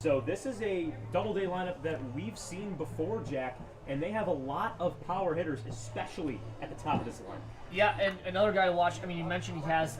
So this is a double-day lineup that we've seen before, Jack, and they have a lot of power hitters, especially at the top of this lineup. Yeah, and another guy to watch, I mean, you mentioned he has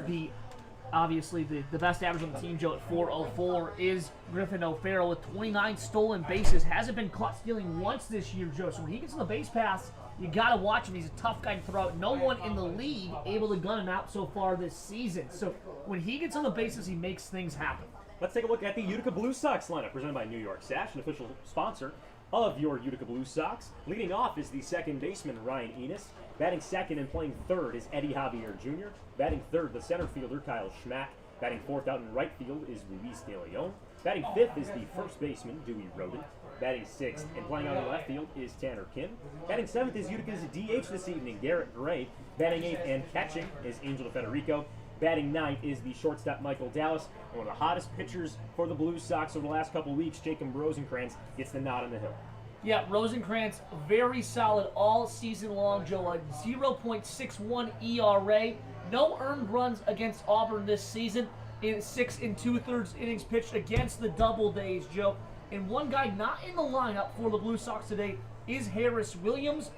obviously the best average on the team, Joe, at 404 is Griffin O'Farrell with 29 stolen bases. Hasn't been caught stealing once this year, Joe. So when he gets on the base pass, you got to watch him. He's a tough guy to throw out. No one in the league able to gun him out so far this season. So when he gets on the bases, he makes things happen. Let's take a look at the Utica Blue Sox lineup, presented by New York Sash, an official sponsor of your Utica Blue Sox. Leading off is the second baseman, Ryan Enos. Batting second and playing third is Eddie Javier Jr. Batting third, the center fielder, Kyle Schmack. Batting fourth out in right field is Luis De Leon. Batting fifth is the first baseman, Dewey Roden. Batting sixth and playing out in left field is Tanner Kim. Batting seventh is Utica's DH this evening, Garrett Gray. Batting eighth and catching is Angel DeFederico. Batting ninth is the shortstop, Michael Dallas. And one of the hottest pitchers for the Blue Sox over the last couple of weeks, Jacob Rosenkrantz, gets the nod on the hill. Yeah, Rosenkrantz, very solid all season long, Joe. A 0.61 ERA. No earned runs against Auburn this season in 6 2/3 innings pitched against the Doubledays, Joe. And one guy not in the lineup for the Blue Sox today is Harris Williams.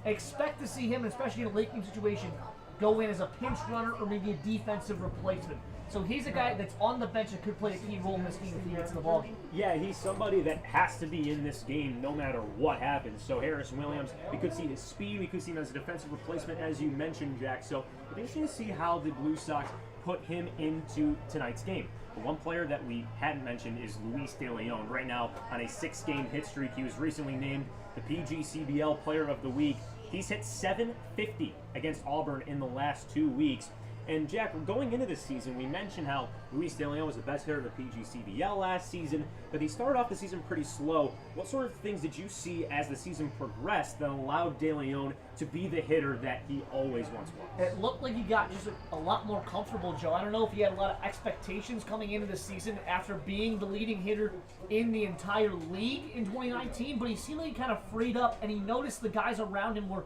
Expect to see him, especially in a late game situation, go in as a pinch runner or maybe a defensive replacement. So he's a guy that's on the bench that could play a key role in this game if he gets in the ballgame. Yeah, he's somebody that has to be in this game no matter what happens. So Harris Williams, we could see his speed, we could see him as a defensive replacement, as you mentioned, Jack. So it'll be interesting to see how the Blue Sox put him into tonight's game. The one player that we hadn't mentioned is Luis De Leon. Right now on a 6-game hit streak, he was recently named the PGCBL Player of the Week. He's hit .750 against Auburn in the last 2 weeks. And Jack, going into this season, we mentioned how Luis De Leon was the best hitter of the PGCBL last season, but he started off the season pretty slow. What sort of things did you see as the season progressed that allowed De Leon to be the hitter that he always once was? It looked like he got just a lot more comfortable, Joe. I don't know if he had a lot of expectations coming into the season after being the leading hitter in the entire league in 2019, but he seemed like he kind of freed up, and he noticed the guys around him were,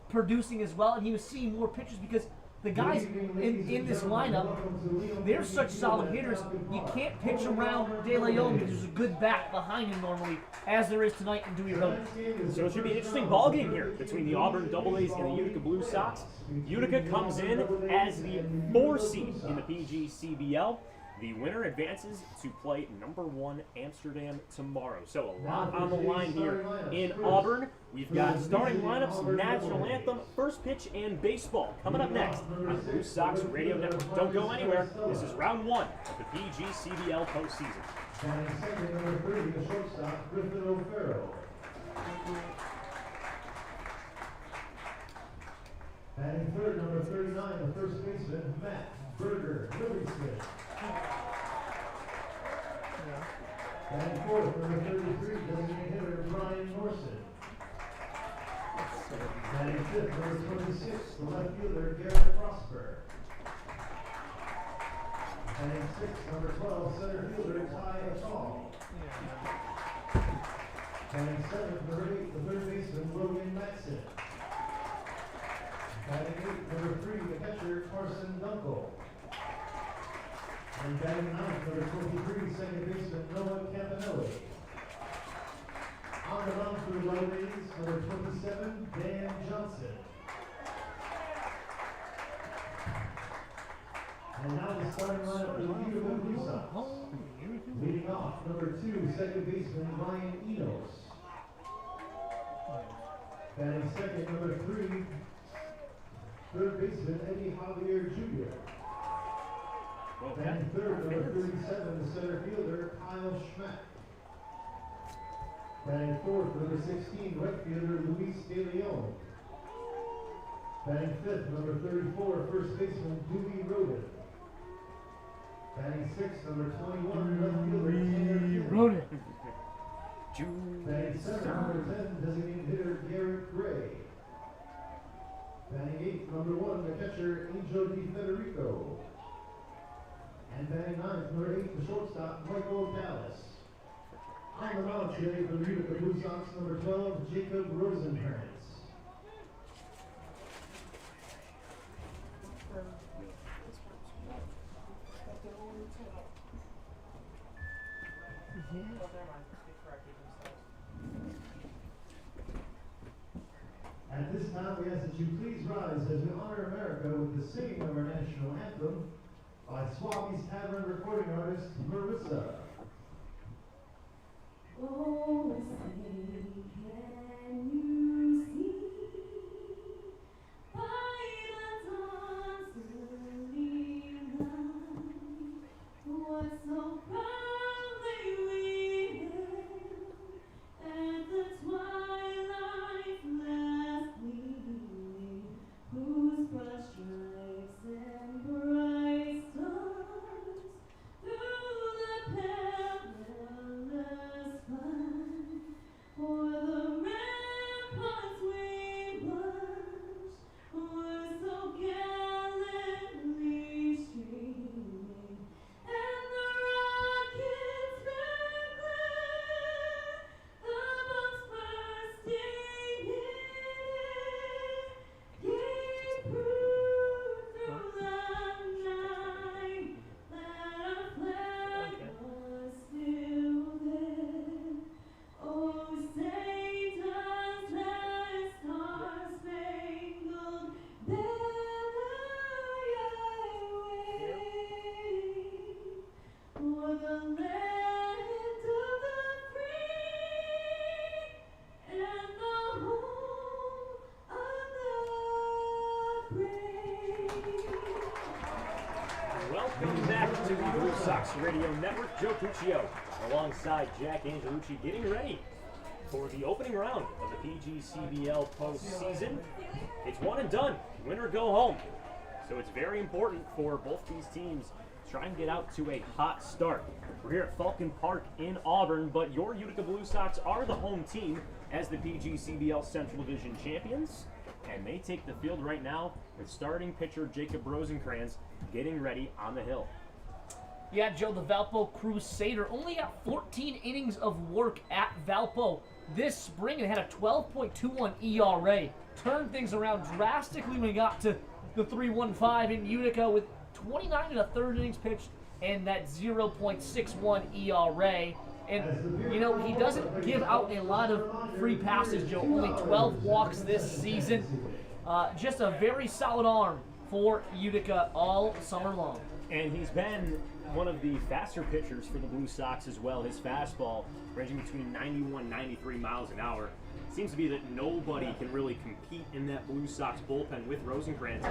producing as well, and he was seeing more pitches because the guys in this lineup, they're such solid hitters, you can't pitch around De Leon because there's a good bat behind him normally, as there is tonight in Dewey Roden. So it should be an interesting ball game here between the Auburn Doubledays and the Utica Blue Sox. Utica comes in as the 4 seed in the PGCBL. The winner advances to play number 1 Amsterdam tomorrow. So a lot on the line here in Auburn. We've got starting lineups, national anthem, first pitch, and baseball coming up next on the Blue Sox Radio Network. Don't go anywhere. This is round 1 of the PGCBL postseason. Batting second, number 30, the shortstop, Griffin O'Farrell. Batting third, number 39, the first baseman, Matt Berger, Livingston. Batting fourth, number 33, designated hitter, Brian Norson. Batting fifth, number 26, the left fielder, Garrett Prosper. Batting sixth, number 12, center fielder, Ty Atall. Batting seventh, number 8, the third baseman, Logan Matson. Batting eighth, number 3, the catcher, Carson Dunkel. And batting ninth, number 23, second baseman, Noah Campanelli. On the mound for the Doubledays, number 27, Dan Johnson. And now the starting lineup for the Utica Blue Sox. Leading off, number 2, second baseman, Ryan Enos. Batting second, number 3, third baseman, Eddie Javier Jr. Batting third, number 37, the center fielder, Kyle Schmack. Batting fourth, number 16, right fielder, Luis De Leon. Batting fifth, number 34, first baseman, Dewey Roden. Batting sixth, number 21, left fielder, Tanner Roden. Batting seventh, number 10, designated hitter, Garrett Gray. Batting eighth, number 1, the catcher, Angel DeFederico. And batting ninth, number 8, the shortstop, Michael Dallas. On the mound today for the Utica Blue Sox, number 12, Jacob Rosenkrantz. At this time, we ask that you please rise as we honor America with the singing of our national anthem by Swami's Tavern recording artist, Marissa. Oh, say, can you see by the dawn's early light what so proudly we hailed at the twilight's last gleaming, whose broad stripes and bright stars through the perilous fight o'er the ramparts we marched were so gallantly streaming, and the rockets red glare, the bombs bursting in air, gave proof through the night that our flag was still there. Oh, say does that star-spangled banner yet wave o'er the land of the free and the home of the brave. Welcome back to the Blue Sox Radio Network. Joe Cuccio alongside Jack Angelucci getting ready for the opening round of the PGCBL postseason. It's one and done. Win or go home. So it's very important for both these teams to try and get out to a hot start. We're here at Falcon Park in Auburn, but your Utica Blue Sox are the home team as the PGCBL Central Division champions. And they take the field right now with starting pitcher Jacob Rosencrantz getting ready on the hill. Yeah, Joe, the Valpo Crusader only got 14 innings of work at Valpo this spring and had a 12.21 ERA. Turned things around drastically when he got to the 3.15 in Utica with 29 and a third innings pitched and that 0.61 ERA. And, you know, he doesn't give out a lot of free passes, Joe. Only 12 walks this season. Just a very solid arm for Utica all summer long. And he's been one of the faster pitchers for the Blue Sox as well. His fastball ranging between 91 93 miles an hour. Seems to be that nobody can really compete in that Blue Sox bullpen with Rosencrantz.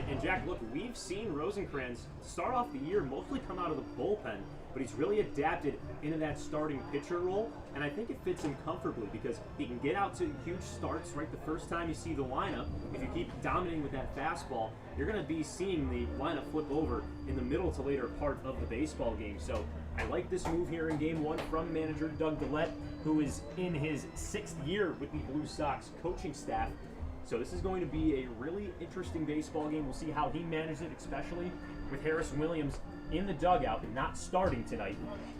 And Jack, look, we've seen Rosencrantz start off the year mostly come out of the bullpen, but he's really adapted into that starting pitcher role, and I think it fits him comfortably because he can get out to huge starts right the first time you see the lineup. If you keep dominating with that fastball, you're going to be seeing the lineup flip over in the middle to later part of the baseball game. So I like this move here in Game 1 from manager Doug Dillette, who is in his 6th year with the Blue Sox coaching staff. So this is going to be a really interesting baseball game. We'll see how he manages it, especially with Harris Williams in the dugout and not starting tonight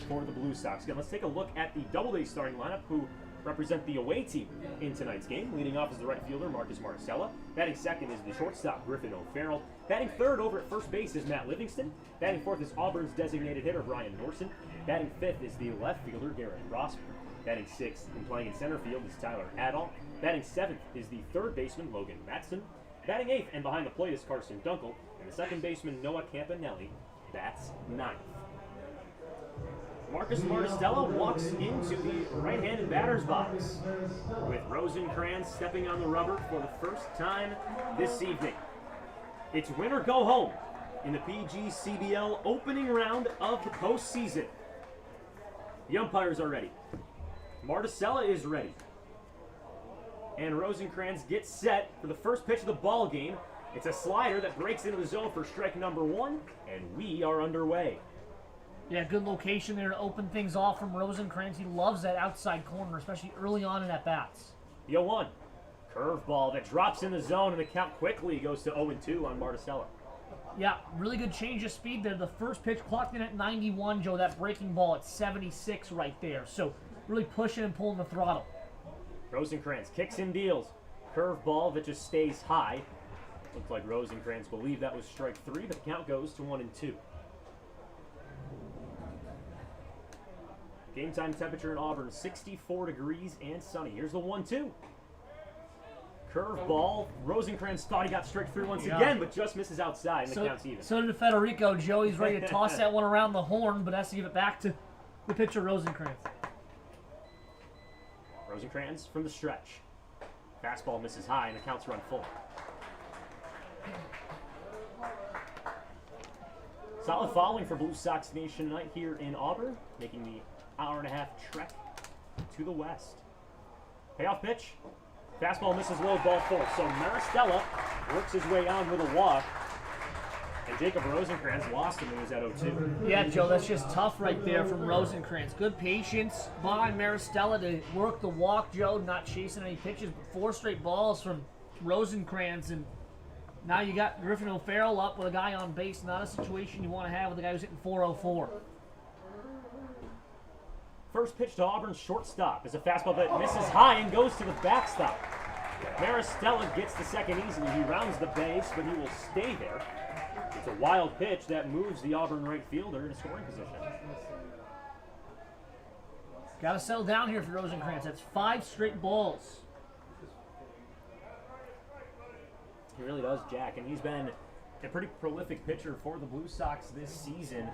for the Blue Sox. Again, let's take a look at the Doubledays starting lineup, who represent the away team in tonight's game. Leading off is the right fielder, Marcus Marticella. Batting second is the shortstop, Griffin O'Farrell. Batting third over at first base is Matt Livingston. Batting fourth is Auburn's designated hitter, Ryan Norson. Batting fifth is the left fielder, Garrett Rosper. Batting sixth and playing in center field is Tyler Adall. Batting seventh is the third baseman, Logan Matson. Batting eighth and behind the plate is Carson Dunkel. And the second baseman, Noah Campanelli, bats ninth. Marcus Marticella walks into the right-handed batter's box with Rosencrantz stepping on the rubber for the first time this evening. It's win or go home in the PGCBL opening round of the postseason. The umpires are ready. Marticella is ready. And Rosencrantz gets set for the first pitch of the ball game. It's a slider that breaks into the zone for strike number one, and we are underway. Yeah, good location there to open things off from Rosencrantz. He loves that outside corner, especially early on in at-bats. The 0-1. Curveball that drops in the zone, and the count quickly goes to 0-2 on Marticella. Yeah, really good change of speed there. The first pitch clocked in at 91, Joe. That breaking ball at 76 right there. So really pushing and pulling the throttle. Rosencrantz kicks and deals. Curveball that just stays high. Looks like Rosencrantz believed that was strike three, but the count goes to 1-2. Game time temperature in Auburn, 64 degrees and sunny. Here's the 1-2. Curveball. Rosencrantz thought he got straight through once again, but just misses outside, and the count's even. So did Federico. Joey's ready to toss that one around the horn, but has to give it back to the pitcher, Rosencrantz. Rosencrantz from the stretch. Fastball misses high, and the count's run full. Solid following for Blue Sox Nation tonight here in Auburn, making the hour-and-a-half trek to the west. Payoff pitch. Fastball misses low, ball four. So Maristella works his way on with a walk. And Jacob Rosencrantz lost him. He was at 0-2. Yeah, Joe, that's just tough right there from Rosencrantz. Good patience by Maristella to work the walk, Joe, not chasing any pitches, but 4 straight balls from Rosencrantz. And now you got Griffin O'Farrell up with a guy on base. Not a situation you want to have with a guy who's hitting 404. First pitch to Auburn's shortstop is a fastball that misses high and goes to the backstop. Maristella gets the second easily. He rounds the base, but he will stay there. It's a wild pitch that moves the Auburn right fielder in scoring position. Got to settle down here for Rosencrantz. That's 5 straight balls. He really does, Jack, and he's been a pretty prolific pitcher for the Blue Sox this season,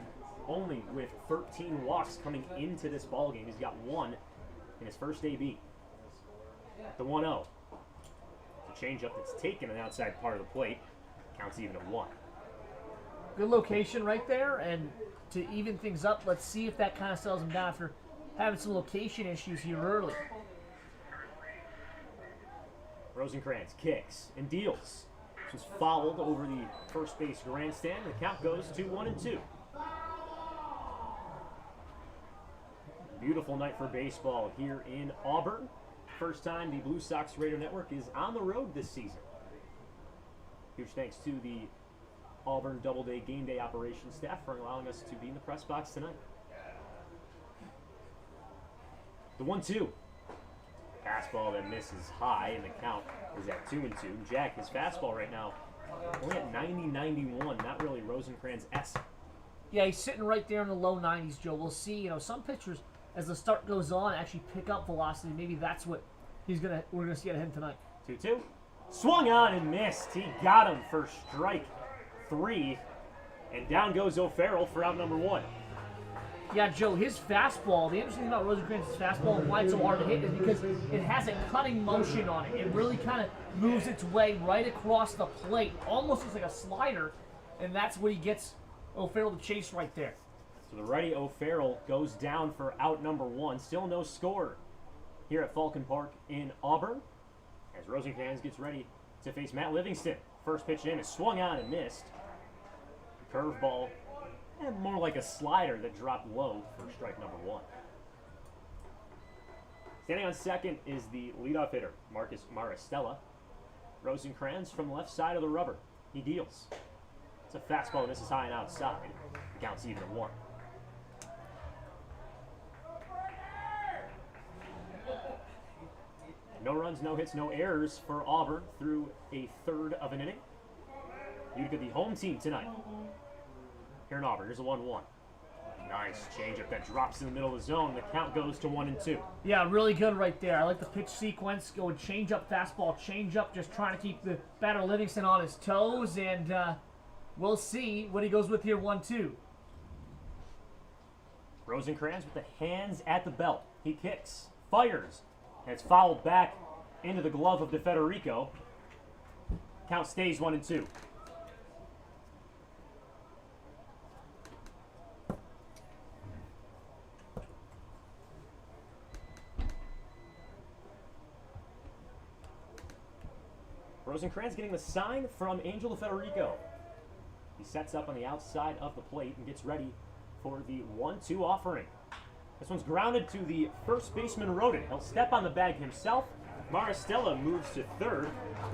only with 13 walks coming into this ballgame. He's got 1 in his first AB. The 1-0. It's a changeup that's taken on the outside part of the plate. Counts even at 1. Good location right there, and to even things up, let's see if that kind of settles him down after having some location issues here early. Rosencrantz kicks and deals. This was fouled over the first base grandstand. The count goes to 1-2. Beautiful night for baseball here in Auburn. First time the Blue Sox Radio Network is on the road this season. Huge thanks to the Auburn Doubleday game day operations staff for allowing us to be in the press box tonight. The 1-2. Fastball that misses high, and the count is at 2-2. Jack, his fastball right now only at 90-91, not really Rosencrantz-esque. Yeah, he's sitting right there in the low 90s, Joe. We'll see. Some pitchers, as the start goes on, actually pick up velocity. Maybe that's what we're gonna see out of him tonight. 2-2. Swung on and missed. He got him for strike 3, and down goes O'Farrell for out number 1. Yeah, Joe, his fastball, the interesting thing about Rosencrantz's fastball and why it's so hard to hit is because it has a cutting motion on it. It really kind of moves its way right across the plate, almost looks like a slider, and that's what he gets O'Farrell to chase right there. So the righty O'Farrell goes down for out number 1. Still no score here at Falcon Park in Auburn, as Rosencrantz gets ready to face Matt Livingston. First pitch in is swung on and missed. Curveball, and more like a slider that dropped low for strike number 1. Standing on second is the leadoff hitter, Marcus Maristella. Rosencrantz from the left side of the rubber. He deals. It's a fastball that misses high and outside. The count's even at 1. No runs, no hits, no errors for Auburn through a third of an inning. Utica, the home team tonight here in Auburn. Here's a 1-1. Nice changeup that drops in the middle of the zone. The count goes to 1-2. Yeah, really good right there. I like the pitch sequence. Going changeup, fastball, changeup, just trying to keep the batter Livingston on his toes, and we'll see what he goes with here, 1-2. Rosencrantz with the hands at the belt. He kicks, fires, and it's fouled back into the glove of DeFederico. Count stays 1-2. Rosencrantz getting the sign from Angel DeFederico. He sets up on the outside of the plate and gets ready for the 1-2 offering. This one's grounded to the first baseman Roden. He'll step on the bag himself. Maristella moves to third.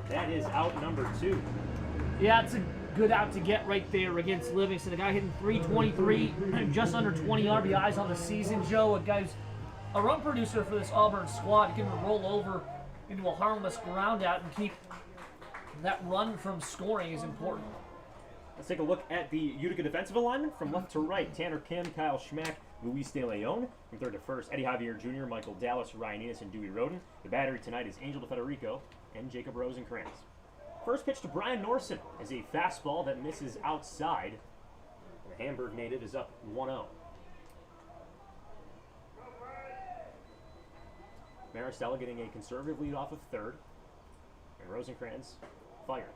That is out number 2. Yeah, it's a good out to get right there against Livingston. A guy hitting 323, just under 20 RBIs on the season, Joe. A guy who's a run producer for this Auburn squad. He can roll over into a harmless ground out and keep that run from scoring is important. Let's take a look at the Utica defensive alignment from left to right. Tanner Kim, Kyle Schmack, Luis De Leon. From third to first, Eddie Javier Jr., Michael Dallas, Ryan Enos, and Dewey Roden. The battery tonight is Angel DeFederico and Jacob Rosencrantz. First pitch to Brian Norson is a fastball that misses outside. The Hamburg native is up 1-0. Maristella getting a conservative lead off of third. And Rosencrantz fires.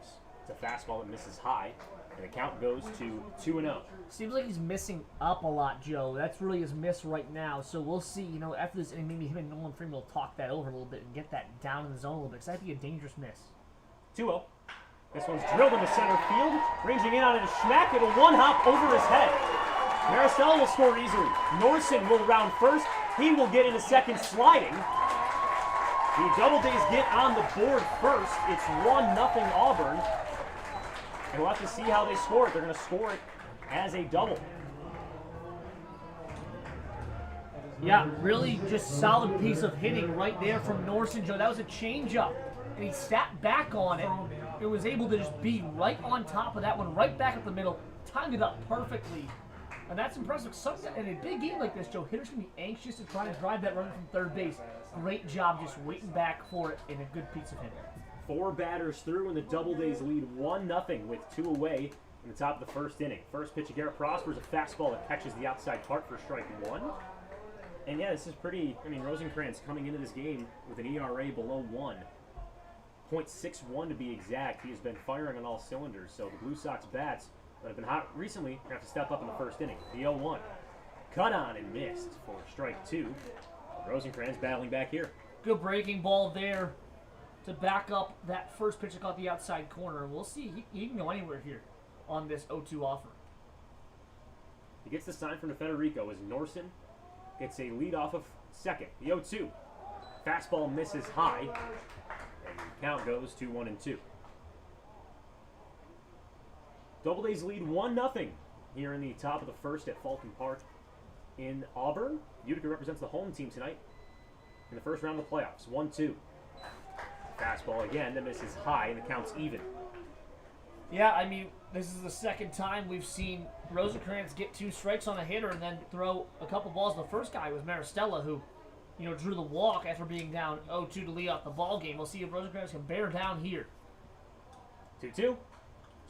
It's a fastball that misses high. And the count goes to 2-0. Seems like he's missing up a lot, Joe. That's really his miss right now. So we'll see. You know, after this inning, maybe him and Nolan Freeman will talk that over a little bit and get that down in the zone a little bit. Because that'd be a dangerous miss. 2-0. This one's drilled into center field. Ranging in on it is Schmack. It'll one-hop over his head. Maristella will score easily. Norson will round first. He will get into second sliding. The Doubledays get on the board first. It's 1-0 Auburn. And we'll have to see how they score it. They're going to score it as a double. Yeah, really just solid piece of hitting right there from Norson, Joe. That was a changeup, and he sat back on it. It was able to just be right on top of that one, right back up the middle, timed it up perfectly. And that's impressive. In a big game like this, Joe, hitters can be anxious to try to drive that runner from third base. Great job just waiting back for it in a good piece of hitting. 4 batters through, and the Doubledays lead 1-0 with 2 away in the top of the first inning. First pitch of Garrett Prosper is a fastball that catches the outside part for strike 1. And yeah, this is pretty, Rosencrantz coming into this game with an ERA below 1. 0.61 to be exact. He has been firing on all cylinders, so the Blue Sox bats that have been hot recently have to step up in the first inning. The 0-1. Cut on and missed for strike 2. Rosencrantz battling back here. Good breaking ball there to back up that first pitch that caught the outside corner. We'll see. He can go anywhere here on this 0-2 offer. He gets the sign from Federico as Norson gets a lead off of second. The 0-2. Fastball misses high. And the count goes to 1-2. Doubledays lead 1-0 here in the top of the first at Falcon Park in Auburn. Utica represents the home team tonight in the first round of the playoffs. 1-2. Fastball again that misses high, and the count's even. Yeah, this is the second time we've seen Rosencrantz get 2 strikes on a hitter and then throw a couple balls. The first guy was Maristella, who, drew the walk after being down 0-2 to lead off the ball game. We'll see if Rosencrantz can bear down here. 2-2. This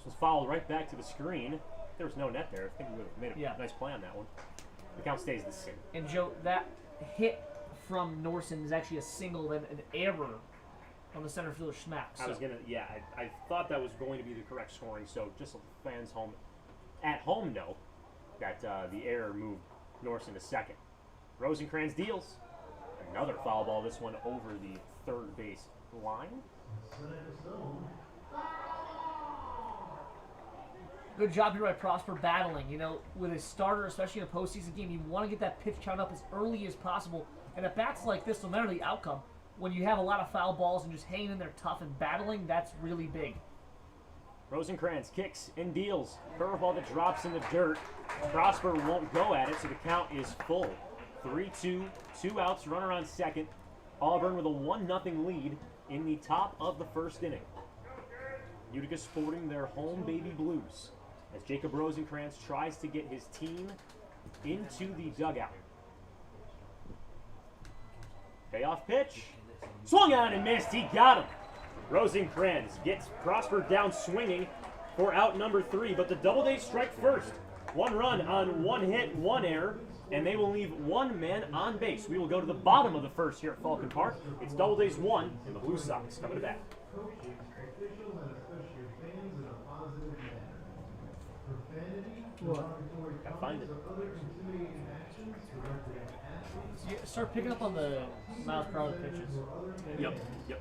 was fouled right back to the screen. There was no net there. I think we would have made a nice play on that one. The count stays the same. And Joe, that hit from Norson is actually a single and an error on the center fielder Schmack. So. I thought that was going to be the correct scoring, so just so the fans at home know that the error moved Norson to second. Rosencrantz deals. Another foul ball, this one over the third base line. Good job here by Prosper battling. With a starter, especially in a postseason game, you want to get that pitch count up as early as possible. And at bats like this, no matter the outcome, when you have a lot of foul balls and just hanging in there tough and battling, that's really big. Rosencrantz kicks and deals. Curveball that drops in the dirt. Prosper won't go at it, so the count is full. 3-2, 2 outs, runner on second. Auburn with a 1-0 lead in the top of the first inning. Utica sporting their home baby blues as Jacob Rosencrantz tries to get his team into the dugout. Payoff pitch. Swung on and missed. He got him. Rosencrantz gets Prosper down swinging for out number 3, but the Doubledays strike first. 1 run on 1 hit, 1 error, and they will leave 1 man on base. We will go to the bottom of the first here at Falcon Park. It's Doubledays 1 and the Blue Sox coming to bat. Gotta find it. Start picking up on the miles per hour pitches. Yep.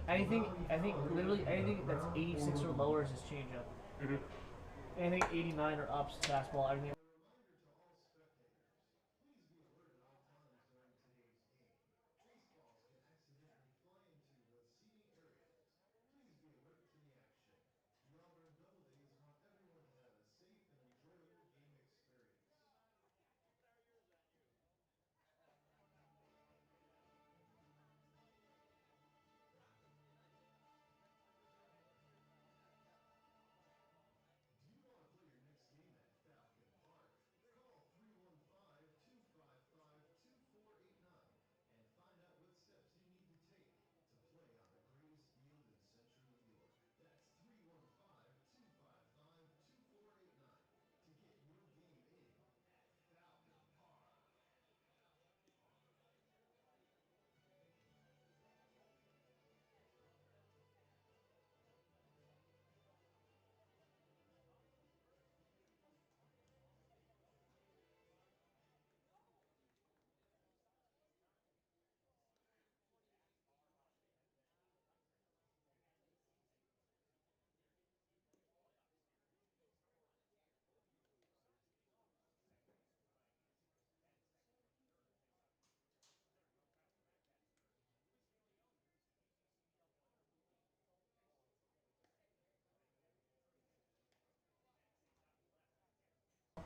Anything that's 86 or lower is his changeup. Mm-hmm. Anything 89 or up's fastball. Everything.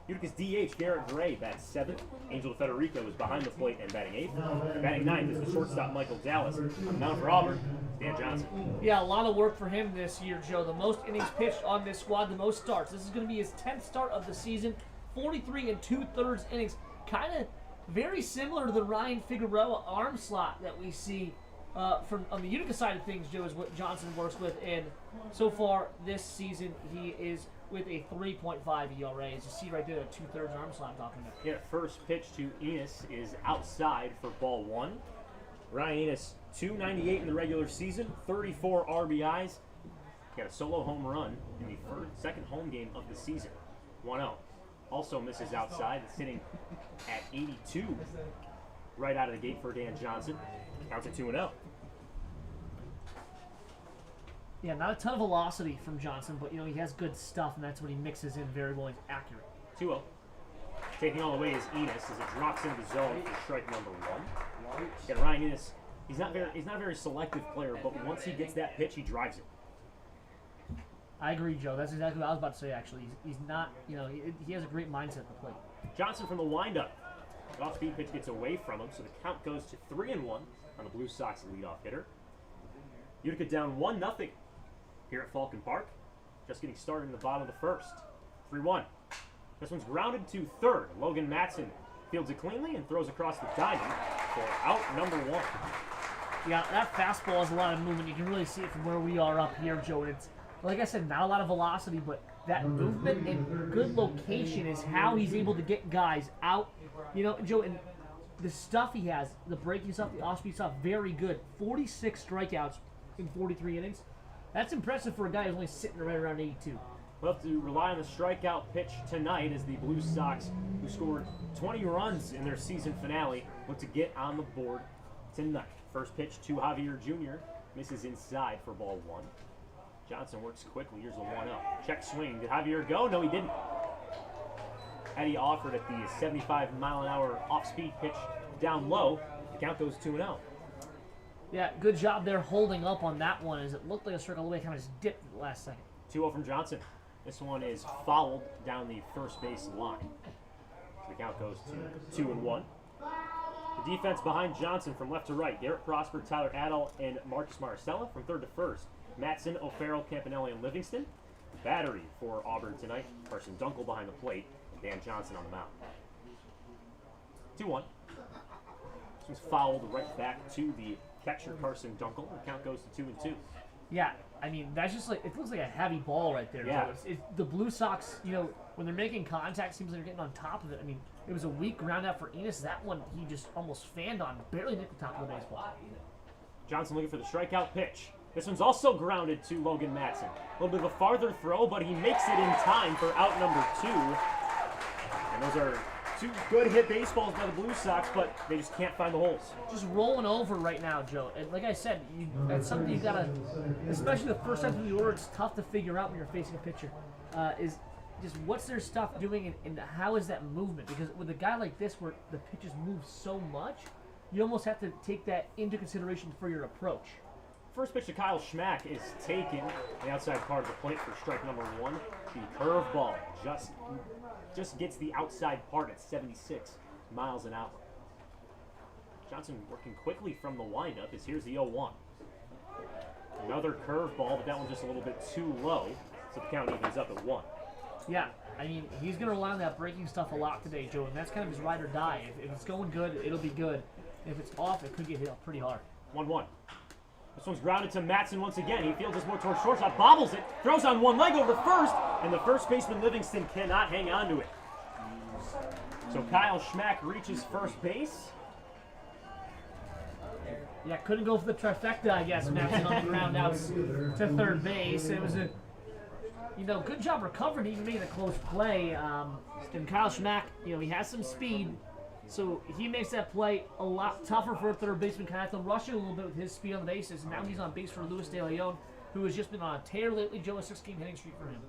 Utica's DH, Garrett Gray, bats 7th. Angel Federico is behind the plate and batting 8th. And batting 9th is the shortstop, Michael Dallas. On the mound for Auburn, Dan Johnson. Yeah, a lot of work for him this year, Joe. The most innings pitched on this squad, the most starts. This is going to be his 10th start of the season. 43 and 2/3 innings. Kind of very similar to the Ryan Figueroa arm slot that we see from on the Utica side of things, Joe, is what Johnson works with. And so far this season, he is with a 3.5 ERA. As you see right there, the 2/3 arm slot I'm talking about. Yeah, first pitch to Enos is outside for ball 1. Ryan Enos, 298 in the regular season, 34 RBIs. Got a solo home run in the second home game of the season. 1-0. Also misses outside. It's hitting at 82 right out of the gate for Dan Johnson. Counts at 2-0. Yeah, not a ton of velocity from Johnson, but he has good stuff, and that's what he mixes in very well. He's accurate. 2-0. Taking all the way is Enos as it drops into the zone for strike number 1. Got Ryan Enos. He's not a very selective player, but once he gets that pitch, he drives it. I agree, Joe. That's exactly what I was about to say, actually. He's not, he has a great mindset at the plate. Johnson from the windup. The off-speed pitch gets away from him, so the count goes to 3-1 on the Blue Sox leadoff hitter. Utica down 1-0 here at Falcon Park. Just getting started in the bottom of the first. 3-1. This one's grounded to third. Logan Matson fields it cleanly and throws across the diamond for out number 1. Yeah, that fastball has a lot of movement. You can really see it from where we are up here, Joe. And it's, like I said, not a lot of velocity, but that movement and good location is how he's able to get guys out. Joe, and the stuff he has, the breaking stuff, the off-speed stuff, very good. 46 strikeouts in 43 innings. That's impressive for a guy who's only sitting right around 82. We'll have to rely on the strikeout pitch tonight as the Blue Sox, who scored 20 runs in their season finale, look to get on the board tonight. First pitch to Javier Jr. misses inside for ball 1. Johnson works quickly. Here's the 1-0. Check swing. Did Javier go? No, he didn't. Eddie offered at the 75-mile-an-hour off-speed pitch down low. The count goes 2-0. Yeah, good job there holding up on that one as it looked like a strike all the way, kind of just dipped at the last second. 2-0 from Johnson. This one is fouled down the first base line. The count goes to 2-1. The defense behind Johnson from left to right. Garrett Prosper, Tyler Adel, and Marcus Maricela from third to first. Matson, O'Farrell, Campanelli, and Livingston. Battery for Auburn tonight. Carson Dunkel behind the plate. And Dan Johnson on the mound. 2-1. This one's fouled right back to the catcher, Carson Dunkel. The count goes to 2-2. Yeah, I mean, that's just like, it looks like a heavy ball right there. Yeah. The Blue Sox, when they're making contact, seems like they're getting on top of it. I mean, it was a weak ground out for Enos. That one, he just almost fanned on, barely nicked the top of the baseball. Johnson looking for the strikeout pitch. This one's also grounded to Logan Matson. A little bit of a farther throw, but he makes it in time for out number 2. And those are 2 good hit baseballs by the Blue Sox, but they just can't find the holes. Just rolling over right now, Joe. And like I said, that's something you gotta, especially the first time through the order, it's tough to figure out when you're facing a pitcher. Is just what's their stuff doing and how is that movement? Because with a guy like this where the pitches move so much, you almost have to take that into consideration for your approach. First pitch to Kyle Schmack is taken on the outside part of the plate for strike number 1. The curveball just gets the outside part at 76 miles an hour. Johnson working quickly from the windup as here's the 0-1. Another curveball, but that one's just a little bit too low, so the count evens up at 1. Yeah, I mean, he's going to rely on that breaking stuff a lot today, Joe, and that's kind of his ride or die. If it's going good, it'll be good. If it's off, it could get hit pretty hard. 1-1. This one's grounded to Matson once again. He fields this more towards shortstop, bobbles it, throws on one leg over first, and the first baseman Livingston cannot hang on to it. So Kyle Schmack reaches first base. Yeah, couldn't go for the trifecta, I guess. Matson on the ground out to third base. It was a, good job recovering, even making a close play. And Kyle Schmack, he has some speed. So he makes that play a lot tougher for a third baseman. Kind of have to rush it a little bit with his speed on the bases. And now he's on base for Luis De Leon, who has just been on a tear lately. Joe, a 6-game hitting streak for him.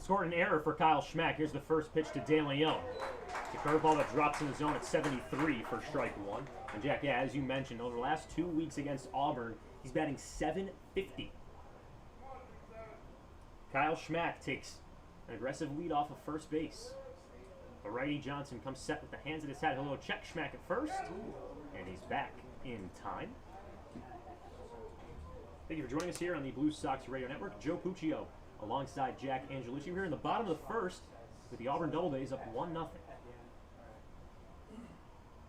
Scored an error for Kyle Schmack. Here's the first pitch to De Leon. The curveball that drops in the zone at 73 for strike 1. And Jack, as you mentioned, over the last 2 weeks against Auburn, he's batting .750. Kyle Schmack takes an aggressive lead off of first base. The righty Johnson comes set with the hands at his head. A little check schmack at first, and he's back in time. Thank you for joining us here on the Blue Sox Radio Network. Joe Puccio alongside Jack Angelucci. We're here in the bottom of the first with the Auburn Doubledays up 1-0.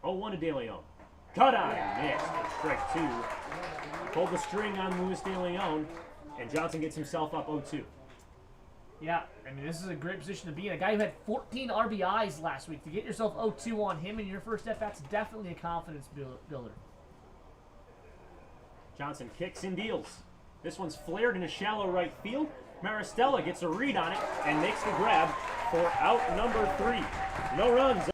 0-1 to De Leon. Cut on, missed. Strike 2. Pulled the string on Luis De Leon, and Johnson gets himself up 0-2. Yeah, I mean, this is a great position to be in. A guy who had 14 RBIs last week. To get yourself 0-2 on him in your first at-bat's definitely a confidence builder. Johnson kicks and deals. This one's flared into shallow right field. Maristella gets a read on it and makes the grab for out number 3. No runs.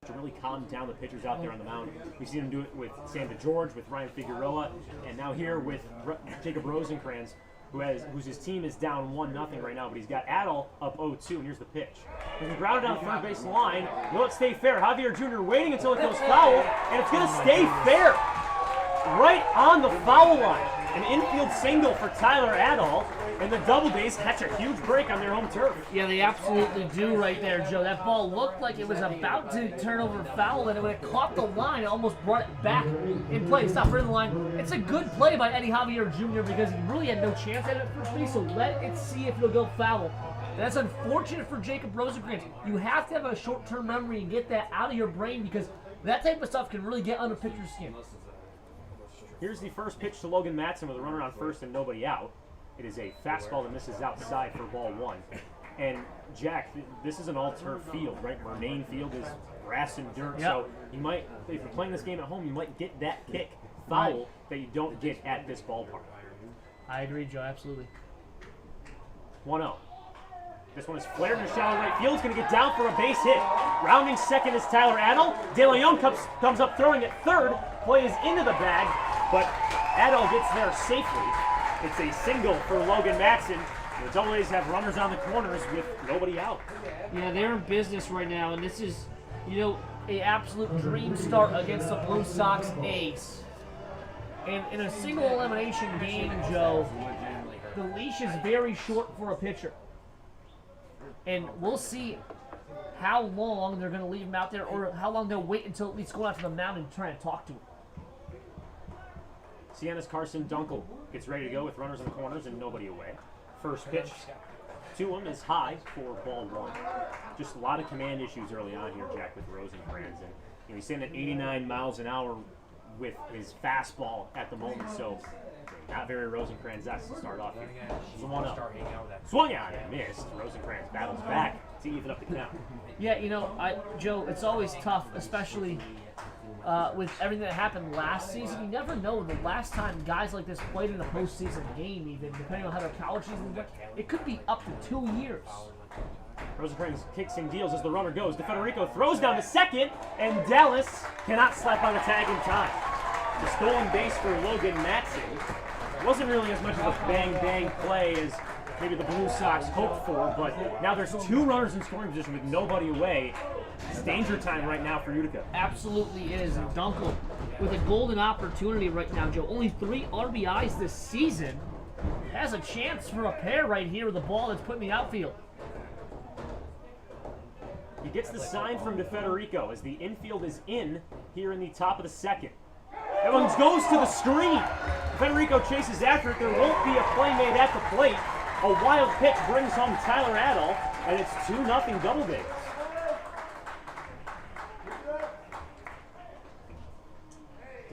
To really calm down the pitchers out there on the mound. We've seen him do it with Sam DeGeorge, with Ryan Figueroa, and now here with Jacob Rosencrantz, whose his team is down 1-0 right now, but he's got Adel up 0-2, and here's the pitch. He's grounded down the third base line. Will it stay fair? Javier Jr. waiting until it goes foul, and it's going to stay fair. Right on the foul line. An infield single for Tyler Adel, and the Doubledays catch a huge break on their home turf. Yeah, they absolutely do right there, Joe. That ball looked like it was about to turn over foul, and when it caught the line, it almost brought it back in play. It's not for the line. It's a good play by Eddie Javier Jr. because he really had no chance at it at first base, so let it see if it'll go foul. And that's unfortunate for Jacob Rosencrantz. You have to have a short-term memory and get that out of your brain because that type of stuff can really get under pitcher's skin. Here's the first pitch to Logan Matson with a runner on first and nobody out. It is a fastball that misses outside for ball 1. And Jack, this is an all-turf field, right? Murnane Field is grass and dirt, so you might, if you're playing this game at home, you might get that kick foul that you don't get at this ballpark. I agree, Joe, absolutely. 1-0. This one is flared in the shallow right field. It's going to get down for a base hit. Rounding second is Tyler Adel. De Leon comes up throwing at third. Play is into the bag, but Adel gets there safely. It's a single for Logan Matson. The Doubledays have runners on the corners with nobody out. Yeah, they're in business right now, and this is, an absolute dream start against the Blue Sox ace. And in a single elimination game, Joe, the leash is very short for a pitcher. And we'll see how long they're going to leave him out there or how long they'll wait until at least go out to the mound and try and talk to him. Sienna's Carson Dunkel gets ready to go with runners in the corners and nobody away. First pitch to him is high for ball one. Just a lot of command issues early on here, Jack, with Rosencrantz. And he's sitting at 89 miles an hour with his fastball at the moment, so not very Rosencrantz-esque to start off here. It's a 1-0. Swung out and missed. Rosencrantz battles back to even up the count. Yeah, Joe, it's always tough, especially with everything that happened last season. You never know the last time guys like this played in a postseason game, even depending on how their college season went. It could be up to 2 years. Rosencrantz kicks and deals as the runner goes. DeFederico throws down to second, and Dallas cannot slap on the tag in time. The stolen base for Logan Matson wasn't really as much of a bang-bang play as maybe the Blue Sox hoped for, but now there's 2 runners in scoring position with nobody away. It's danger time right now for Utica. Absolutely is. And Dunkel with a golden opportunity right now, Joe. Only 3 RBIs this season. Has a chance for a pair right here with the ball that's put in the outfield. He gets the sign from DeFederico as the infield is in here in the top of the second. That one goes to the screen. DeFederico chases after it. There won't be a play made at the plate. A wild pitch brings home Tyler Adol, and it's 2-0 Doubledays.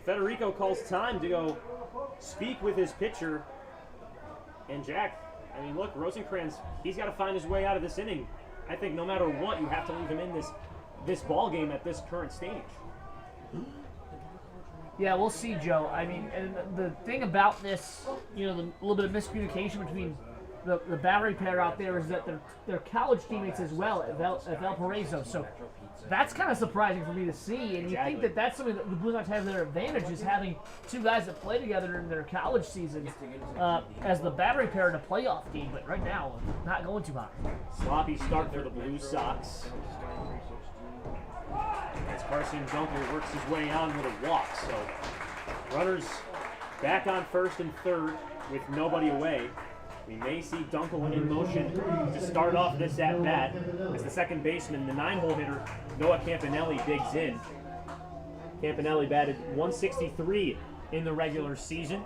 DeFederico calls time to go speak with his pitcher. And Jack, I mean, look, Rosencrantz, he's got to find his way out of this inning. I think no matter what, you have to leave him in this ball game at this current stage. Yeah, we'll see, Joe. I mean, and the thing about this, the little bit of miscommunication between the battery pair out there is that they're college teammates as well at Valparaiso. So that's kind of surprising for me to see. And you think that that's something that the Blue Sox have their advantage, is having 2 guys that play together in their college seasons as the battery pair in a playoff team. But right now, not going too hot. Sloppy start for the Blue Sox. As Carson Dunkel works his way on with a walk. So runners back on first and third with nobody away. We may see Dunkel in motion to start off this at-bat as the second baseman, the 9-hole hitter, Noah Campanelli, digs in. Campanelli batted .163 in the regular season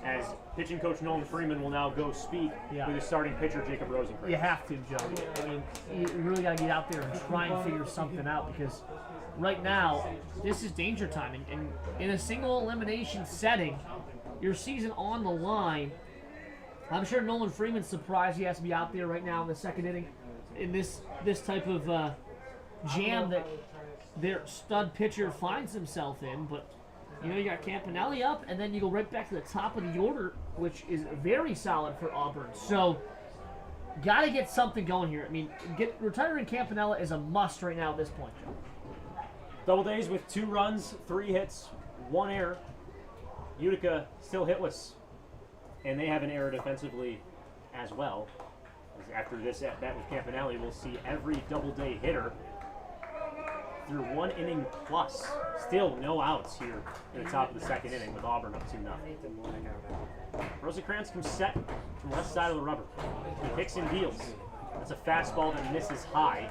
as pitching coach Nolan Freeman will now go speak with his starting pitcher, Jacob Rosencrantz. You have to, Joe. I mean, you really got to get out there and try and figure something out, because right now, this is danger time. And in a single elimination setting, your season on the line, I'm sure Nolan Freeman's surprised he has to be out there right now in the second inning in this type of jam that their stud pitcher finds himself in. But, you got Campanelli up, and then you go right back to the top of the order, which is very solid for Auburn. So, got to get something going here. I mean, retiring Campanella is a must right now at this point, Joe. Doubledays with 2 runs, 3 hits, 1 error. Utica still hitless. And they have an error defensively as well. After this at-bat with Campanelli, we'll see every Doubleday hitter through 1 inning plus. Still no outs here in the top of the second inning with Auburn up 2-0. Rosencrantz comes set from left side of the rubber. He kicks and deals. That's a fastball that misses high,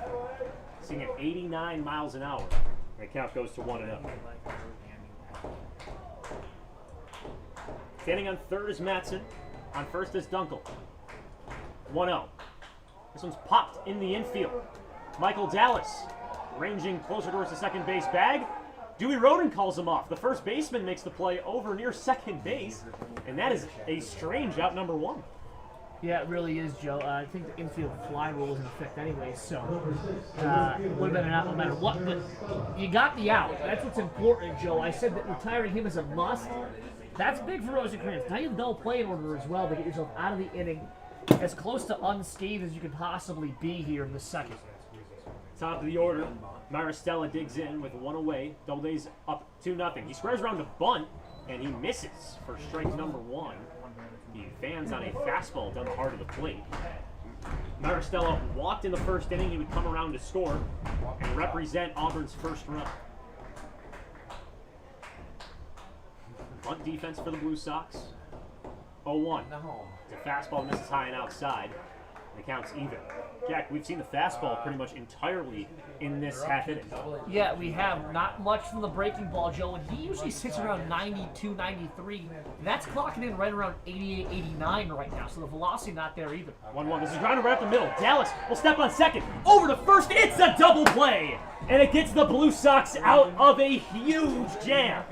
sitting at 89 miles an hour. And the count goes to 1-0. Standing on third is Matson. On first is Dunkel. 1-0. This one's popped in the infield. Michael Dallas ranging closer towards the second base bag. Dewey Roden calls him off. The first baseman makes the play over near second base. And that is a strange out number 1. Yeah, it really is, Joe. I think the infield fly rule is in effect anyway, so it would have been an out no matter what. But you got the out. That's what's important, Joe. I said that retiring him is a must. That's big for Rosencrantz. Now you have the double play in order as well to get yourself out of the inning as close to unscathed as you could possibly be here in the second. Top of the order, Maristella digs in with 1 away. Doubledays up 2-0. He squares around the bunt, and he misses for strike number 1. He fans on a fastball down the heart of the plate. Maristella walked in the first inning. He would come around to score and represent Auburn's first run. Bunt defense for the Blue Sox. 0-1. It's a fastball that misses high and outside. The count's even. Jack, we've seen the fastball pretty much entirely in this half inning. Yeah, we have not much from the breaking ball, Joe, and he usually sits around 92, 93. That's clocking in right around 88, 89 right now, so the velocity not there either. 1-1. This is grounded right up the middle. Dallas will step on second. Over to first. It's a double play. And it gets the Blue Sox out of a huge jam.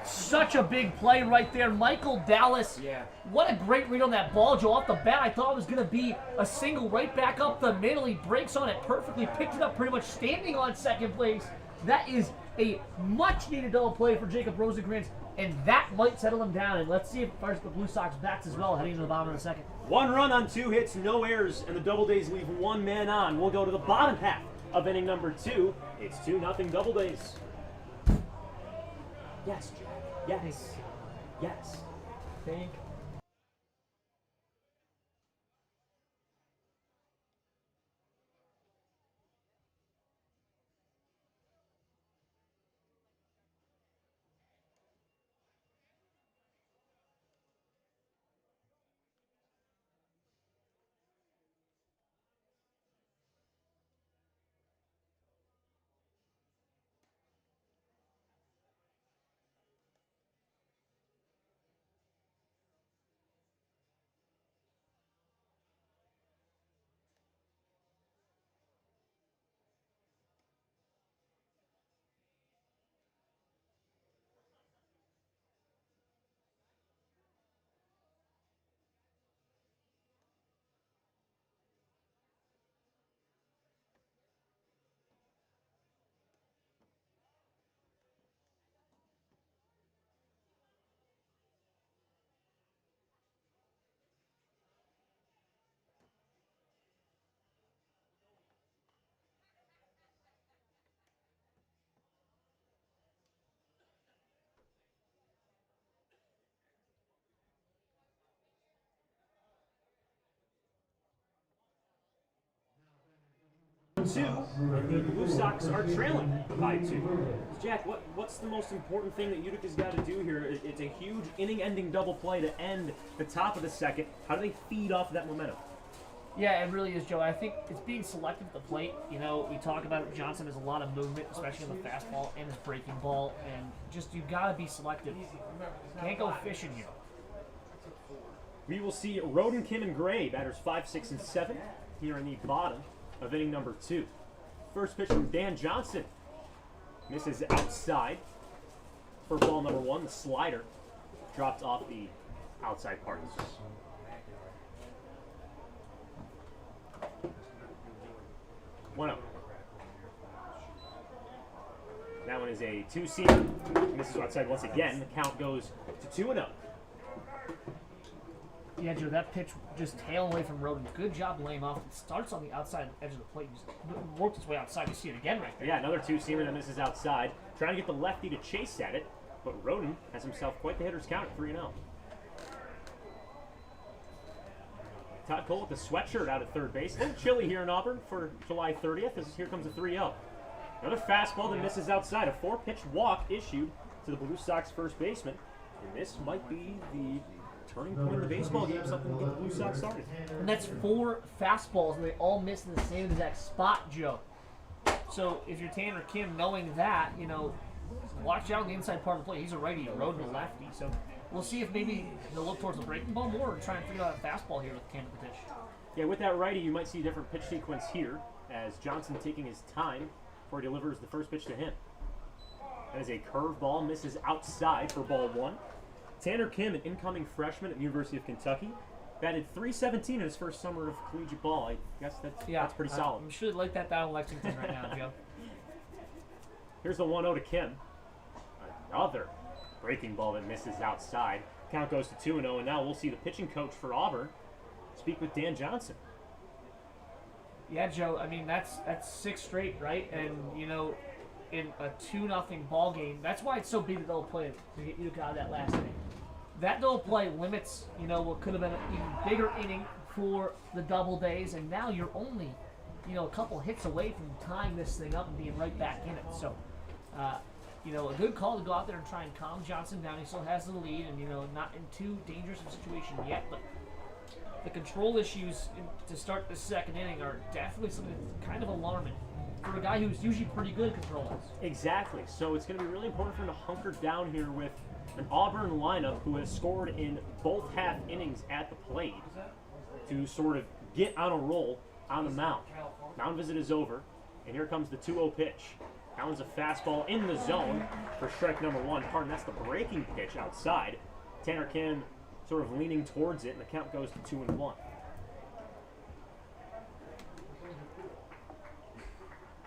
Such a big play right there. Michael Dallas. Yeah. What a great read on that ball, Joe. Off the bat, I thought it was going to be a single right back up the middle. He breaks on it perfectly, picked it up pretty much standing on second place. That is a much-needed double play for Jacob Rosenkrantz, and that might settle him down. And let's see if it fires the Blue Sox bats as well, heading to the bottom of the second. 1 run on 2 hits, no errors, and the Doubledays leave 1 man on. We'll go to the bottom half of inning number 2. It's 2-0 Doubledays. Yes, Jack. Yes. Yes. Think. Two, and the Blue Sox are trailing by 2. Jack, what's the most important thing that Utica's got to do here? It's a huge inning-ending double play to end the top of the second. How do they feed off of that momentum? Yeah, it really is, Joe. I think it's being selective at the plate. You know, we talk about it. Johnson has a lot of movement, especially on the fastball and his breaking ball, and just you've got to be selective. Can't go fishing here. We will see Roden, Kim, and Gray, batters 5, 6, and 7, here in the bottom of inning number 2. First pitch from Dan Johnson. Misses outside for ball number 1. The slider dropped off the outside part. 1-0. That one is a 2-seamer. Misses outside once again. The count goes to 2-0. Yeah, Joe, that pitch just tailing away from Roden. Good job laying off. It starts on the outside edge of the plate. Just worked its way outside. You see it again right there. Yeah, another 2-seamer that misses outside. Trying to get the lefty to chase at it, but Roden has himself quite the hitter's count at 3-0. Todd Cole with the sweatshirt out at third base. A little chilly here in Auburn for July 30th as here comes a 3-0. Another fastball that misses outside. A 4-pitch walk issued to the Blue Sox first baseman. And this might be the turning point of the baseball game, something to get the Blue Sox started. And that's 4 fastballs, and they all miss in the same exact spot, Joe. So if you're Tanner Kim, knowing that, you know, watch out on the inside part of the plate. He's a righty, Roden a lefty. So we'll see if maybe they'll look towards the breaking ball more and try and figure out a fastball here with the Canada pitch. Yeah, with that righty, you might see a different pitch sequence here as Johnson taking his time before he delivers the first pitch to him. That is a curveball, misses outside for ball 1. Tanner Kim, an incoming freshman at the University of Kentucky, batted .317 in his first summer of collegiate ball. I guess that's pretty solid. I'm sure they'd like that down in Lexington right now, Joe. Here's the 1-0 to Kim. Another breaking ball that misses outside. Count goes to 2-0, and now we'll see the pitching coach for Auburn speak with Dan Johnson. Yeah, Joe, I mean, that's 6 straight, right? And, you know, in a 2-0 ball game, that's why it's so big to double play to get Utica out of that last inning. That double play limits, you know, what could have been an even bigger inning for the Doubledays, and now you're only, you know, a couple hits away from tying this thing up and being right back in it. So, you know, a good call to go out there and try and calm Johnson down. He still has the lead and, you know, not in too dangerous a situation yet, but the control issues to start the second inning are definitely something that's kind of alarming for a guy who's usually pretty good at controlling. Exactly. So it's going to be really important for him to hunker down here with an Auburn lineup who has scored in both half innings at the plate to sort of get on a roll on the mound. Mound visit is over, and here comes the 2-0 pitch. That one's a fastball in the zone for strike number 1. Pardon, that's the breaking pitch outside. Tanner Kim sort of leaning towards it, and the count goes to 2-1.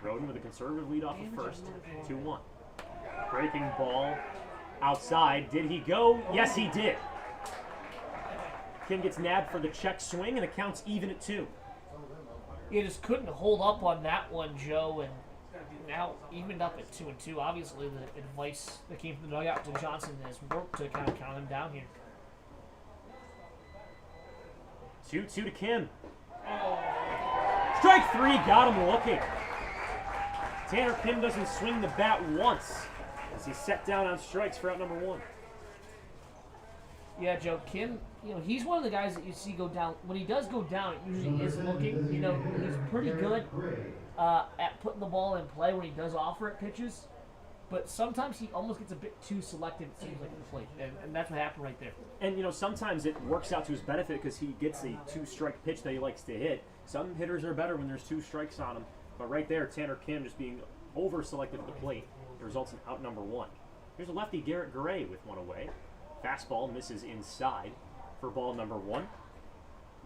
Roden with a conservative lead off of first, 2-1. Breaking ball outside. Did he go? Yes, he did. Kim gets nabbed for the check swing, and the count's even at 2. You just couldn't hold up on that one, Joe, and now evened up at 2-2. Obviously, the advice that came from the dugout to Johnson has worked to kind of count him down here. 2-2 to Kim. Strike 3 got him looking. Tanner Kim doesn't swing the bat once as he's set down on strikes for out number 1. Yeah, Joe, Kim, he's one of the guys that you see go down. When he does go down, it usually is looking. He's pretty good at putting the ball in play when he does offer it pitches. But sometimes he almost gets a bit too selective, it seems like, at the plate. And that's what happened right there. And, sometimes it works out to his benefit because he gets a 2-strike pitch that he likes to hit. Some hitters are better when there's 2 strikes on them. But right there, Tanner Kim just being over-selective at the plate. It results in out number 1. Here's a lefty, Garrett Gray, with one away. Fastball misses inside for ball number 1.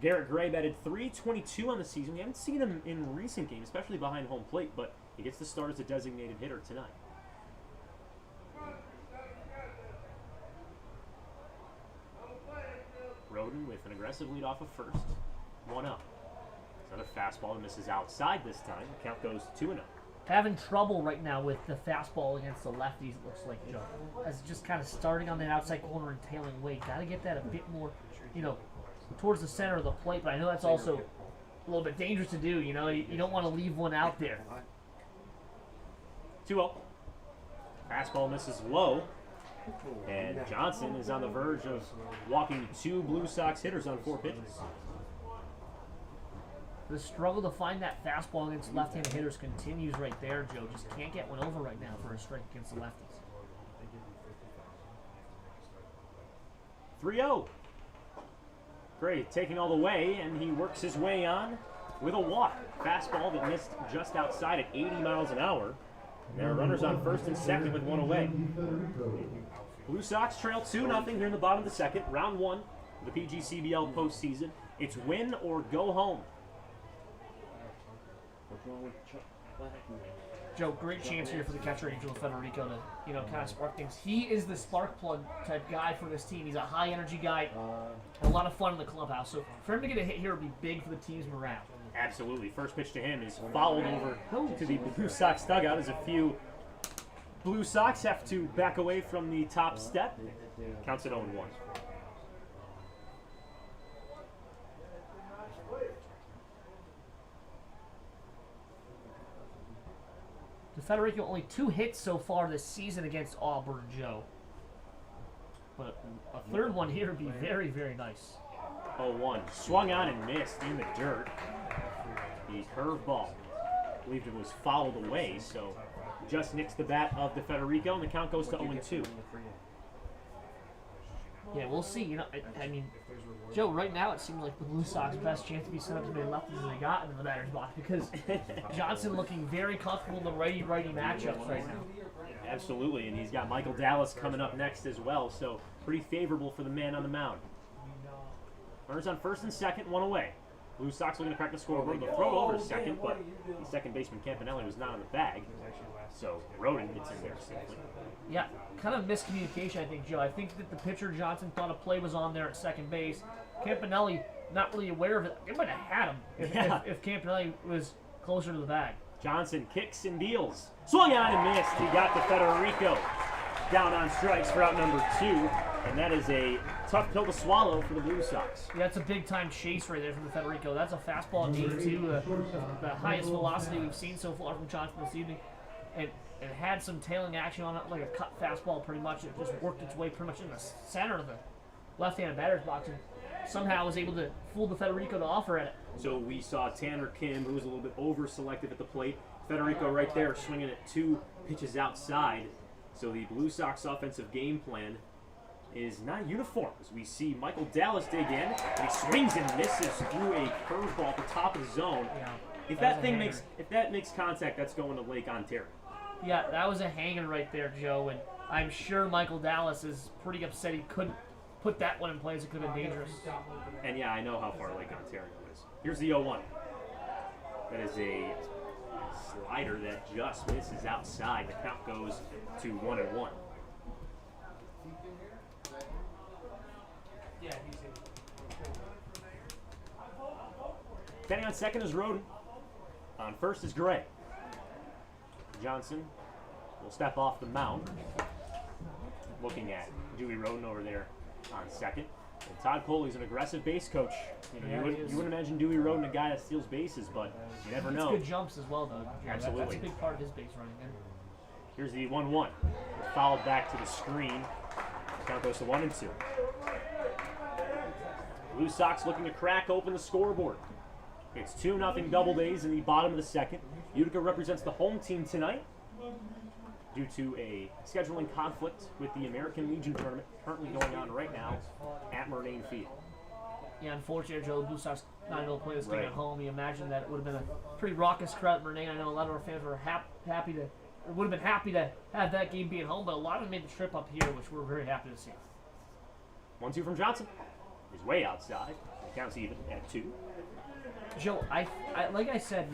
Garrett Gray batted .322 on the season. We haven't seen him in recent games, especially behind home plate, but he gets the start as a designated hitter tonight. Roden with an aggressive lead off of first. 1-0. Another fastball that misses outside this time. The count goes to 2-0. Having trouble right now with the fastball against the lefties, it looks like, Joe. As just kind of starting on the outside corner and tailing away. Got to get that a bit more, towards the center of the plate. But I know that's also a little bit dangerous to do. You don't want to leave one out there. 2-0. Fastball misses low. And Johnson is on the verge of walking 2 Blue Sox hitters on 4 pitches. The struggle to find that fastball against left-handed hitters continues right there, Joe. Just can't get one over right now for a strike against the lefties. 3-0. Great, taking all the way, and he works his way on with a walk. Fastball that missed just outside at 80 miles an hour. There are runners on first and second with one away. Blue Sox trail 2-0 here in the bottom of the second. Round 1 of the PGCBL postseason. It's win or go home. Joe, great chance here for the catcher, Angel Federico, to kind of spark things. He is the spark plug type guy for this team. He's a high energy guy, a lot of fun in the clubhouse. So for him to get a hit here would be big for the team's morale. Absolutely. First pitch to him is fouled over to the Blue Sox dugout as a few Blue Sox have to back away from the top step. Counts at 0-1. Federico only 2 hits so far this season against Auburn, Joe. But a third one here would be very, very nice. 0-1. Swung on and missed in the dirt. The curveball. Believed it was fouled away, so just nicks the bat of the Federico, and the count goes to 0-2. Yeah, we'll see. I mean, Joe, right now it seems like the Blue Sox best chance to be set up as many lefties as they got into the batter's box because Johnson looking very comfortable in the righty-righty matchups right now. Absolutely, and he's got Michael Dallas coming up next as well, so pretty favorable for the man on the mound. Runners on first and second, one away. Blue Sox looking to crack the scoreboard. They'll throw it over to second, but the second baseman Campanelli was not in the bag, so Roden gets in there safely. Yeah, kind of miscommunication, I think, Joe. I think that the pitcher, Johnson, thought a play was on there at second base. Campanelli, not really aware of it. They might have had him if Campanelli was closer to the bag. Johnson kicks and deals. Swung on and missed. He got the Federico down on strikes for out number 2, and that is a tough pill to swallow for the Blue Sox. Yeah, that's a big-time chase right there from the Federico. That's a fastball at 82, the highest velocity we've seen so far from Johnson this evening. And it had some tailing action on it, like a cut fastball pretty much. It just worked its way pretty much in the center of the left-handed batter's box and somehow was able to fool the Federico to offer at it. So we saw Tanner Kim, who was a little bit over-selective at the plate. Federico right there swinging at 2 pitches outside. So the Blue Sox offensive game plan is not uniform. As we see Michael Dallas dig in, and he swings and misses through a curveball at the top of the zone. Yeah, If that that makes contact, that's going to Lake Ontario. Yeah, that was a hanger right there, Joe, and I'm sure Michael Dallas is pretty upset he couldn't put that one in place. It could have been dangerous. And yeah, I know how far Lake Ontario is. Here's the 0-1. That is a slider that just misses outside. The count goes to 1-1. Standing on second is Roden. On first is Gray. Johnson will step off the mound. Looking at Dewey Roden over there on second. And Todd Coley's an aggressive base coach. You wouldn't imagine Dewey Roden a guy that steals bases, but you never know. It's good jumps as well, though. Yeah, Absolutely. That's a big part of his base running. Here's the 1-1. Fouled back to the screen. Count goes to 1-2. Blue Sox looking to crack open the scoreboard. It's 2-0 Doubledays in the bottom of the second. Utica represents the home team tonight due to a scheduling conflict with the American Legion tournament currently going on right now at Murnane Field. Yeah, unfortunately, Joe, the Blue Sox not able to play this game at home. You imagine that it would have been a pretty raucous crowd at Murnane. I know a lot of our fans were would have been happy to have that game be at home, but a lot of them made the trip up here, which we're very happy to see. 1-2 from Johnson. He's way outside. It counts even at 2. Joe, I like I said,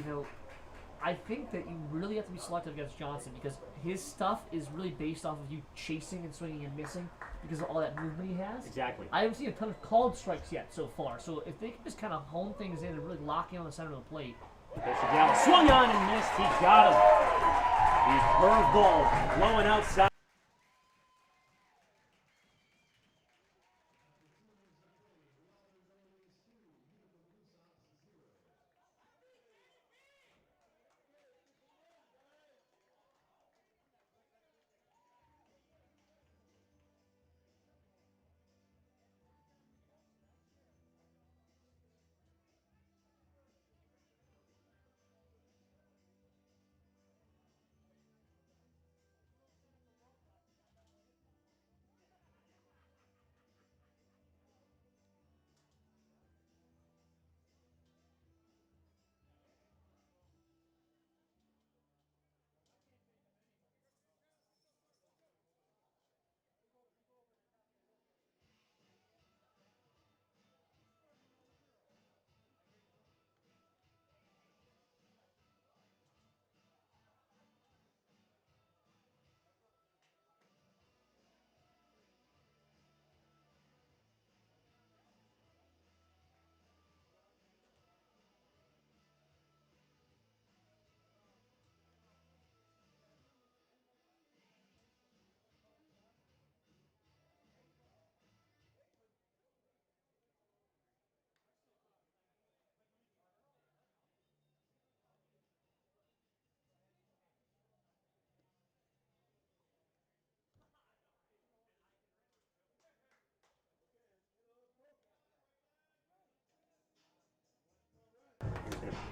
I think that you really have to be selective against Johnson because his stuff is really based off of you chasing and swinging and missing because of all that movement he has. Exactly. I haven't seen a ton of called strikes yet so far, so if they can just kind of hone things in and really lock in on the center of the plate. Swung on and missed. He got him. The curveball blowing outside.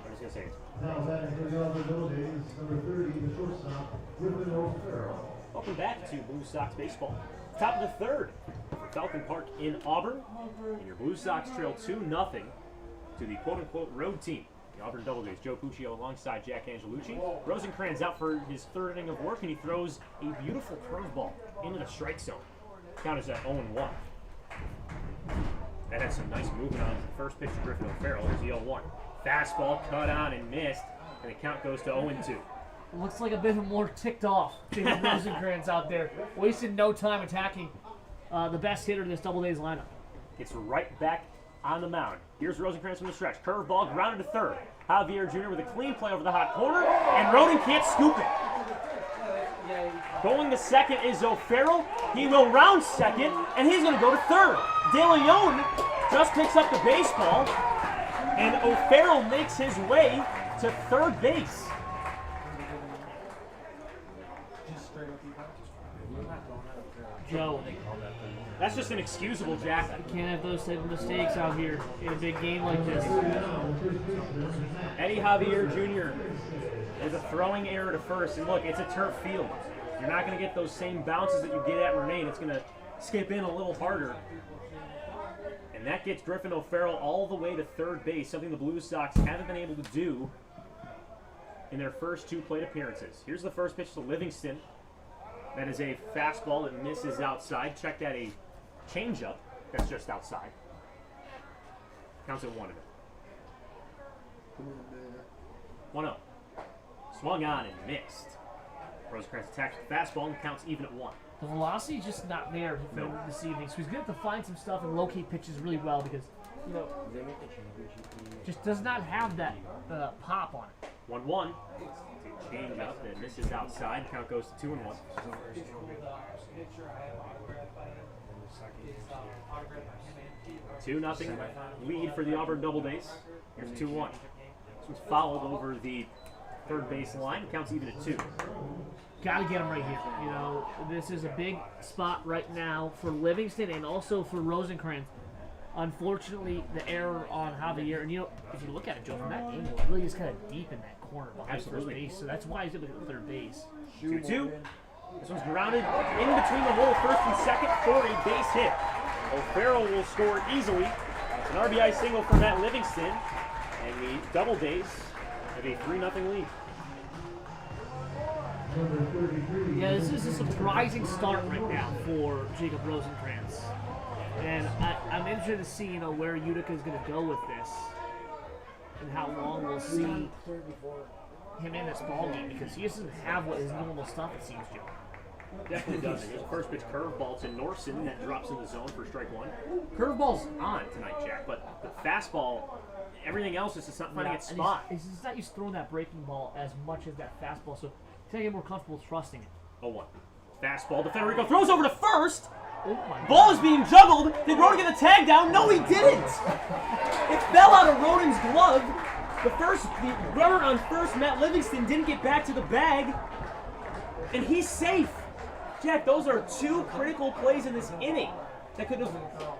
I'm just going to say it. Now batting for the Auburn Doubledays, number 30, the shortstop, O'Farrell. Welcome back to Blue Sox baseball. Top of the third for Falcon Park in Auburn. And your Blue Sox trail 2-0 to the quote-unquote road team. The Auburn Doubledays, Joe Puccio alongside Jack Angelucci. Rosencrantz out for his third inning of work, and he throws a beautiful curveball into the strike zone. Count is at 0-1. That had some nice movement on the first pitch to Griffin O'Farrell. There's the 0-1. Fastball cut on and missed, and the count goes to 0-2. Looks like a bit more ticked off David Rosencrantz out there. Wasted no time attacking the best hitter in this Doubledays lineup. It's right back on the mound. Here's Rosencrantz from the stretch. Curveball grounded to third. Javier Jr. with a clean play over the hot corner, and Roden can't scoop it. Going to second is O'Farrell. He will round second, and he's going to go to third. De Leon just picks up the baseball, and O'Farrell makes his way to third base. Joe, That's just inexcusable, Jack. Can't have those type of mistakes out here in a big game like this. Eddie Javier Jr. is a throwing error to first. And look, it's a turf field. You're not going to get those same bounces that you get at Murnane. It's going to skip in a little harder. And that gets Griffin O'Farrell all the way to third base, something the Blue Sox haven't been able to do in their first 2 plate appearances. Here's the first pitch to Livingston. That is a fastball that misses outside. Check that, a changeup that's just outside. Counts at 1-0. 1-0. Swung on and missed. Rosencrantz attacks with the fastball and counts even at 1. The velocity is just not there for him this evening, so he's going to have to find some stuff and locate pitches really well because, you know, just does not have that pop on it. 1-1. Change up that misses outside. Count goes to 2-1. 2-0 lead for the Auburn Doubledays. Here's 2-1. This was fouled over the third base line. Counts even at 2. Got to get him right here. You know, this is a big spot right now for Livingston and also for Rosencrantz. Unfortunately, the error on Javier, and you know, if you look at it, Joe, from that angle, it really is kind of deep in that corner behind first base, so that's why he's able to get third base. 2-2. This one's grounded in between the hole, first and second, for a base hit. O'Farrell will score easily. It's an RBI single for Matt Livingston, and the Doubledays have a 3-0 lead. Yeah, this is a surprising start right now for Jacob Rosencrantz. And I'm interested to see, you know, where Utica is going to go with this and how long we'll see him in this ballgame because he doesn't have what his normal stuff, it seems, Joe. Definitely doesn't. Here's the first pitch curveball to Norson that drops in the zone for strike 1. Curveball's on tonight, Jack, but the fastball, everything else is just not finding its spot. He's not used to throwing that breaking ball as much as that fastball, so he's going to get more comfortable trusting it. 0-1. Fastball to Federico, throws over to first. Oh my Ball God. is being juggled. Did Roden get the tag down? No, he didn't. It fell out of Roden's glove. The runner on first, Matt Livingston, didn't get back to the bag, and he's safe. Jack, those are 2 critical plays in this inning that could have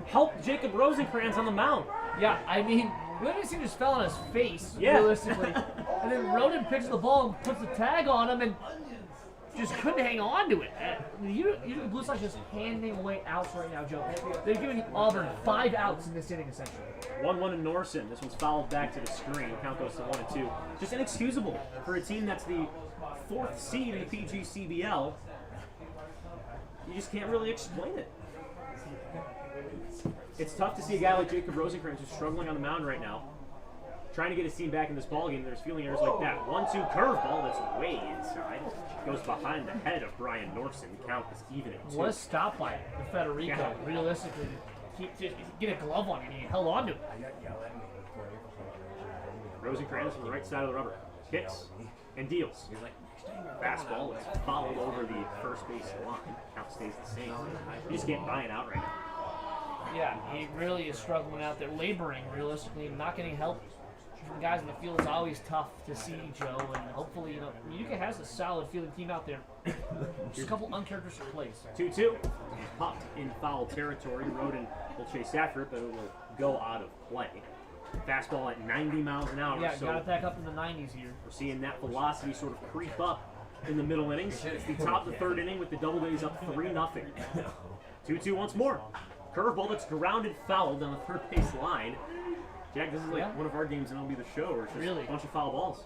helped Jacob Rosencrantz on the mound. Yeah, I mean, Livingston just fell on his face, Yeah. realistically. And then Roden picks the ball and puts the tag on him and just couldn't hang on to it. The Utica Blue Sox just handing away outs right now, Joe. They're giving Auburn 5 outs in this inning, essentially. 1-1 in Norson. This one's fouled back to the screen. Count goes to 1-2. Just inexcusable for a team that's the 4th seed in the PGCBL. You just can't really explain it. It's tough to see a guy like Jacob Rosencrantz who's struggling on the mound right now, trying to get his team back in this ballgame. There's feeling errors like that. 1-2 curveball that's way inside. Goes behind the head of Brian Norson. Count is even at 2. What a stop by the Federico. Yeah. Realistically, just get a glove on him and he held on to it. Rosencrantz from the right side of the rubber. Hits and deals. Fastball is followed over the first base line. Count stays the same. You just can't buy it out right now. Yeah, he really is struggling out there, laboring realistically, not getting help from guys in the field. It's always tough to see, Joe, and hopefully, you know, Utica has a solid fielding team out there. Just a couple uncharacteristic plays. 2-2. He's popped in foul territory. Roden will chase after it, but it will go out of play. Fastball at 90 miles an hour. Yeah, so got it back up in the 90s here. we're seeing that velocity sort of creep up in the middle innings. It's the top of the 3rd inning with the Doubledays up 3-0. 2-2 once more. Curveball that's grounded fouled on the third base line. Jack, this is like one of our games and it'll be the show where it's just a bunch of foul balls.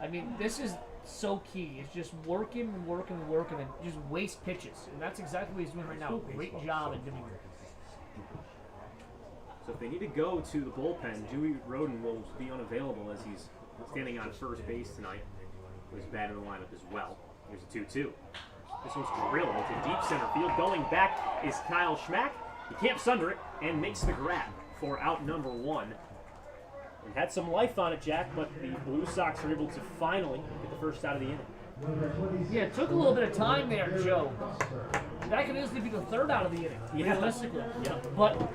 I mean, this is so key. It's just working and working and working and just waste pitches. And that's exactly what he's doing right now. Great job at doing it. So if they need to go to the bullpen, Dewey Roden will be unavailable as he's standing on first base tonight. With his bat in the lineup as well. Here's a 2-2. This one's drilled to deep center field. Going back is Kyle Schmack. He camps under it and makes the grab for out number 1. It had some life on it, Jack, but the Blue Sox are able to finally get the first out of the inning. Yeah, it took a little bit of time there, Joe. That could easily be the 3rd out of the inning, realistically. Yeah. But,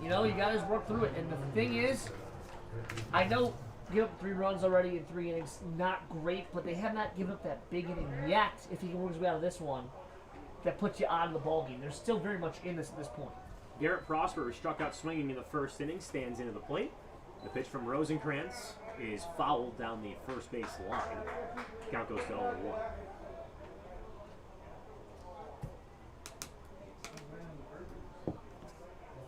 you know, you guys work through it. And the thing is, I know give up 3 runs already in 3 innings, not great, but they have not given up that big inning yet. If he can work his way out of this one, that puts you out of the ballgame. They're still very much in this at this point. Garrett Prosper, who struck out swinging in the first inning, stands into the plate. The pitch from Rosenkrantz is fouled down the first base line. Count goes to 0-1.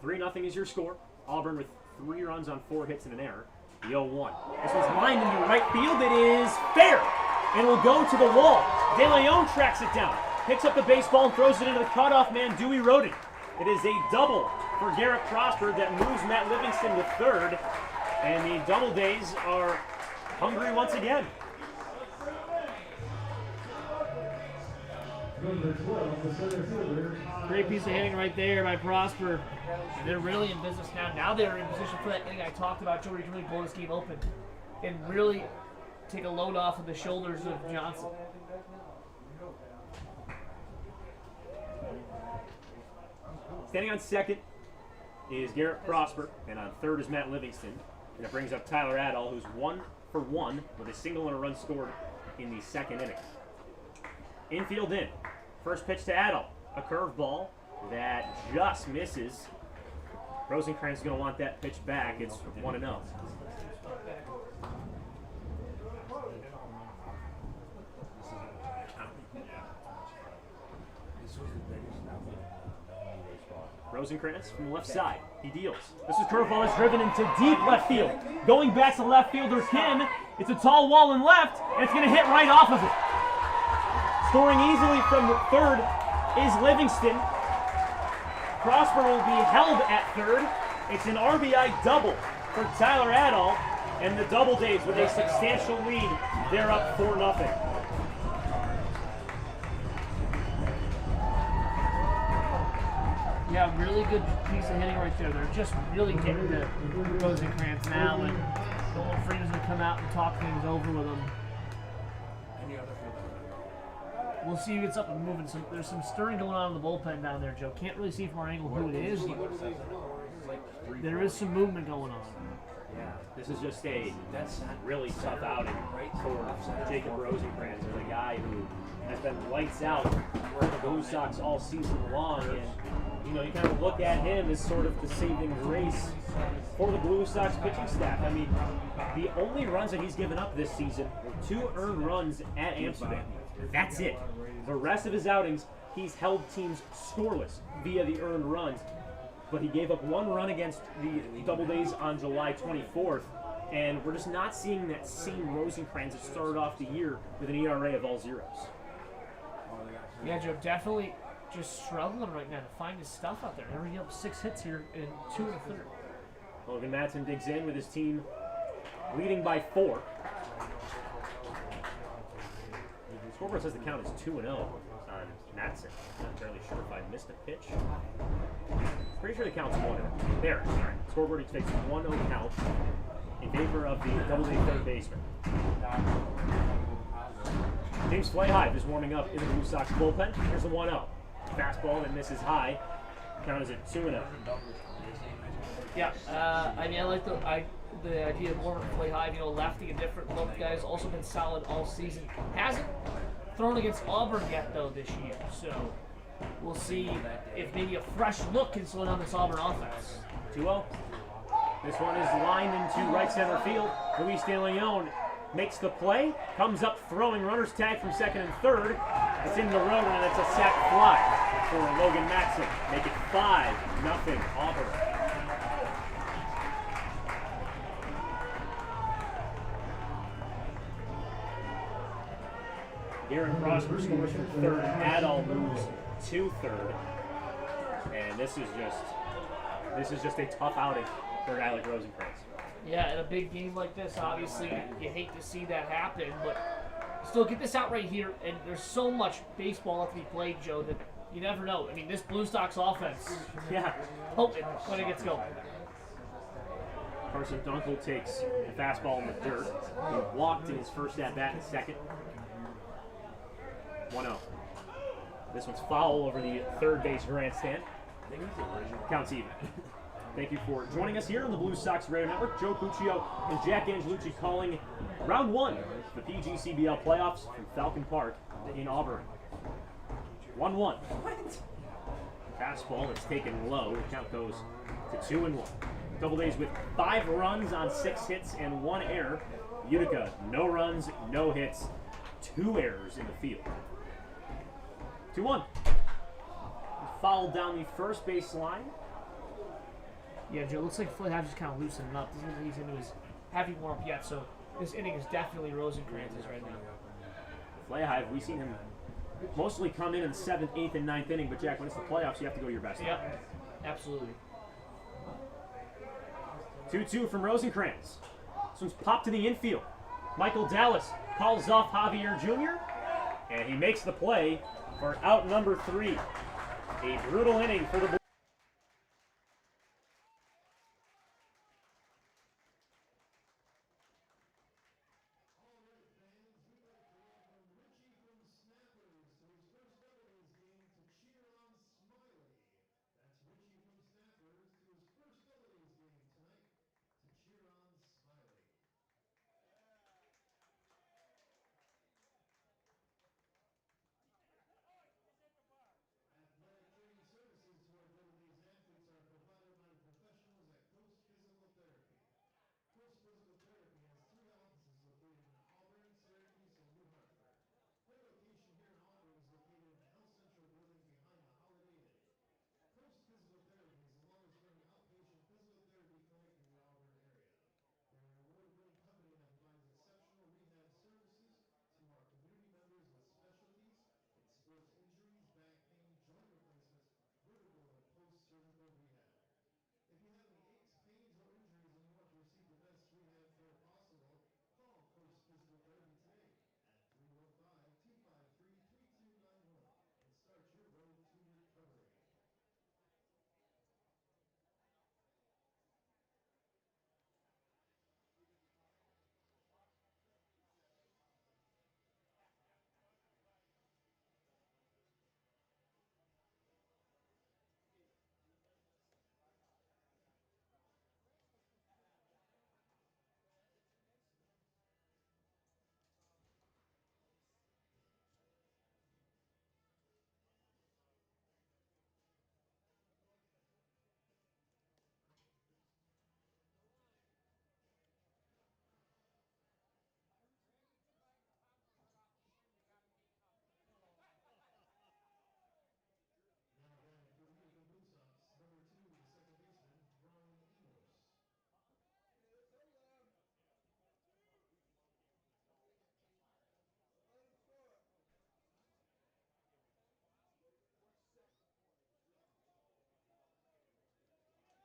3-0 is your score. Auburn with 3 runs on 4 hits and an error. The 0-1. This was lined into right field. It is fair. And will go to the wall. De Leon tracks it down. Picks up the baseball and throws it into the cutoff man, Dewey Roden. It is a double for Garrett Prosper that moves Matt Livingston to third. And the Doubledays are hungry once again. Number 12, the center fielder. Great piece of hitting right there by Prosper. They're really in business now. Now they're in position for that inning I talked about, Joe, where you can really blow this game open and really take a load off of the shoulders of Johnson. Standing on second is Garrett Prosper, and on third is Matt Livingston. And it brings up Tyler Adall, who's 1 for 1 with a single and a run scored in the second inning. Infield in. First pitch to Adall. A curveball that just misses. Rosenkrantz is going to want that pitch back. It's 1-0. Rosenkrantz from the left side. He deals. This is curveball that's driven into deep left field. Going back to left fielder Kim. It's a tall wall in left, and it's going to hit right off of it. Scoring easily from the third is Livingston. Prosper will be held at third. It's an RBI double for Tyler Adall, and the Doubledays with a substantial lead. They're up 4-0. Yeah, really good piece of hitting right there. They're just really getting to Rosenkrantz now, and Nolan Freeman's going to come out and talk things over with him. We'll see who gets up and moving. There's some stirring going on in the bullpen down there, Joe. Can't really see from our angle who it is. There is some movement going on. Yeah, this is just a really tough outing for Jacob Rosenkrantz, the guy who has been lights out for the Blue Sox all season long. And you know, you kind of look at him as sort of the saving grace for the Blue Sox pitching staff. I mean, the only runs that he's given up this season were 2 earned runs at Amsterdam. That's it. The rest of his outings, he's held teams scoreless via the earned runs. But he gave up 1 run against the Doubledays on July 24th, and we're just not seeing that same Rosenkrantz that started off the year with an ERA of all zeros. Yeah, Joe, definitely just struggling right now to find his stuff out there. Never up 6 hits here in 2 1/3. Logan Matson digs in with his team leading by 4. The scoreboard says the count is 2-0 on Matson. Not entirely sure if I missed a pitch. Pretty sure the count's 1-0. There. All right. Scoreboard takes 1-0 count in favor of the Doubleday third baseman. James Flayhive is warming up in the Blue Sox bullpen. Here's the 1-0. Fastball that misses high. Count is at 2-0. Yeah, I mean, I like the idea of warming Flayhive, you know, lefty, a different look. Guy's also been solid all season. Hasn't thrown against Auburn yet, though, this year. So we'll see if maybe a fresh look can slow down this Auburn offense. 2-0. This one is lined into right center field. Luis De Leon makes the play, comes up throwing, runners tag from second and third. It's in the road, and it's a sac fly for Logan Matson. Make it 5-0 Auburn. Garrett Prosper scores from third. Adall moves to third. And this is just a tough outing for a guy like Rosenkrantz. Yeah, in a big game like this, obviously, you hate to see that happen, but still get this out right here, and there's so much baseball left to be played, Joe, that you never know. I mean, this Blue Sox offense, Yeah. hoping when it gets going. Carson Dunkel takes a fastball in the dirt. He walked in his first at-bat in second. 1-0. This one's foul over the third base grandstand. Counts even. Thank you for joining us here on the Blue Sox Radio Network. Joe Puccio and Jack Angelucci calling round 1 of the PGCBL playoffs from Falcon Park in Auburn. 1-1. Fastball that's taken low. The count goes to 2-1. Doubledays with 5 runs on 6 hits and 1 error. Utica, no runs, no hits, 2 errors in the field. 2-1. Fouled down the first base line. Yeah, Joe, looks like Floyd just kind of loosening up. Doesn't look like he's into his heavy warm-up yet, so this inning is definitely Rosencrantz's right now. Flayhive, we've seen him mostly come in the 7th, 8th, and 9th inning, but Jack, when it's the playoffs, you have to go your best. Yep, absolutely. 2-2 from Rosencrantz. This one's popped to the infield. Michael Dallas calls off Javier Jr., and he makes the play for out number 3. A brutal inning for the Blue.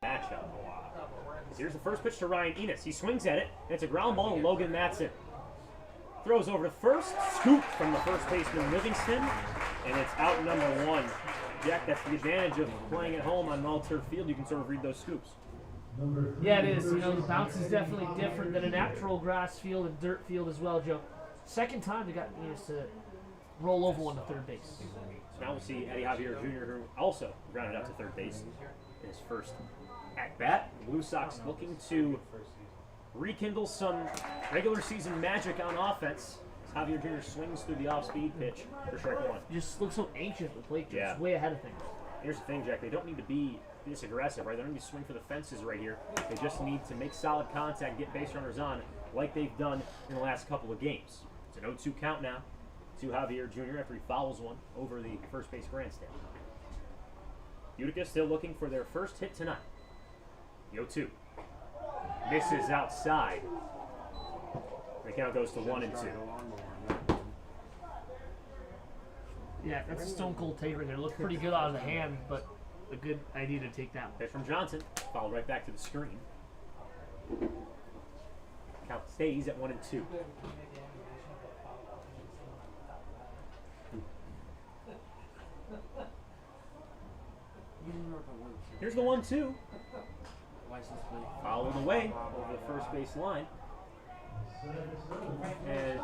Matchup. Here's the first pitch to Ryan Enos. He swings at it, and it's a ground ball to Logan Matson. Throws over to first, scoop from the first baseman Livingston, and it's out number 1. Jack, that's the advantage of playing at home on an all-turf field. You can sort of read those scoops. Yeah, it is. You know, the bounce is definitely different than a natural grass field and dirt field as well, Joe. Second time they got Enos to roll over one to third base. So now we'll see Eddie Javier Jr., who also grounded out to third base in his first at-bat. Blue Sox looking to rekindle some regular season magic on offense. As Javier Jr. swings through the off-speed pitch for strike 1. He just looks so anxious at the plate. Yeah. Just way ahead of things. Here's the thing, Jack. They don't need to be this aggressive, right? They don't need to swing for the fences right here. They just need to make solid contact, get base runners on, like they've done in the last couple of games. It's an 0-2 count now to Javier Jr. after he fouls one over the first base grandstand. Utica still looking for their first hit tonight. The 0-2. Misses outside. The count goes to 1-2. Yeah, that's a stone cold take right there. Looked pretty good out of the hand, but a good idea to take that one. Pitch from Johnson. Fouled right back to the screen. Count stays at 1-2. Here's the 1-2. Fouled away over the first base line. And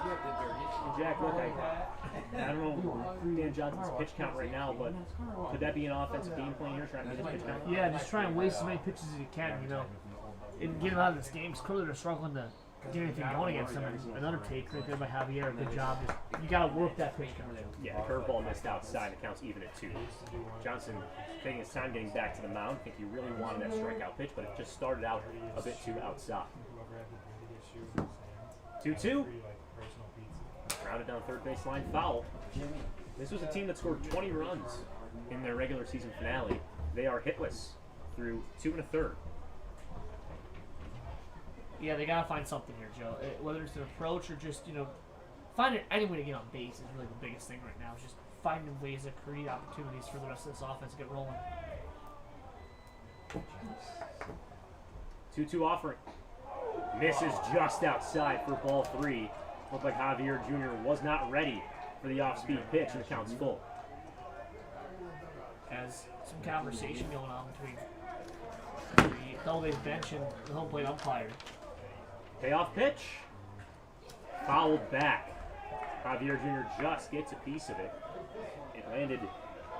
Jack, look, I don't know Dan Johnson's pitch count right now, but could that be an offensive game plan here, trying to get his pitch count? Yeah, just try and waste as many pitches as you can, you know, and get him out of this game. Because clearly they're struggling to get anything going against them. Another take right there by Javier. Good job. Just, you got to work that pitch count in. Yeah, the curveball missed outside. It counts even at 2. Johnson taking his time getting back to the mound. I think he really wanted that strikeout pitch, but it just started out a bit too outside. 2-2. Grounded down third baseline, foul. This was a team that scored 20 runs in their regular season finale. They are hitless through 2 1/3. Yeah, they got to find something here, Joe. Whether it's an approach or just, finding any way to get on base is really the biggest thing right now. It's just finding ways to create opportunities for the rest of this offense to get rolling. 2-2 offering. Misses just outside for ball 3. Looked like Javier Jr. was not ready for the off-speed pitch, and the count's full. As some conversation going on between the Doubledays bench and the home plate umpire. Payoff pitch. Fouled back. Javier Jr. just gets a piece of it. It landed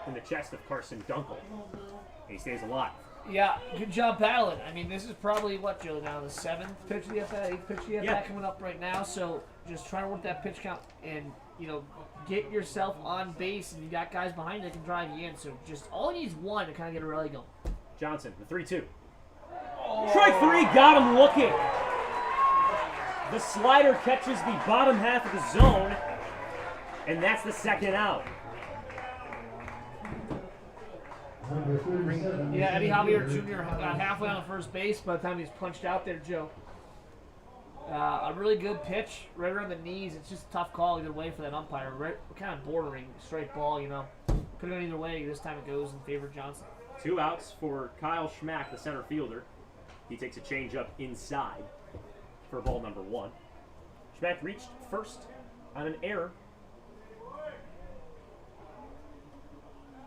in the chest of Carson Dunkel. And he stays alive. Yeah, good job battling. I mean, this is probably, what, Joe, now the 7th pitch of the at-bat, 8th pitch of the at-bat coming up right now. So just trying to work that pitch count and, get yourself on base. And you got guys behind you that can drive you in. So just all he needs one to kind of get a rally going. Johnson, the 3-2. Strike 3, got him looking. The slider catches the bottom half of the zone, and that's the second out. Yeah, Eddie Javier Jr. got halfway on the first base by the time he was punched out there, Joe. A really good pitch, right around the knees. It's just a tough call either way for that umpire. Right, kind of bordering straight ball, Could have gone either way. This time it goes in favor of Johnson. 2 outs for Kyle Schmack, the center fielder. He takes a changeup inside for ball number 1. Schmack reached first on an error.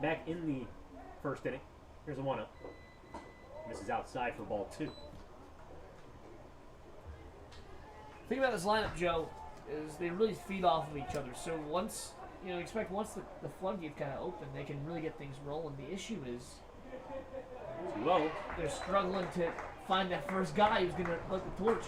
Back in the first inning. Here's a 1-0. Misses outside for ball 2. The thing about this lineup, Joe, is they really feed off of each other. So once, expect once the floodgates kind of open, they can really get things rolling. The issue is Too low. they're struggling to find that first guy who's going to light the torch,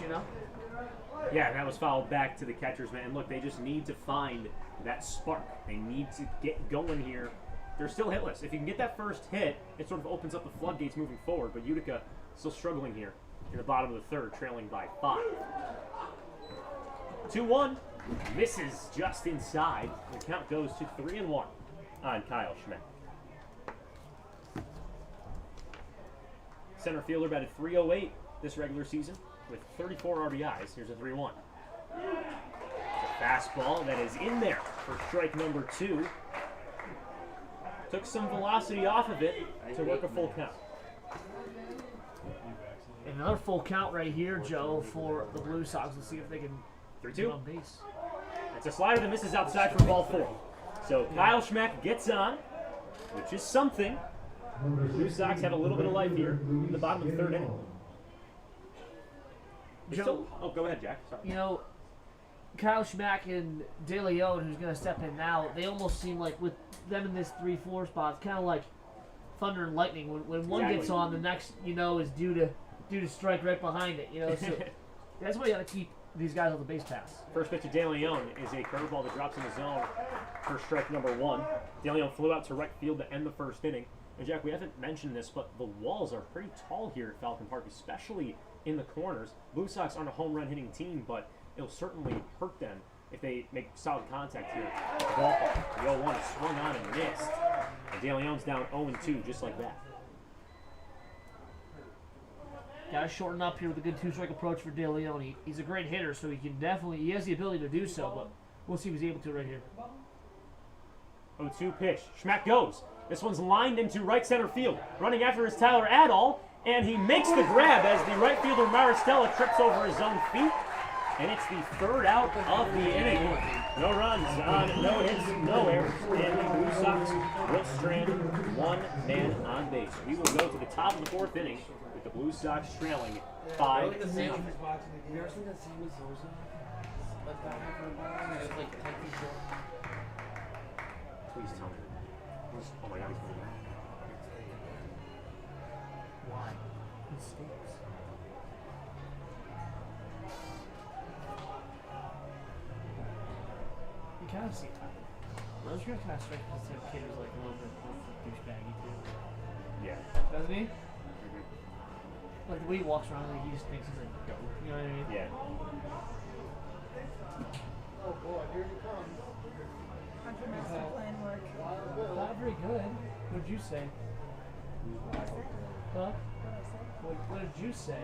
Yeah, that was fouled back to the catcher's man. And look, they just need to find that spark. They need to get going here. They're still hitless. If you can get that first hit, it sort of opens up the floodgates moving forward. But Utica still struggling here in the bottom of the 3rd, trailing by 5. 2-1. Misses just inside. The count goes to 3-1 on Kyle Schmidt. Center fielder batted .308 this regular season with 34 RBIs. Here's a 3-1. A fastball that is in there for strike number 2. Took some velocity off of it to work a full count. Another full count right here, Joe, for the Blue Sox. Let's see if they can get 3-2. on base. It's a slider that misses outside for ball 4. So Kyle Schmack gets on, which is something. The Blue Sox have a little bit of life here in the bottom of the 3rd inning. Joe, Go ahead, Jack. Sorry. Kyle Schmack and De Leon, who's going to step in now, they almost seem like with them in this 3-4 spot, it's kind of like thunder and lightning. When one gets on, the next, is due to strike right behind it. So that's why you got to keep these guys on the base pass. First pitch to De Leon is a curveball that drops in the zone for strike number 1. De Leon flew out to right field to end the 1st inning. And Jack, we haven't mentioned this, but the walls are pretty tall here at Falcon Park, especially in the corners. Blue Sox aren't a home run hitting team, but it'll certainly hurt them if they make solid contact here. Ball, the 0-1 is swung on and missed. And De Leon's down 0-2 just like that. Got to shorten up here with a good 2-strike approach for De Leon. He's a great hitter, so he has the ability to do so, but we'll see if he's able to right here. 0-2 pitch. Schmack goes. This one's lined into right center field. Running after is Tyler Adall, and he makes the grab as the right fielder Maristella trips over his own feet. And it's the 3rd out of the inning. No runs on, no hits, no errors, and the Blue Sox will strand 1 man on base. We will go to the top of the 4th inning with the Blue Sox trailing 5-0. You ever seen that Sammy Sosa? Like that happened? It's like 10 feet short. Please tell me. Oh my God, he's coming back. Why? He stinks. kind of see that. Rosecrans kind of strikes me as a kid who's like a little bit douchebaggy too. Yeah. Doesn't he? Like the way he walks around, like he just thinks he's like dope. You know what I mean? Yeah. Oh boy, here he comes. Country master plan work. Not very good. What'd you say? Huh? What did you say?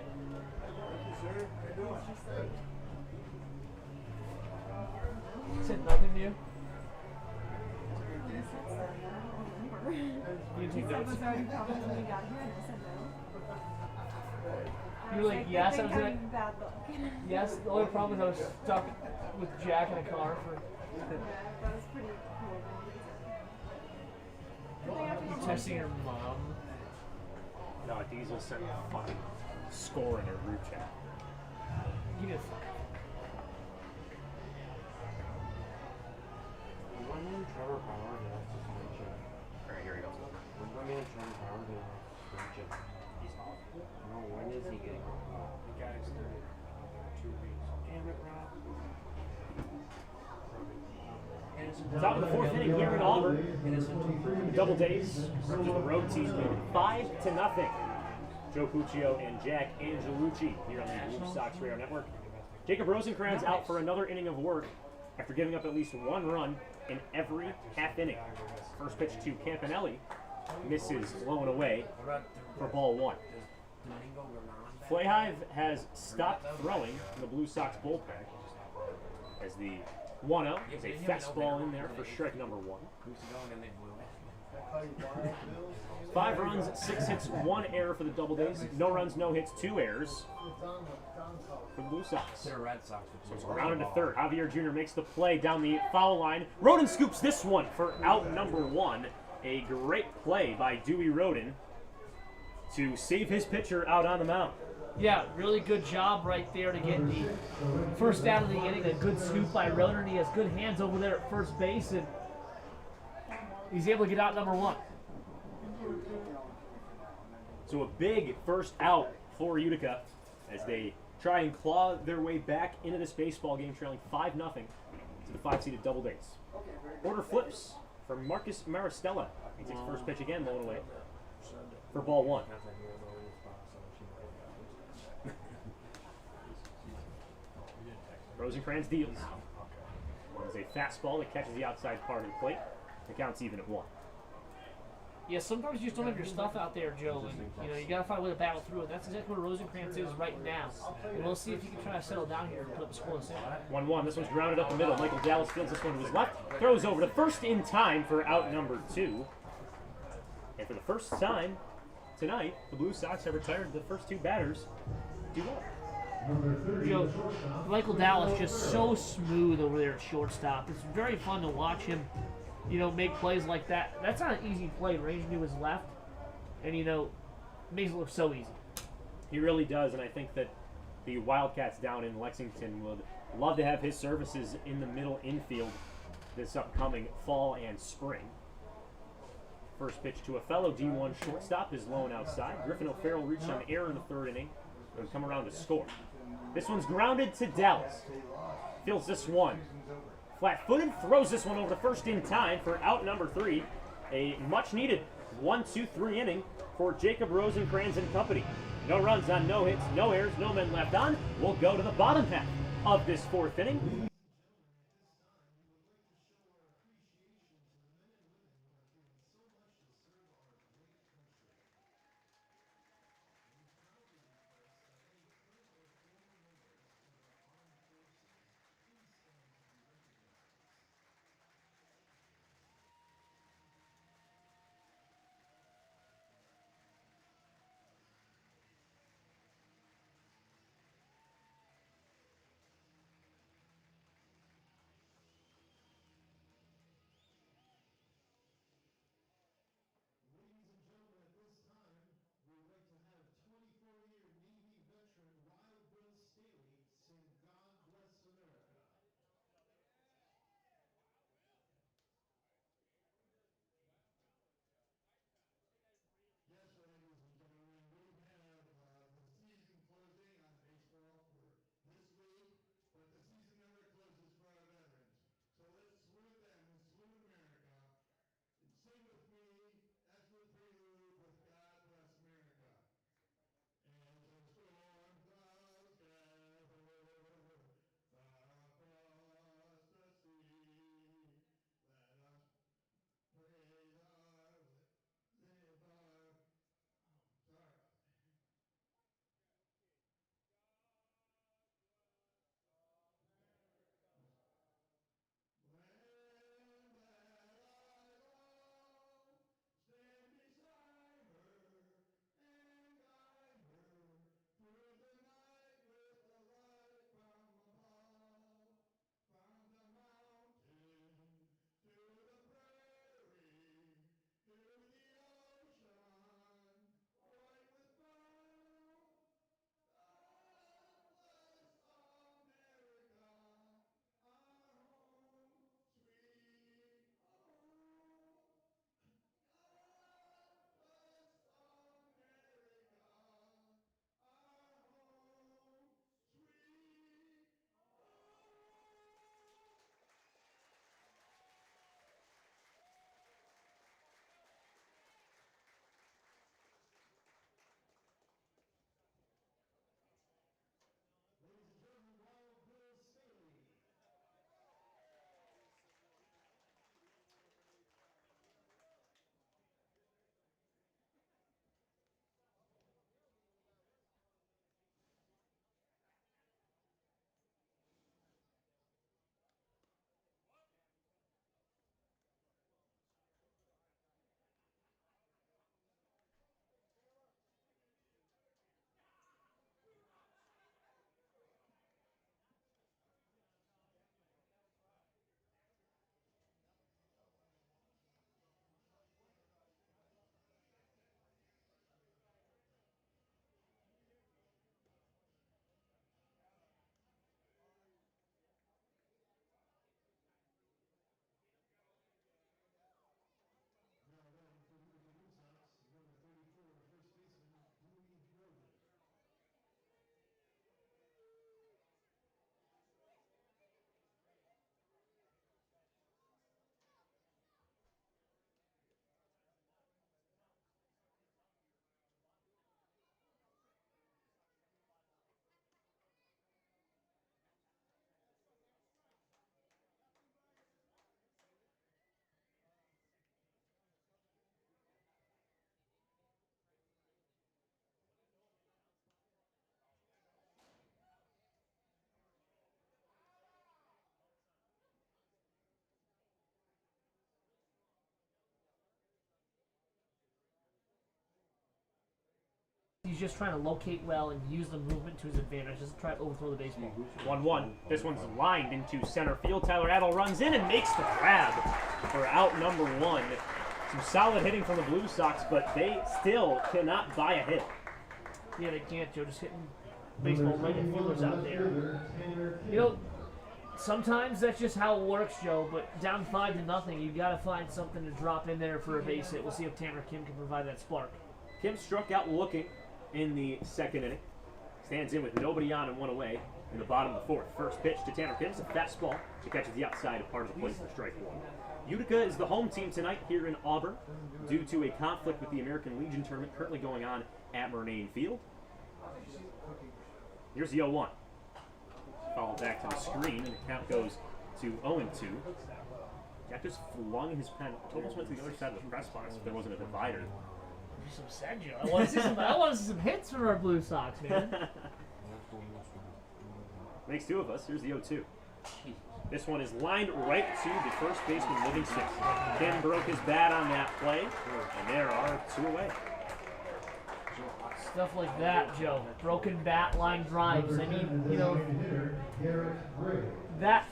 Said nothing to you? You took That notes. was already probably when we got here, and I said no. You were like, yes, I was having like, bad luck. yes. The only problem is I was stuck with Jack in a car for. That was pretty cool. You texting your mom. No, Diesel sent a fucking score in her group chat. Give me a fuck. When in Trevor Power, that's just mention. Alright, here we go. When my man Trevor Power, mention. He's off. No, when is he getting off? He got extended 2 weeks. Damn it, Rob. It's out in the 4th inning here in Auburn. The Doubledays versus the road team, 5-0. Joe Puccio and Jack Angelucci here on the Blue Sox Radio Network. Jacob Rosencrantz out for another inning of work after giving up at least 1 run in every half inning. First pitch to Campanelli misses, blown away for ball 1. Flahive has stopped throwing in the Blue Sox bullpen as the 1-0 is a fastball in there for strike number 1. 5 runs, 6 hits, 1 error for the Doubledays. No runs, no hits, 2 errors for the Blue Sox. To the Red Sox. So it's grounded to third. Javier Jr. makes the play down the foul line. Roden scoops this one for out number 1. A great play by Dewey Roden to save his pitcher out on the mound. Yeah, really good job right there to get the first out of the inning. A good scoop by Roden. He has good hands over there at first base, and he's able to get out number 1. So a big first out for Utica as they try and claw their way back into this baseball game, trailing 5-0 to the 5-seeded Doubledays. Order flips for Marcus Maristella. He takes first pitch again, blown away for ball 1. Rosencrantz deals. It's a fastball that catches the outside part of the plate. The count's even at 1. Yeah, sometimes you just don't have your stuff out there, Joe, and you gotta find a way to battle through it. That's exactly what Rosencrantz is right now. And we'll see if he can try to settle down here and put up a scoreless inning. 1-1. This one's grounded up the middle. Michael Dallas fields this one to his left. Throws over to first in time for out number 2. And for the first time tonight, the Blue Sox have retired the first 2 batters. 2-1. Joe, Michael Dallas just so smooth over there at shortstop. It's very fun to watch him, make plays like that. That's not an easy play, ranging to his left, and makes it look so easy. He really does, and I think that the Wildcats down in Lexington would love to have his services in the middle infield this upcoming fall and spring. First pitch to a fellow D1 shortstop is low and outside. Griffin O'Farrell reached on error in the 3rd inning. It would come around to score. This one's grounded to Dallas. Fields this one. Flat-footed, throws this one over to first in time for out number 3. A much-needed 1-2-3 inning for Jacob Rosencrantz and company. No runs on no hits, no errors, no men left on. We'll go to the bottom half of this 4th inning. he's just trying to locate well and use the movement to his advantage. Just try to overthrow the baseball. 1-1. This one's lined into center field. Tyler Adel runs in and makes the grab for out number 1. Some solid hitting from the Blue Sox, but they still cannot buy a hit. Yeah, they can't, Joe. Just hitting baseball right at fielders out there. You know, sometimes that's just how it works, Joe. But down 5-0, you got to find something to drop in there for a base hit. We'll see if Tanner Kim can provide that spark. Kim struck out looking in the second inning. Stands in with nobody on and one away in the bottom of the 4th. First pitch to Tanner Kim is a fastball. She catches the outside of part of the plate for strike 1. Utica is the home team tonight here in Auburn due to a conflict with the American Legion tournament currently going on at Murnane Field. Here's the 0-1. Followed back to the screen, and the count goes to 0-2. Jack just flung his pen. It almost went to the other side of the press box if there wasn't a divider. Some sad, Joe. I want to see some hits from our Blue Sox, man. Makes 2 of us. Here's the 0-2. This one is lined right to the first baseman, Livingston. Kim broke his bat on that play, and there are 2 away. Stuff like that, Joe. Broken bat line drives. I mean, you know, that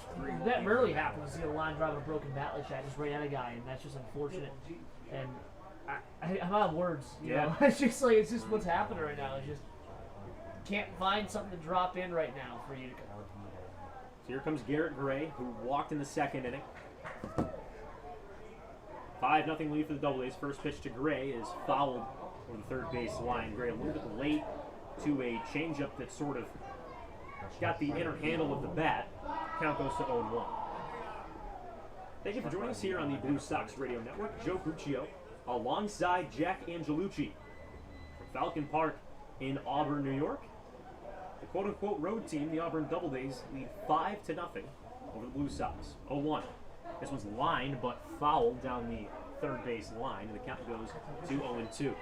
rarely happens to see a line drive a broken bat like that, just right at a guy, and that's just unfortunate. And I'm out of words. You know? It's just what's happening right now. It's just can't find something to drop in right now for Utica. So here comes Garrett Gray, who walked in the second inning. 5-0 lead for the Doubledays. First pitch to Gray is fouled over the third base line. Gray a little bit late to a changeup that sort of got the inner handle of the bat. Count goes to 0-1. Thank you for joining us here on the Blue Sox Radio Network. Joe Puccio alongside Jack Angelucci from Falcon Park in Auburn, New York. The quote-unquote road team, the Auburn Doubledays, lead 5-0 over the Blue Sox. 0-1. This one's lined but fouled down the third base line, and the count goes to 0-2.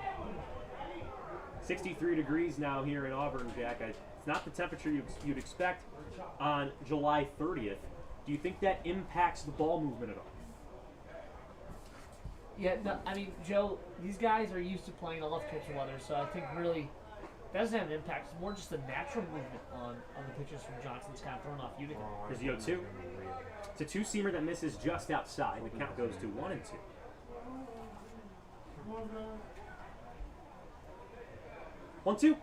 63 degrees now here in Auburn, Jack. It's not the temperature you'd expect on July 30th. Do you think that impacts the ball movement at all? Yeah, no, I mean, Joe, these guys are used to playing all of pitch weather, so I think really that doesn't have an impact. It's more just the natural movement on the pitches from Johnson's kind of throwing off Utica. Here's the 0-2. It's a two-seamer that misses just outside. The count goes to 1-2. 1-2.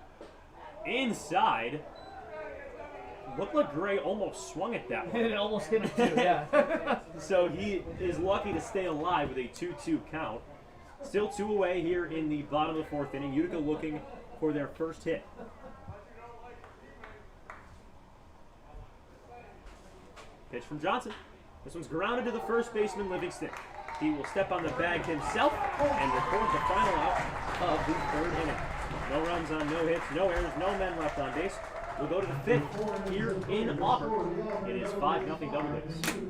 Inside. Looked like Gray almost swung at that one. It almost hit him too, yeah. So he is lucky to stay alive with a 2-2 count. Still 2 away here in the bottom of the 4th inning. Utica looking for their first hit. Pitch from Johnson. This one's grounded to the first baseman, Livingston. He will step on the bag himself and record the final out of the 3rd inning. No runs on no hits, no errors, no men left on base. We'll go to the 5th here in Auburn. It is 5-0 Doubledays.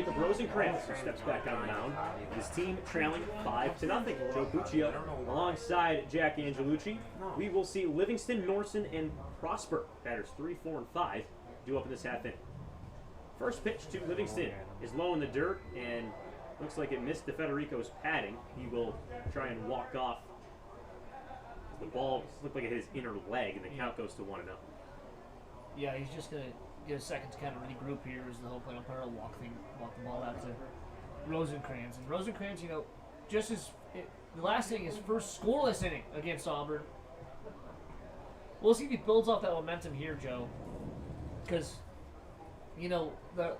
Jacob Rosenkrantz, who steps back on the mound. His team trailing 5-0. Joe Buccio alongside Jack Angelucci. We will see Livingston, Norson, and Prosper, batters 3, 4, and 5, due up in this half inning. First pitch to Livingston is low in the dirt and looks like it missed DeFederico's padding. He will try and walk off. The ball looked like it hit his inner leg, and the count goes to 1-0. Yeah, he's just going to get a second to kind of regroup here as the home plate umpire will walk the ball out to Rosenkrantz. And Rosenkrantz, you know, the last inning, his first scoreless inning against Auburn. We'll see if he builds off that momentum here, Joe. Because, you know, the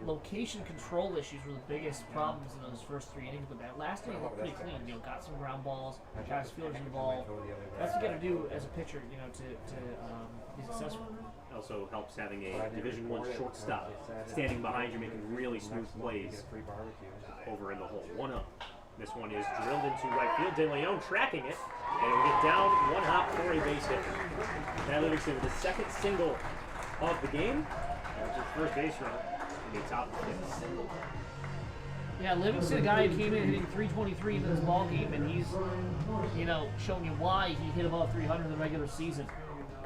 location control issues were the biggest problems in those first 3 innings, but that last inning looked pretty clean. You know, got some ground balls, got his fielders involved. That's what you got to do as a pitcher, you know, to be successful. Also helps having a Division I shortstop standing behind you, making really smooth plays over in the hole. 1-0. This one is drilled into right field. De Leon tracking it, and it will get down 1 hop for a base hit. That Livingston with the second single of the game. That's his first base run in the top of the fifth. Yeah, Livingston, a guy who came in hitting 323 in this ball game, and he's, you know, showing you why he hit above 300 in the regular season.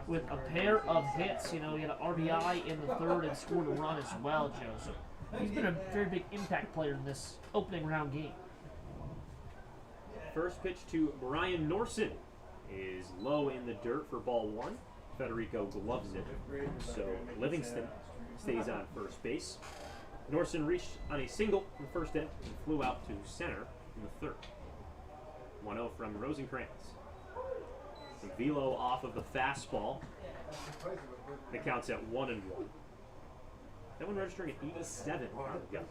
With a pair of hits, you know, he had an RBI in the third and scored a run as well, Joe. So he's been a very big impact player in this opening round game. First pitch to Brian Norson is low in the dirt for ball 1. Federico gloves it, so Livingston stays on first base. Norson reached on a single in the first inning and flew out to center in the third. 1-0 from Rosenkrantz. The velo off of the fastball. That counts at 1-1. That one registering at 87 on the go.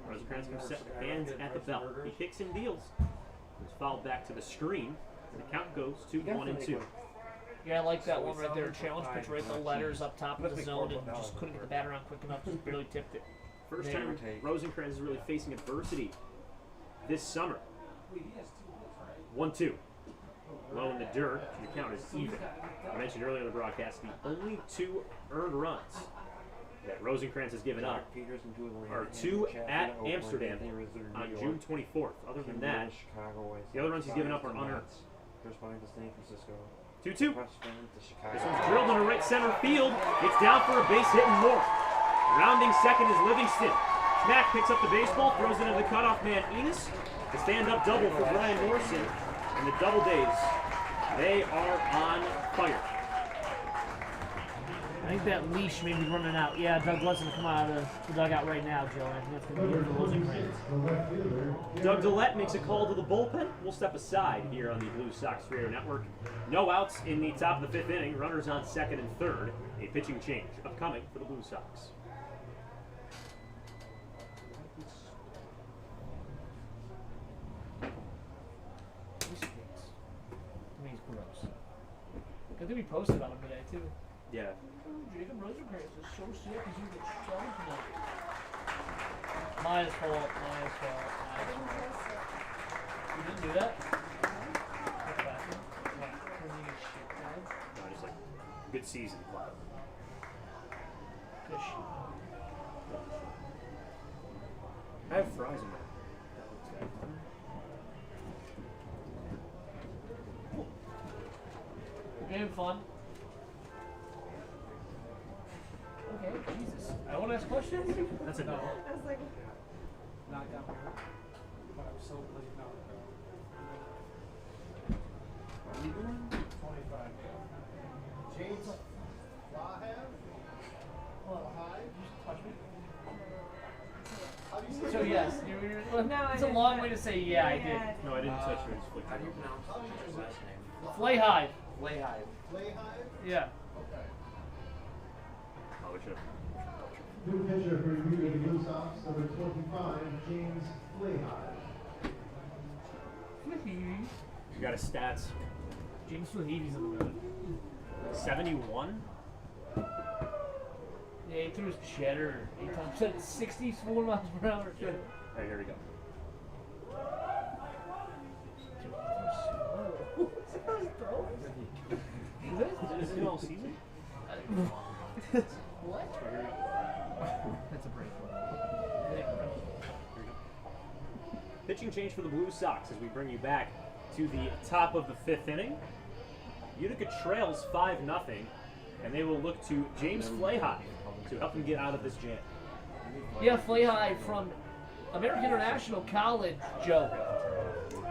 Rosenkrantz comes set with hands at the belt. He kicks and deals. It's fouled back to the screen, and the count goes to 1-2. Yeah, I like that one right there. Challenge pitch right, the letters up top of the zone, and just couldn't get the batter on quick enough, just barely tipped it. First time Rosenkrantz is really facing adversity this summer. 1-2. Low in the dirt, the count is even. I mentioned earlier in the broadcast, the only 2 earned runs that Rosenkrantz has given up are 2 at Amsterdam on June 24th. Other than that, the other runs he's given up are unearned. 2-2. This one's drilled into right center field. It's down for a base hit and more. Rounding second is Livingston. Schmack picks up the baseball, throws it into the cutoff man Enos. The stand-up double for Brian Norson. And the Doubledays, they are on fire. I think that leash may be running out. Yeah, Doug Gillett's going to come out of the dugout right now, Joe. I think that's going to be the Rosenkrantz. Doug Gillette makes a call to the bullpen. We'll step aside here on the Blue Sox Radio Network. No outs in the top of the 5th inning. Runners on second and third. A pitching change upcoming for the Blue Sox. I think we posted on him today, too. Yeah. Jacob Rosenkrantz is so sick because he's a strong tonight. My fault. You didn't do that? No, just like good season. Good shit. I have fries in there. Game fun. Okay, Jesus. I want to ask questions? That's a no. I was like, Not down here. But I'm so pleased now. 25. James Flahev? Just touch me. How do you say So that? yes, No, it's I a long didn't. way to say yeah, I did. Yeah. No, I didn't touch yours. How do you pronounce your last name? Flay Hive. Layhive. Flahev? Yeah. Okay. Oh, we should have. New pitcher for the Utica Blue Sox, number 25, James Flahev. You got a stats. James Flaheevy's in the mood. 71. Yeah, he threw his cheddar 8 times. Said 64 miles per hour. All right, here we go. Is it all season? What? Right, here we go. That's a break. pitching change for the Blue Sox as we bring you back to the top of the 5th inning. Utica trails 5-0, and they will look to James Flahey to help them get out of this jam. Yeah, Flahey from American International College, Joe.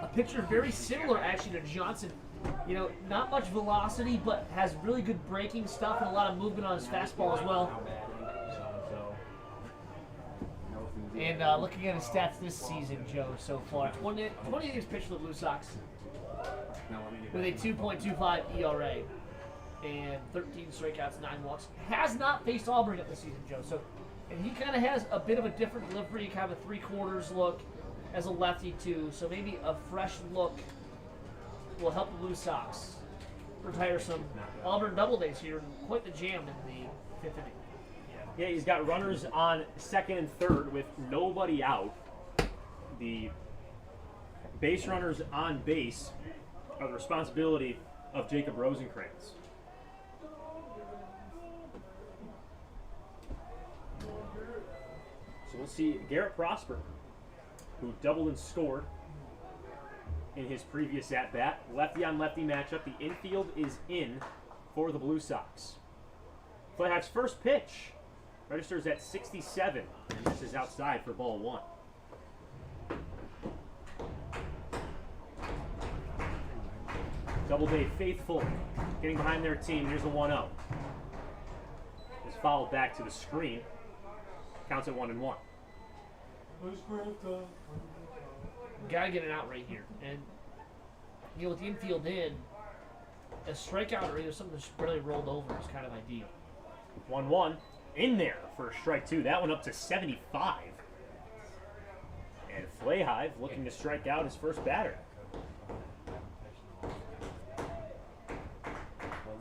A pitcher very similar, actually, to Johnson. You know, not much velocity, but has really good breaking stuff and a lot of movement on his fastball as well. And looking at his stats this season, Joe, so far, 20 innings pitched for the Blue Sox with a 2.25 ERA and 13 strikeouts, 9 walks. Has not faced Auburn yet this season, Joe. So, and he kind of has a bit of a different delivery, kind of a 3/4 look as a lefty too. So maybe a fresh look will help the Blue Sox retire some Auburn Doubledays here. Quite the jam in the 5th inning. Yeah, he's got runners on 2nd and 3rd with nobody out. The base runners on base are the responsibility of Jacob Rosenkrantz. So we'll see Garrett Prosper, who doubled and scored in his previous at-bat. Lefty-on-lefty matchup. The infield is in for the Blue Sox. Flahey's first pitch registers at 67, and this is outside for ball 1. Doubleday faithful, getting behind their team. Here's the 1-0. It's fouled back to the screen. Counts at 1-1. Gotta get it out right here. And, you know, with the infield in, a strikeout or either something that's really rolled over is kind of ideal. 1-1 in there for strike 2. That one up to 75. And Flahey looking to strike out his first batter.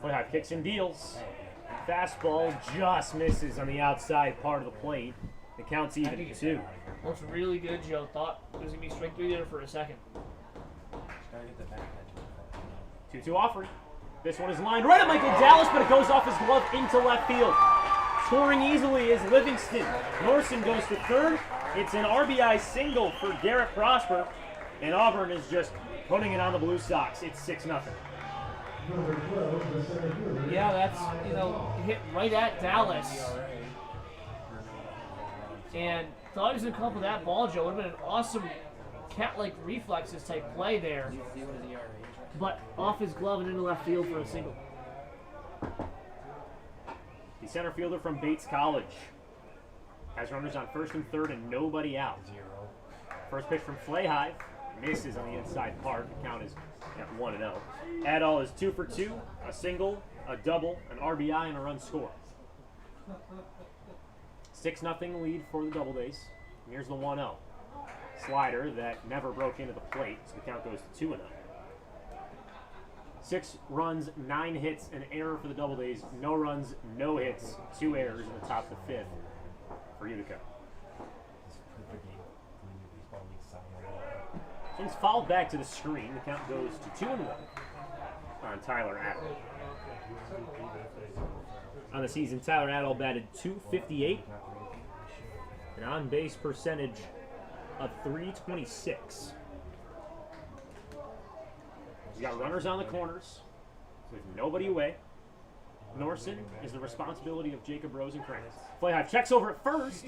Flahey kicks and deals. Fastball just misses on the outside part of the plate. The count's even at 2. Looks really good, Joe. Thought it was going to be strike 3 there for a second. 2-2 offering. This one is lined right at Michael Dallas, but it goes off his glove into left field. Scoring easily is Livingston. Norson goes to 3rd. It's an RBI single for Garrett Prosper, and Auburn is just putting it on the Blue Sox. It's 6-0. Yeah, that's, you know, hit right at Dallas. And thought he was going to come up with that ball, Joe. It would have been an awesome cat-like reflexes type play there. But off his glove and into left field for a single. The center fielder from Bates College has runners on 1st and 3rd and nobody out. First pitch from Flahey misses on the inside part. The count is at 1-0. Adall is 2 for 2, a single, a double, an RBI, and a run score. 6-0 lead for the Doubledays. And here's the 1-0. Slider that never broke into the plate, so the count goes to 2-0. 6 runs, 9 hits, an error for the Doubledays. No runs, no hits, 2 errors in the top of the 5th for Utica. So it's fouled back to the screen. The count goes to 2-1 on Tyler Adall. On the season, Tyler Adall batted .258, an on-base percentage of .326. He's got runners on the corners with nobody away. Norson is the responsibility of Jacob Rosenkrantz. Flahey checks over at first,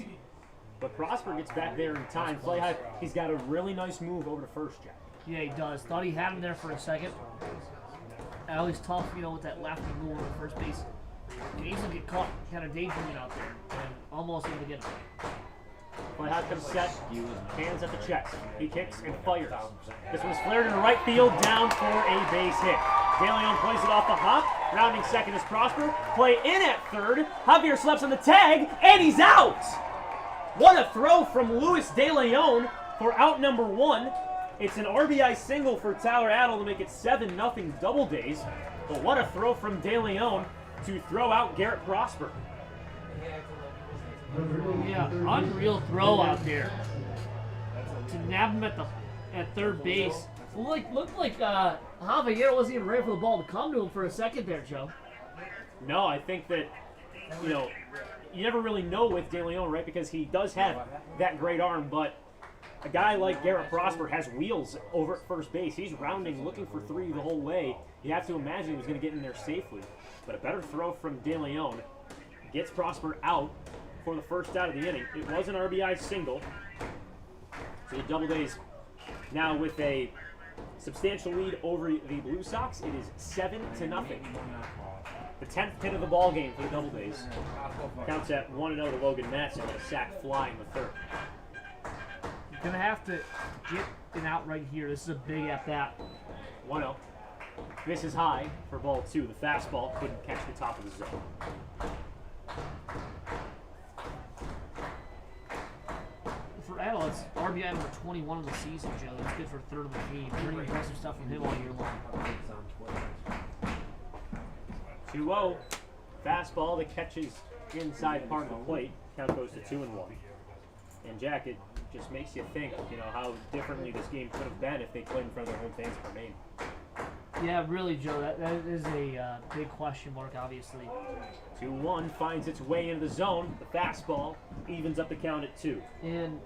but Prosper gets back there in time. Flahey, he's got a really nice move over to first, Jack. Yeah, he does. Thought he had him there for a second. Always tough, you know, with that lefty move over first base. Can easily get caught kind of daydreaming out there and almost able to get him. Flahey comes set, hands at the chest. He kicks and fires. This one's flared into right field, down for a base hit. De Leon plays it off the hop. Rounding second is Prosper. Play in at 3rd. Javier slaps on the tag, and he's out! What a throw from Luis De Leon for out number 1. It's an RBI single for Tyler Adall to make it 7-0 Doubledays. But what a throw from De Leon to throw out Garrett Prosper. Yeah, unreal throw out there to nab him at 3rd base. Looked like Javier wasn't even ready for the ball to come to him for a second there, Joe. No, I think that, you know, you never really know with De Leon, right? Because he does have that great arm, but a guy like Garrett Prosper has wheels over at first base. He's rounding, looking for 3 the whole way. You have to imagine he was going to get in there safely. But a better throw from De Leon gets Prosper out for the first out of the inning. It was an RBI single. So the Doubledays now with a substantial lead over the Blue Sox. It is 7-0. The 10th hit of the ball game for the Doubledays. Counts at 1-0 to Logan Matson with a sac fly in the third. Gonna have to get an out right here. This is a big at bat. 1-0. This is high for ball 2. The fastball couldn't catch the top of the zone. For Adel, it's RBI number 21 of the season, Joe. It's good for third of the team. Pretty impressive stuff from him all year long. 2-0. Fastball that catches inside part of the plate. Count goes to 2-1. And Jack, it just makes you think, how differently this game could have been if they played in front of their home fans for Maine. Yeah, really, Joe. That is a big question mark, obviously. 2-1 finds its way into the zone. The fastball evens up the count at 2. And,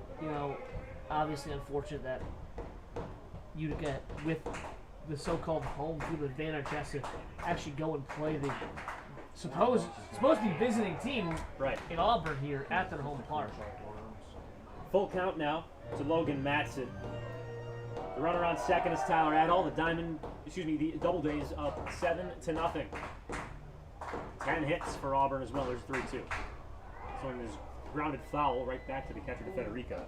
obviously unfortunate that Utica, with the so-called home field advantage, has to actually go and play the supposed to be visiting team in Auburn here at their home park. Full count now to Logan Matson. The runner on second is Tyler Adel. The Doubledays up 7-0. 10 hits for Auburn as well. There's 3-2. Swing is grounded foul right back to the catcher, DeFederico.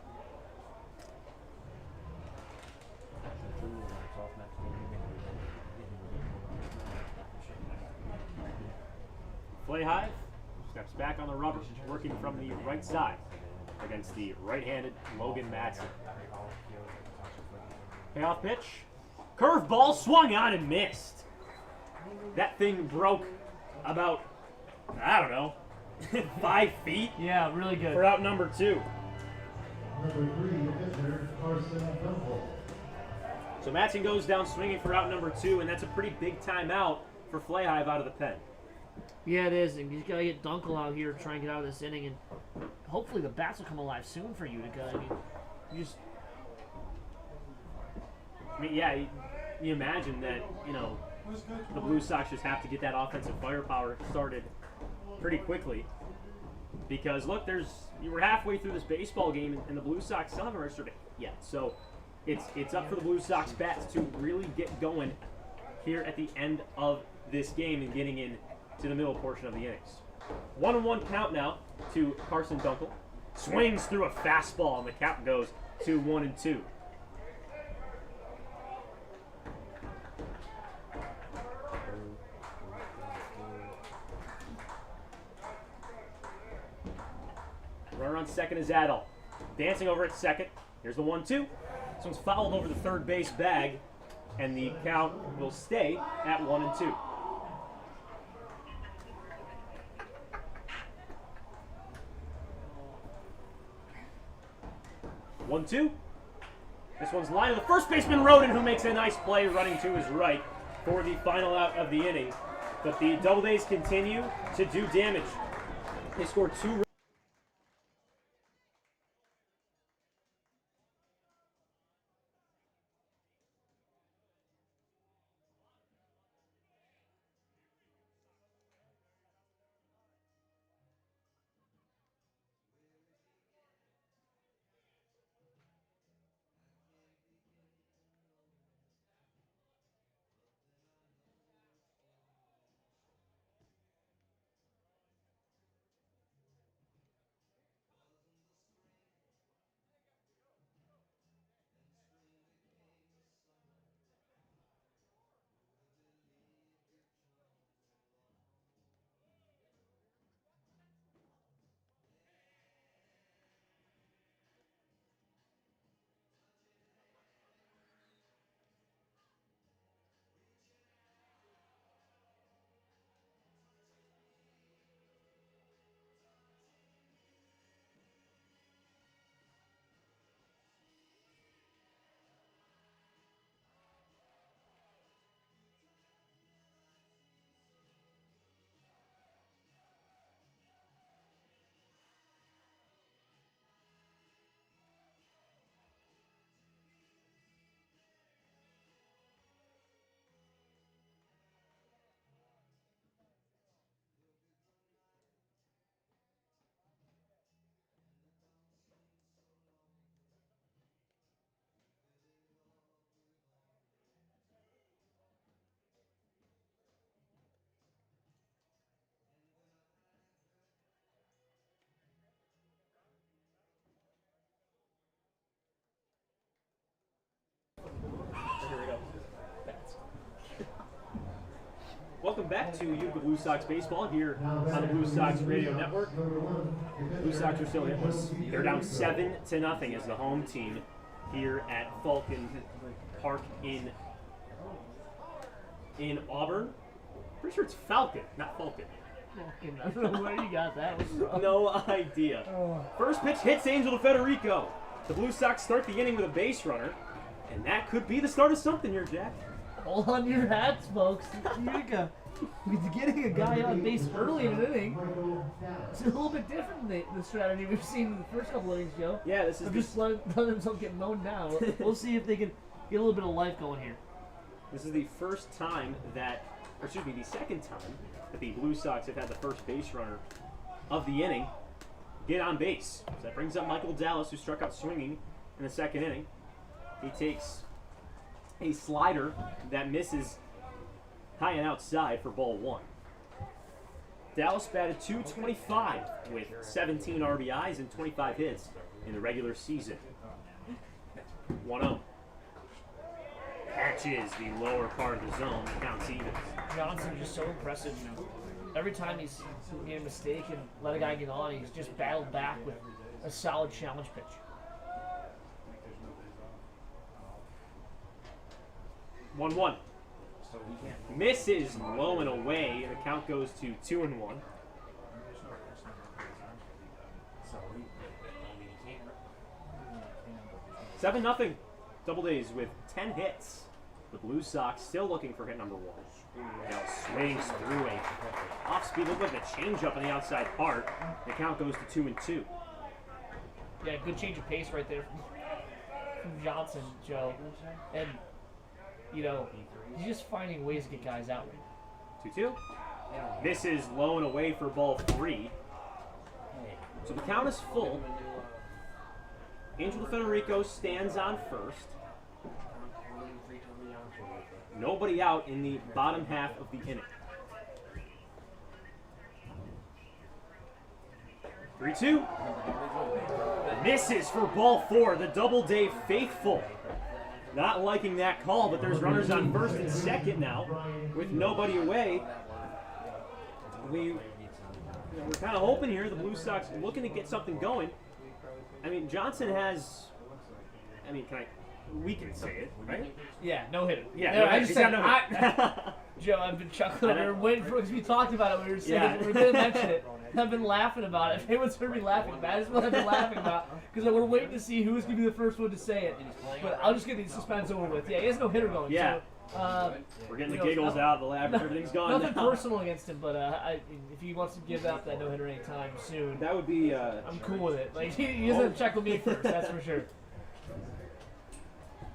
Flayhive steps back on the rubber, working from the right side against the right-handed Logan Matson. Payoff pitch. Curveball swung on and missed. That thing broke about, 5 feet. Yeah, really good. For out number 2. Number 3, pitcher Carson Dunkel. So Matson goes down swinging for out number 2, and that's a pretty big timeout for Flayhive out of the pen. Yeah, it is. And you got to get Dunkel out here to try and get out of this inning, and hopefully the bats will come alive soon for Utica. You imagine that, the Blue Sox just have to get that offensive firepower started pretty quickly. Because, look, you were halfway through this baseball game, and the Blue Sox still haven't registered it yet. So it's up for the Blue Sox bats to really get going here at the end of this game and getting in to the middle portion of the innings. 1-1 count now to Carson Dunkel. Swings through a fastball, and the count goes to 1-2. Runner on second is Adel. Dancing over at second. Here's the 1-2. This one's fouled over the third base bag, and the count will stay at 1-2. One-two. This one's line of the first baseman Roden, who makes a nice play running to his right for the final out of the inning. But the Doubledays continue to do damage. They scored 2. welcome back to Utica Blue Sox baseball here on the Blue Sox Radio Network. Blue Sox are still hitless. They're down 7-0 as the home team here at Falcon Park in Auburn. Pretty sure it's Falcon, not Falcon. I don't know where you got that one from. No idea. First pitch hits Angel to Federico. The Blue Sox start the inning with a base runner, and that could be the start of something here, Jack. Hold on to your hats, folks. Utica, getting a guy on base early in an inning, it's a little bit different than the strategy we've seen in the first couple of innings, Joe. Yeah, this is just letting themselves get mown down. We'll see if they can get a little bit of life going here. This is the first time that, or excuse me, the second time that the Blue Sox have had the first base runner of the inning get on base. So that brings up Michael Dallas, who struck out swinging in the second inning. He takes a slider that misses high and outside for ball one. Dallas batted .225 with 17 RBIs and 25 hits in the regular season. 1-0. Catches the lower part of the zone, counts even. Johnson's just so impressive. Every time he's made a mistake and let a guy get on, he's just battled back with a solid challenge pitch. 1-1. Misses low and away, and the count goes to 2-1. Seven 0 Doubledays with 10 hits. The Blue Sox still looking for hit number 1. Now swings through a off-speed, look like a changeup on the outside part. The count goes to 2-2. Yeah, good change of pace right there from Johnson, Joe. And, you know, he's just finding ways to get guys out. 2-2. This is low and away for ball 3. So the count is full. Angel Federico stands on first. Nobody out in the bottom half of the inning. 3-2. Misses for ball 4. The Doubleday faithful. Not liking that call, but there's runners on first and second now with nobody away. We're kind of hoping here the Blue Sox are looking to get something going. I mean, Johnson has, we can say it, right? Yeah, no hitter. Yeah, no, no I just hit. said, He's got no hit. Joe, I've been chuckling over here waiting for it because we talked about it. We were saying we were going to mention it. I've been laughing about it. If anyone's heard me laughing, that is what I've been laughing about because we're waiting to see who's going to be the first one to say it. But I'll just get the suspense over with. Yeah, he has no hitter going. Yeah. So, we're getting the giggles out of the lab. Everything's gone Nothing now. personal against him, but if he wants to give up that no hitter anytime soon, That would be. I'm cool with it. Like he doesn't check with me first, that's for sure.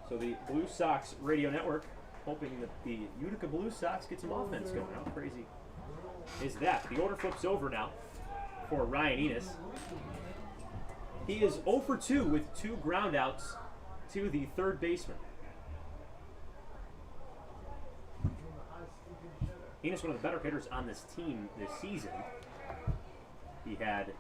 So the Blue Sox Radio Network hoping that the Utica Blue Sox get some offense going. How crazy is that? The order flips over now for Ryan Enos. He is 0 for 2 with 2 groundouts to the third baseman. Enos, one of the better hitters on this team this season. He had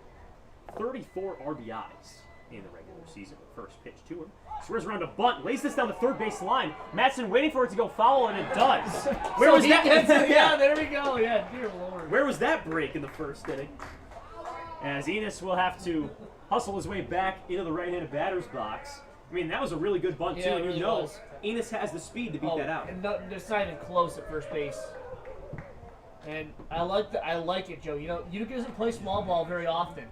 34 RBIs in the regular season. First pitch to him. Swears around a bunt, lays this down the third base line. Matson waiting for it to go foul, and it does. Where was that? Yeah, there we go. Yeah, dear Lord. Where was that break in the first inning? As Enos will have to hustle his way back into the right-handed batter's box. I mean, that was a really good bunt, too, Yeah, and it really know was. Enos has the speed to beat that out. And it's not even close at first base. And I like it, Joe. You know, Utica doesn't play small ball very often.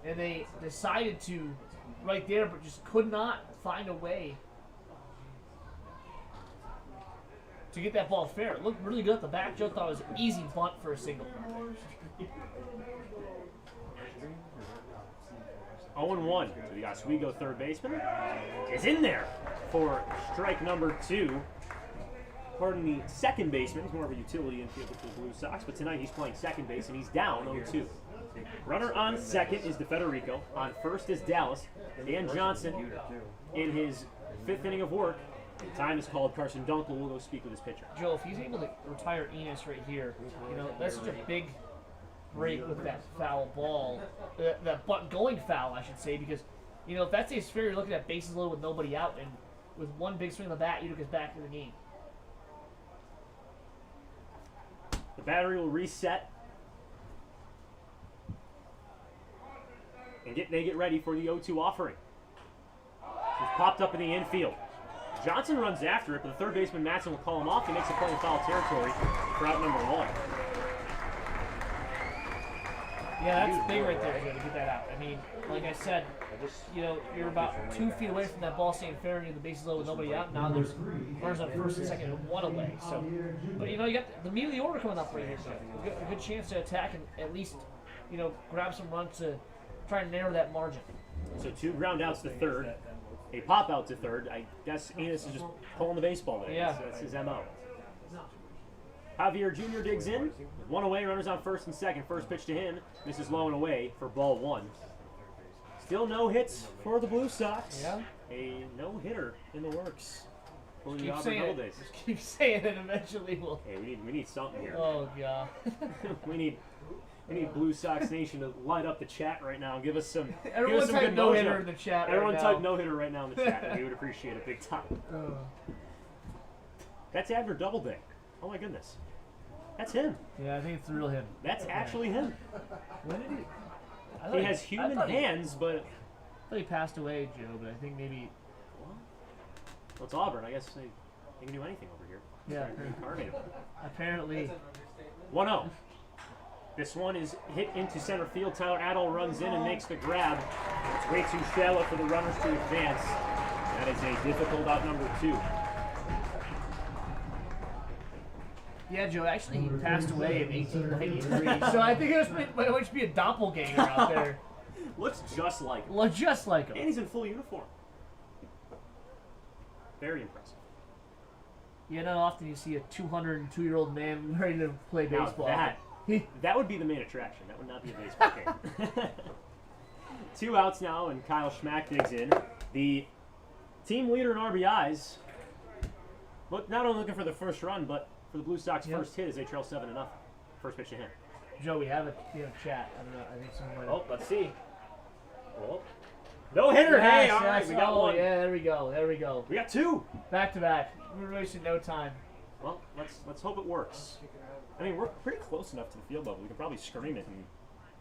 And they decided to right there, but just could not find a way to get that ball fair. It looked really good at the back. Joe thought it was an easy bunt for a single. 0-1 to the Oswego third baseman is in there for strike number 2. Pardon the second baseman. He's more of a utility infielder for the Blue Sox, but tonight he's playing second base and he's down 0-2. Runner on second is DeFederico. On first is Dallas. Dan Johnson in his 5th inning of work. Time is called. Carson Dunkel will go speak with his pitcher. Joe, if he's able to retire Enos right here, you know, that's such a big break with that foul ball. That bunt going foul, I should say, because, you know, if that stays fair, you're looking at bases loaded with nobody out, and with one big swing of the bat, Utica's back in the game. The The battery will reset. And they get ready for the 0-2 offering. It's popped up in the infield. Johnson runs after it, but the third baseman Matson will call him off. He makes a play in foul territory for out number 1. Yeah, that's big right there, Joe, to get that out. I mean, like I said, you're about 2 feet away from that ball staying fair, and the bases low with nobody out. Now there's runners on first and second and 1 away. So, but you got the meat of the order coming up right here, Joe. A good chance to attack and at least, grab some runs to try and narrow that margin. So 2 ground outs to third, a pop out to third. I guess Enos is just pulling the baseball there. Yeah. That's his MO. Javier Jr. digs in. 1 away, runners on first and second. First pitch to him. Misses low and away for ball 1. Still no hits for the Blue Sox. Yeah. A no-hitter in the works for the Keep Auburn saying it. Doubledays. Just keep saying it. Eventually we'll. Hey, we need something here. Oh god. we need Blue Sox Nation to light up the chat right now and give us some. Everyone give us some type good no mojo. hitter in the chat. Everyone right type now. no hitter right now in the chat. We would appreciate it big time. That's Auburn Doubleday. Oh my goodness. That's him. Yeah, I think it's the real him. That's actually him. When did he? He has human hands, but I thought he passed away, Joe, but I think maybe. well, it's Auburn. I guess they can do anything over here. Yeah. Incarnated. Apparently. 1-0. This one is hit into center field. Tyler Adol runs in and makes the grab. It's way too shallow for the runners to advance. That is a difficult out number 2. Yeah, Joe, actually he passed away in 1893. So I think it might just be a doppelganger out there. Looks just like him. Look just like him. And he's in full uniform. Very impressive. Yeah, not often you see a 202-year-old man ready to play Now baseball. that would be the main attraction. That would not be a baseball game. 2 outs now, and Kyle Schmack digs in. The team leader in RBIs. But not only looking for the first run, but for the Blue Sox first hit as they trail 7-0. First pitch to him. Joe, we have a chat. I don't know. I think someone might have. Oh, let's see. Oh. No hitter. Hey, all right, we got one. Yeah, there we go. There we go. We got 2. Back to back. We're wasting no time. Well, let's hope it works. I mean, we're pretty close enough to the field level. We can probably scream it and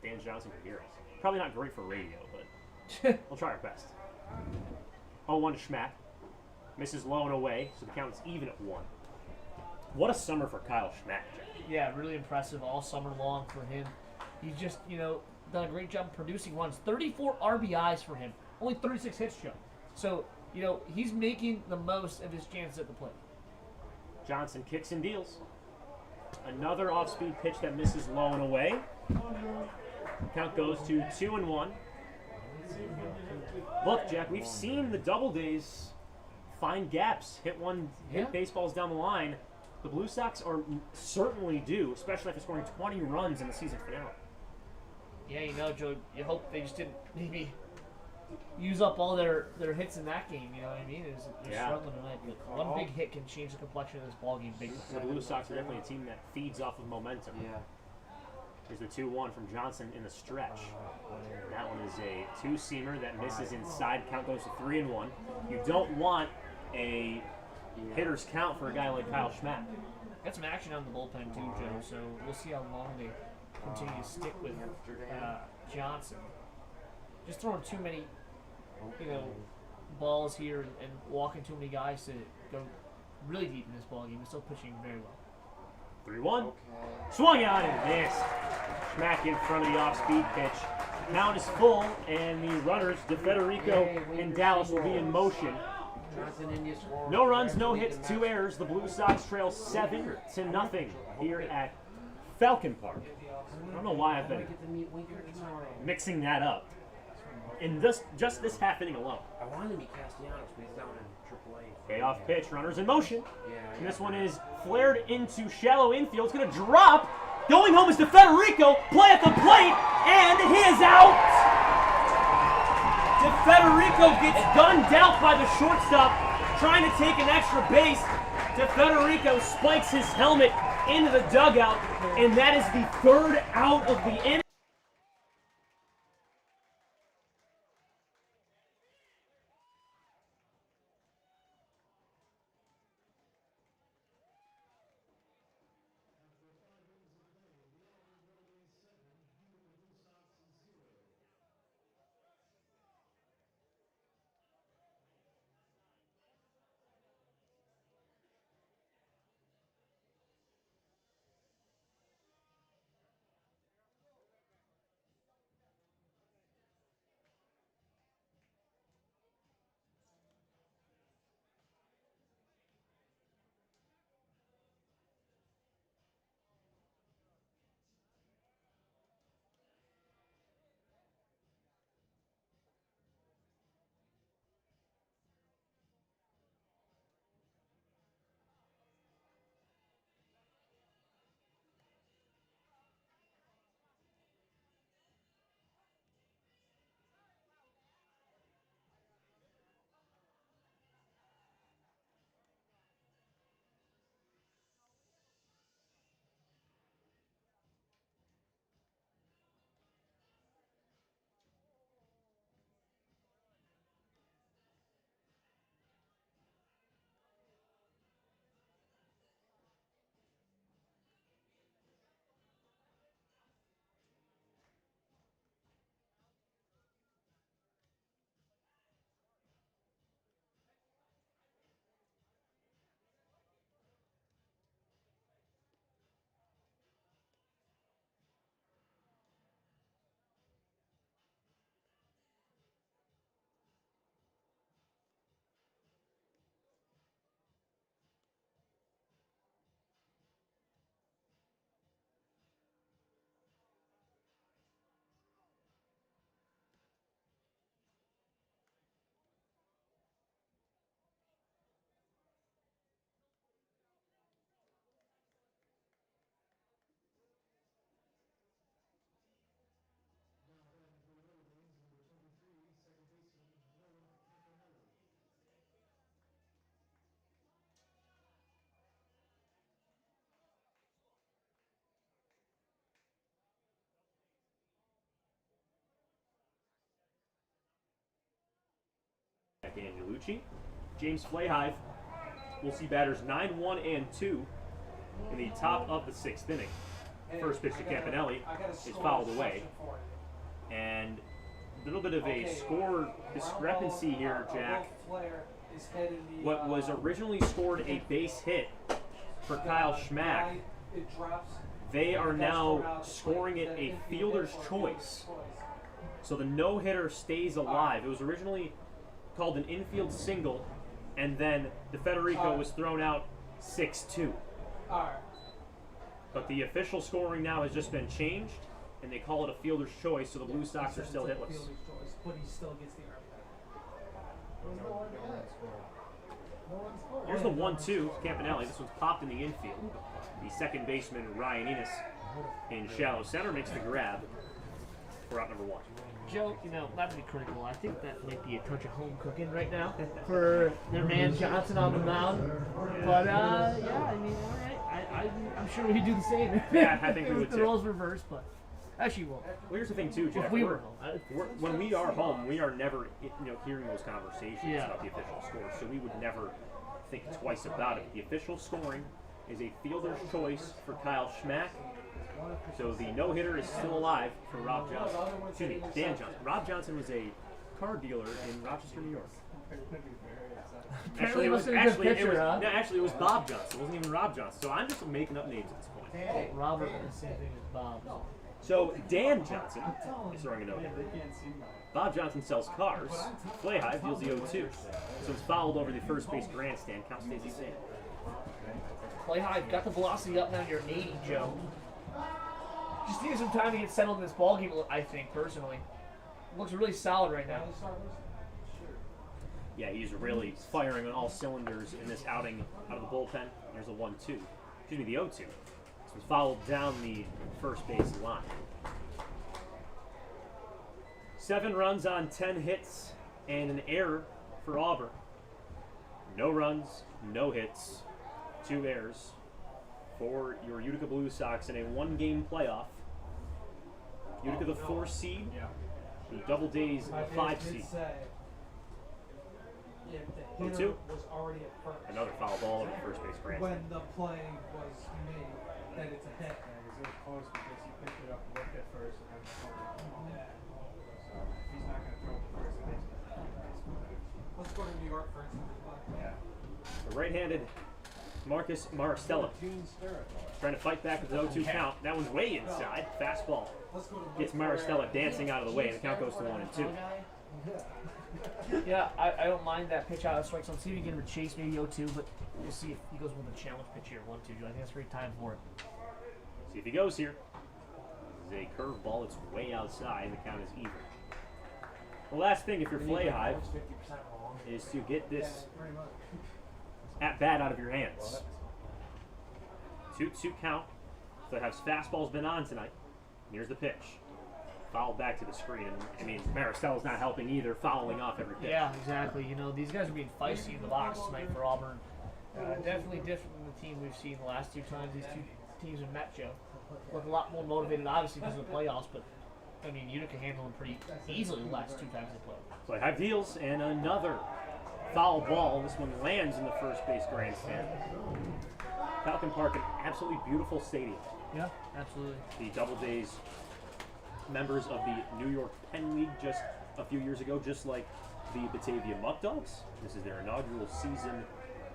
Dan Johnson can hear us. Probably not great for radio, but we'll try our best. 0-1 to Schmack. Misses low and away, so the count is even at 1. What a summer for Kyle Schmack, Jack. Yeah, really impressive all summer long for him. He's just, done a great job producing runs. 34 RBIs for him. Only 36 hits, Joe. So, he's making the most of his chances at the plate. Johnson kicks and deals. Another off-speed pitch that misses low and away. Count goes to 2-1. Look, Jack, we've seen the Doubledays find gaps, hit baseballs down the line. The Blue Sox are certainly due, especially after scoring 20 runs in the season finale. Yeah, Joe, you hope they just didn't maybe use up all their hits in that game, you know what I mean? They're struggling tonight. But one big hit can change the complexion of this ballgame big time. The Blue Sox are definitely a team that feeds off of momentum. Yeah. Here's the 2-1 from Johnson in the stretch. That one is a 2-seamer that misses inside. Count goes to 3-1. You don't want a hitter's count for a guy like Kyle Schmack. Got some action on the bullpen too, Joe, so we'll see how long they continue to stick with Johnson. Just throwing too many, balls here and walking too many guys to go really deep in this ballgame. He's still pitching very well. 3-1. Okay. Swung out and missed. Schmack in front of the off-speed pitch. Count is full, and the runners, DeFederico and Dallas, will be in motion. No runs, no hits, 2 errors. The Blue Sox trail 7-0 here at Falcon Park. I don't know why I've been mixing that up. In just this half inning alone. I wanted to be Castellanos, but he's down in AAA. Payoff pitch, runners in motion. Yeah. And this one is flared into shallow infield. It's going to drop. Going home is DeFederico. Play at the plate, and he is out. DeFederico gets gunned out by the shortstop, trying to take an extra base. DeFederico spikes his helmet into the dugout, and that is the 3rd out of the inning. Tucci. James Flahive will see batters 9, 1, and 2 in the top of the 6th inning. First pitch to Campanelli is fouled away. And a little bit of a score discrepancy here, Jack. What was originally scored a base hit for Kyle Schmack, they are now scoring it a fielder's choice. So the no-hitter stays alive. It was originally called an infield single, and then DeFederico was thrown out 6-2. But the official scoring now has just been changed, and they call it a fielder's choice, so the Blue Sox are still hitless. But he still gets the Here's the 1-2, Campanelli. This one's popped in the infield. The second baseman, Ryan Enos, in shallow center, makes the grab for out number 1. Joe, not to be critical, I think that might be a touch of home cooking right now for their man Johnson on the mound. But, yeah, I mean, all right. I'm sure we'd do the same. Yeah, I think we would the too. roles reversed, but actually won't. Well, here's the thing, too, Jack. If we were home. When we are home, we are never hearing those conversations Yeah. about the official score, so we would never think twice about it. The official scoring is a fielder's choice for Kyle Schmack. So the no-hitter is still alive for Rob Johnson. Excuse me, Dan Johnson. Rob Johnson was a car dealer in Rochester, New York. Apparently it was huh? No, actually, it was Bob Johnson. It wasn't even Rob Johnson. So I'm just making up names at this point. Robert is the same thing as Bob. So Dan Johnson is throwing a no-hitter. Bob Johnson sells cars. Flahive deals the 0-2. So it's fouled over the first base grandstand. Count stays the same. Flahive got the velocity up now. You're 80, Joe. Just needs some time to get settled in this ball game, I think, personally. Looks really solid right now. Yeah, he's really firing on all cylinders in this outing out of the bullpen. There's a 1-2. Excuse me, the 0-2. This was fouled down the first base line. 7 runs on 10 hits and an error for Auburn. No runs, no hits, 2 errors for your Utica Blue Sox in a 1-game playoff. Utica the 4 seed, the Doubledays the 5 seed. If the 0-2. hitter was already at first, Another foul ball over the first base grandstand. when the play was made, that it's a hit. It was close because he picked it up and looked at first and then threw it. So he's not going to throw it to first base. Let's go to New York for instance. Yeah. The right-handed Marcus Maristella trying to fight back with the 0-2 count. That one's way inside. Fastball Let's go to gets Maristella dancing out of the way, and the count goes to 1-2. Yeah, I don't mind that pitch out of strike zone. See if he can chase maybe 0-2, but we'll see if he goes with a challenge pitch here, 1-2. I think that's great time for it. See if he goes here. This is a curveball. It's way outside, and the count is even. The last thing, if you're Flahive, is to get this at-bat out of your hands. 2-2 count. Flahive's fastball's been on tonight. Here's the pitch. Fouled back to the screen. And, I mean, Maristella's not helping either, fouling off every pitch. Yeah, exactly. These guys are being feisty in the box tonight for Auburn. Definitely different than the team we've seen the last 2 times these 2 teams have met, Joe. Look a lot more motivated, obviously, because of the playoffs, but, I mean, Utica handled them pretty easily the last 2 times they played. Flahive deals, and another foul ball. This one lands in the first base grandstand. Falcon Park, an absolutely beautiful stadium. Yeah, absolutely. The Doubledays, members of the New York Penn League just a few years ago, just like the Batavia Muck Dogs. This is their inaugural season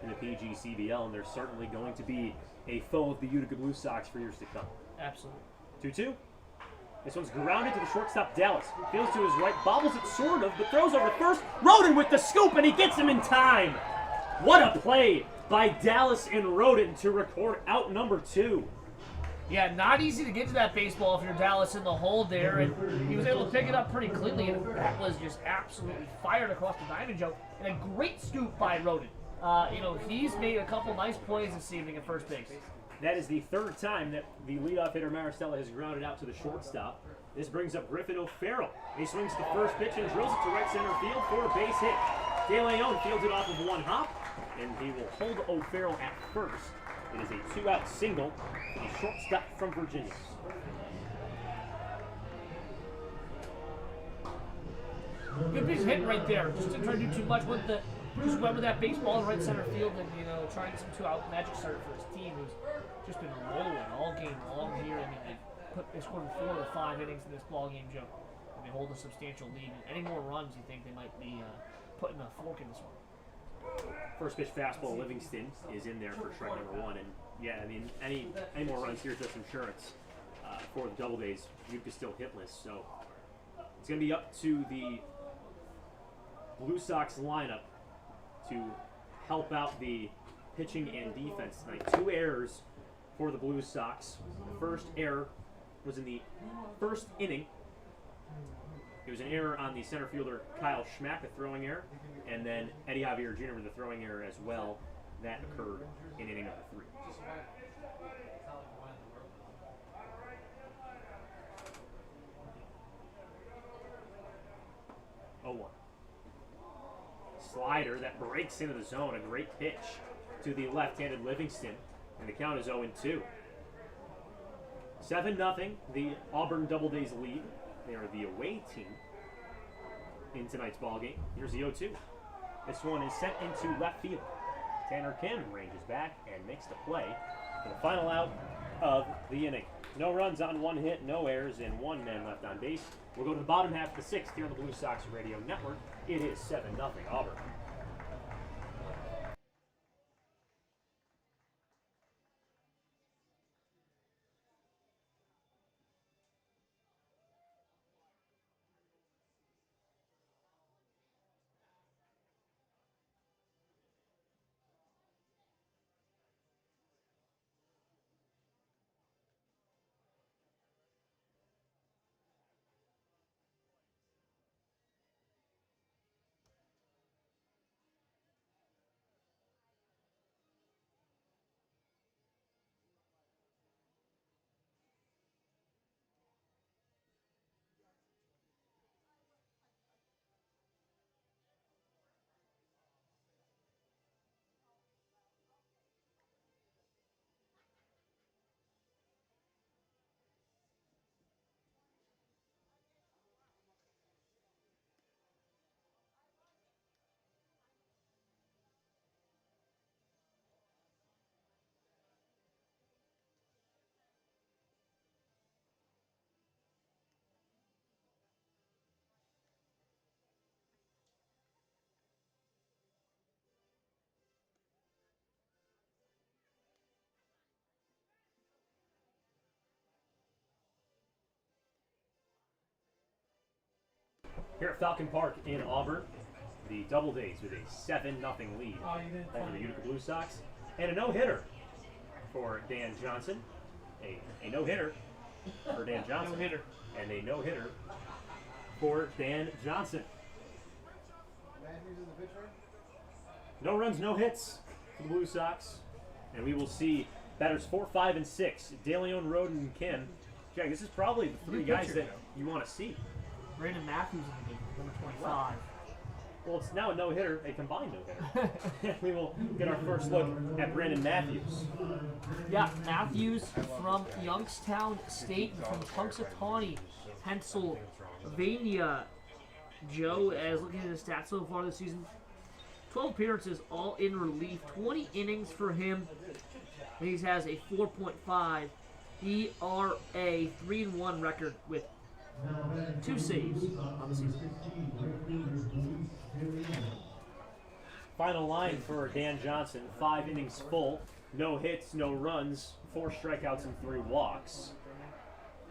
in the PGCBL, and they're certainly going to be a foe of the Utica Blue Sox for years to come. Absolutely. 2-2. This one's grounded to the shortstop, Dallas. Fields to his right, bobbles it sort of, but throws over first. Roden with the scoop, and he gets him in time. What a play by Dallas and Roden to record out number 2. Yeah, not easy to get to that baseball if you're Dallas in the hold there, and he was able to pick it up pretty cleanly, and that was just absolutely fired across the diamond, Joe. And a great scoop by Roden. He's made a couple nice plays this evening at first base. That is the 3rd time that the leadoff hitter Maristella has grounded out to the shortstop. This brings up Griffin O'Farrell. He swings the first pitch and drills it to right center field for a base hit. De Leon fields it off of 1 hop, and he will hold O'Farrell at first. It is a 2-out single for the shortstop from Virginia. Good piece of hitting right there. Just didn't try to do too much with the just went with that baseball in right center field and, you know, trying to get some two-out magic start for his team, who's just been rolling all game long here. I mean, they scored in 4 of the 5 innings in this ball game, Joe. And they hold a substantial lead. And any more runs, you think they might be putting a fork in this one? First pitch fastball, Livingston is in there for strike number 1, and yeah, I mean, any more runs here's just insurance for the Doubledays. Utica still hitless, so it's going to be up to the Blue Sox lineup to help out the pitching and defense tonight. 2 errors for the Blue Sox. The first error was in the first inning. It was an error on the center fielder Kyle Schmack, a throwing error, and then Eddie Javier Jr. with a throwing error as well. That occurred in inning number 3. Oh, 1. Slider that breaks into the zone. A great pitch to the left-handed Livingston, and the count is 0-2. 7-0. The Auburn Doubledays lead. They are the away team in tonight's ballgame. Here's the 0-2. This one is sent into left field. Tanner Kim ranges back and makes the play for the final out of the inning. No runs on 1 hit, no errors, and 1 man left on base. We'll go to the bottom half of the 6th here on the Blue Sox Radio Network. It is 7-0 Auburn. Here at Falcon Park in Auburn, the Doubledays with a 7-0 lead over the Utica Blue Sox. And a no-hitter for Dan Johnson. A no-hitter for Dan Johnson. No-hitter. And a no-hitter for Dan Johnson. No runs, no hits for the Blue Sox. And we will see batters 4, 5, and 6. DeLeon, Roden, and Kim. Jack, this is probably the 3 guys that you want to see. Brandon Matthews in the game, number 25. Well, it's now a no-hitter, a combined no-hitter. We will get our first look at Brandon Matthews. Yeah, Matthews from Youngstown State, from Punxsutawney, Pennsylvania. Joe, as looking at his stats so far this season, 12 appearances, all in relief, 20 innings for him. He has a 4.5 ERA, 3-1 record with 2 saves on the season. Final line for Dan Johnson, 5 innings full, no hits, no runs, 4 strikeouts and 3 walks.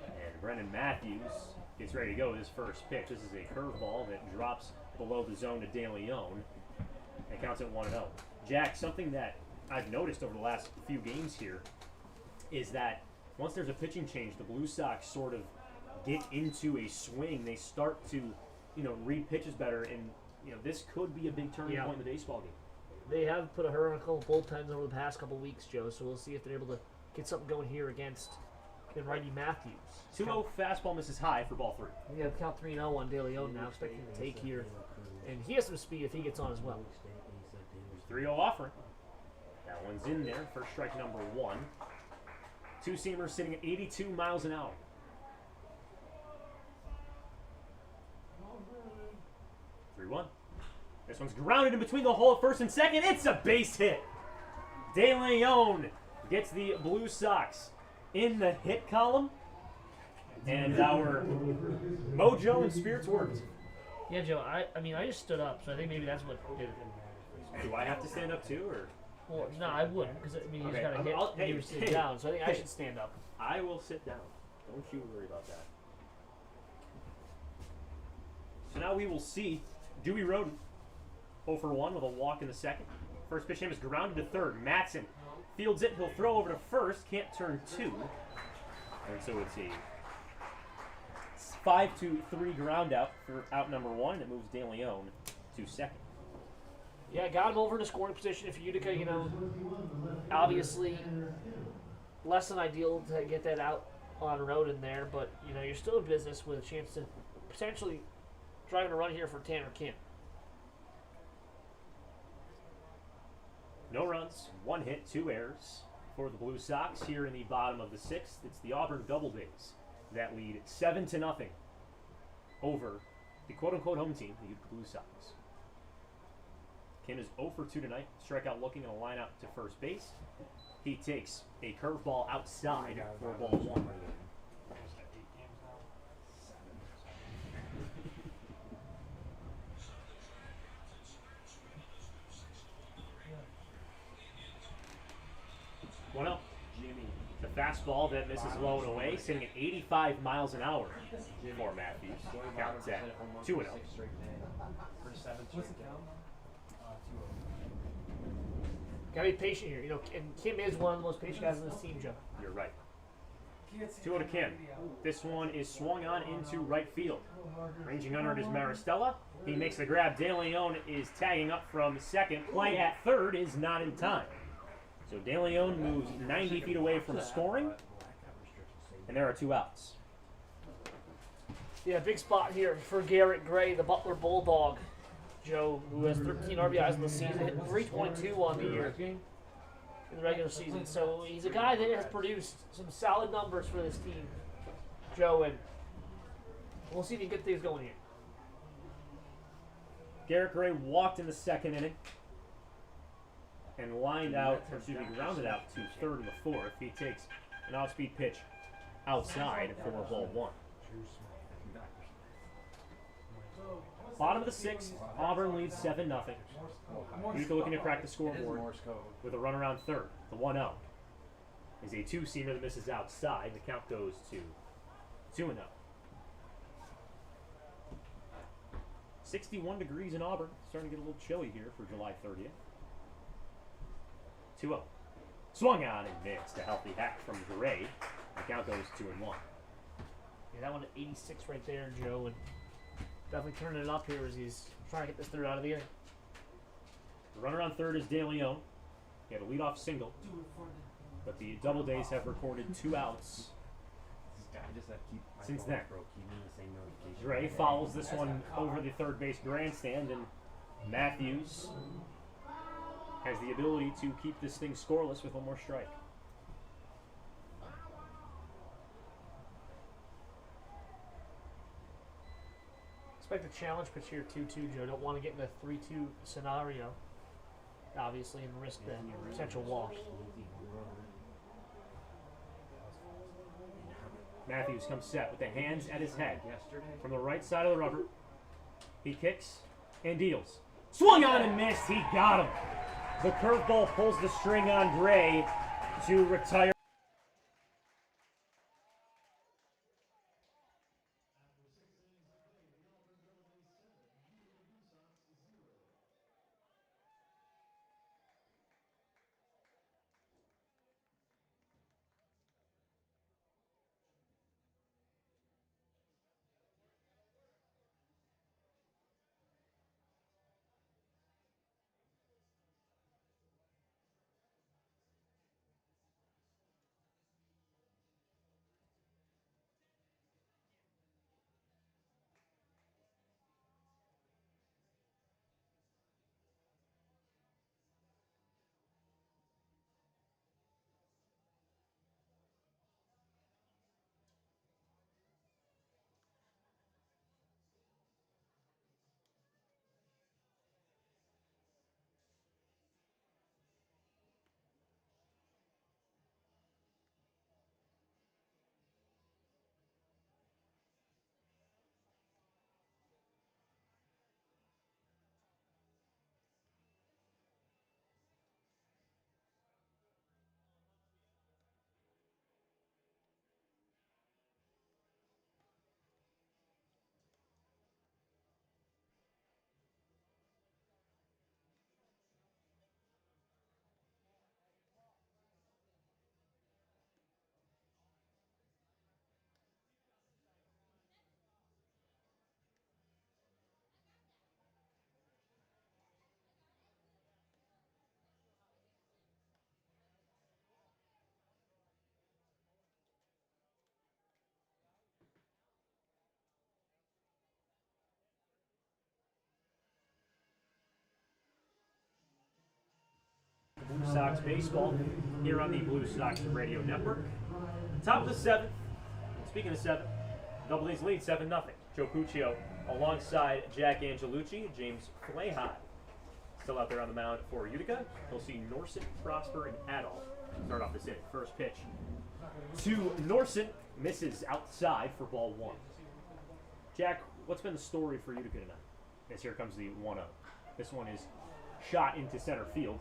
And Brendan Matthews gets ready to go with his first pitch. This is a curveball that drops below the zone to DeLeon and counts at 1-0. Jack, something that I've noticed over the last few games here is that once there's a pitching change, the Blue Sox sort of get into a swing. They start to, read pitches better, and this could be a big turning point in the baseball game. They have put her on a couple bullpens over the past couple weeks, Joe, so we'll see if they're able to get something going here against the righty Matthews. 2-0 fastball misses high for ball 3. Yeah, count 3-0 on DeLeon now, expecting to take here. And he has some speed if he gets on as well. 3-0 offering. That one's in there for strike number 1. Two-seamer sitting at 82 miles an hour. 3-1. This one's grounded in between the hole at first and second. It's a base hit. De Leon gets the Blue Sox in the hit column. And our mojo and spirits worked. Yeah, Joe. I mean, I just stood up, so I think maybe that's what did it. Do I have to stand up too, or? Well, no, I wouldn't, because I mean, you Okay, just got to hit I'll- and you were sitting down, so I think I should stand up. I will sit down. Don't you worry about that. So now we will see Dewey Roden 0 for 1 with a walk in the second. First pitch him is grounded to third. Matson fields it. He'll throw over to first. Can't turn two. And so it's a 5-3 ground out for out number one. It moves De Leon to second. Yeah, got him over in a scoring position. If Utica, you know, obviously less than ideal to get that out on road in there, but you know, you're still in business with a chance to potentially driving a run here for Tanner Kim. No runs, 1 hit, 2 errors for the Blue Sox here in the bottom of the sixth. It's the Auburn Doubledays that lead 7-0 over the quote-unquote home team, the Utica Blue Sox. Kim is 0 for 2 tonight. Strikeout looking and a line out to first base. He takes a curveball outside for ball 1. One up. The fastball that misses low and away, sitting at 85 miles an hour for Matthews. Counts at 2-0. What's the count? Gotta be patient here, you know, and Kim is one of the most patient guys on this team, Joe. You're right. 2-0 to Kim. This one is swung on into right field. Ranging under it is Maristella. He makes the grab. De Leon is tagging up from second. Play at third is not in time. So De Leon moves 90 feet away from scoring, and there are 2 outs. Yeah, big spot here for Garrett Gray, the Butler Bulldog. Joe, who has 13 RBIs in the season, hit 322 on the year in the regular season. So he's a guy that has produced some solid numbers for this team, Joe, and we'll see if he can get things going here. Garrett Gray walked in the second inning and lined out, or excuse me, grounded out to third in the fourth. He takes an off-speed pitch outside for ball 1. Bottom of the sixth, Auburn leads 7-0. Utica looking to crack the scoreboard with a runner on third. The 1-0 is a 2-seamer that misses outside. The count goes to 2-0. 61 degrees in Auburn. Starting to get a little chilly here for July 30th. 2-0. Swung on and missed. A healthy hack from Gray. The count goes 2-1. Yeah, that one at 86 right there, Joe, and definitely turning it up here as he's trying to get this third out of the inning. The runner on third is De Leon. He had a leadoff single, but the Doubledays have recorded 2 outs since then. Gray fouls this one over the third base grandstand, and Matthews has the ability to keep this thing scoreless with 1 more strike. Expect a challenge pitch here 2-2, Joe. Don't want to get in a 3-2 scenario, obviously, and risk the potential walk. Matthews comes set with the hands at his head. From the right side of the rubber, he kicks and deals. Swung on and missed. He got him. The curveball pulls the string on Gray to retire. Sox baseball here on the Blue Sox Radio Network. Top of the seventh. Speaking of seventh, Doubledays lead 7-0. Joe Puccio alongside Jack Angelucci, James Flahey still out there on the mound for Utica. He'll see Norson, Prosper, and Adolph start off this inning. First pitch to Norson, misses outside for ball 1. Jack, what's been the story for Utica tonight? As here comes the 1-0. This one is shot into center field.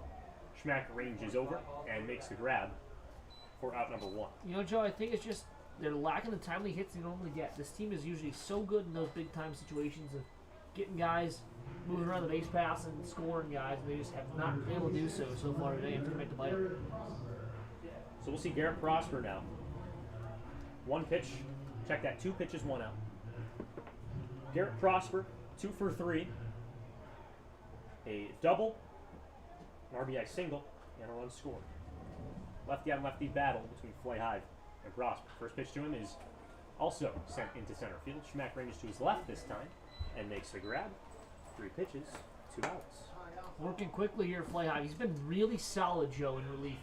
Schmack ranges over and makes the grab for out number 1. You know, Joe, I think it's just they're lacking the timely hits they normally get. This team is usually so good in those big-time situations of getting guys moving around the base paths and scoring guys, and they just have not been able to do so far today and to make the bite. So we'll see Garrett Prosper now. 1 pitch. Check that. 2 pitches, 1 out. Garrett Prosper, 2 for 3. A double, an RBI single, and a run scored. Lefty on lefty battle between Flahey and Prosper. First pitch to him is also sent into center field. Schmack ranges to his left this time and makes the grab. 3 pitches, 2 outs. Working quickly here, Flahey. He's been really solid, Joe, in relief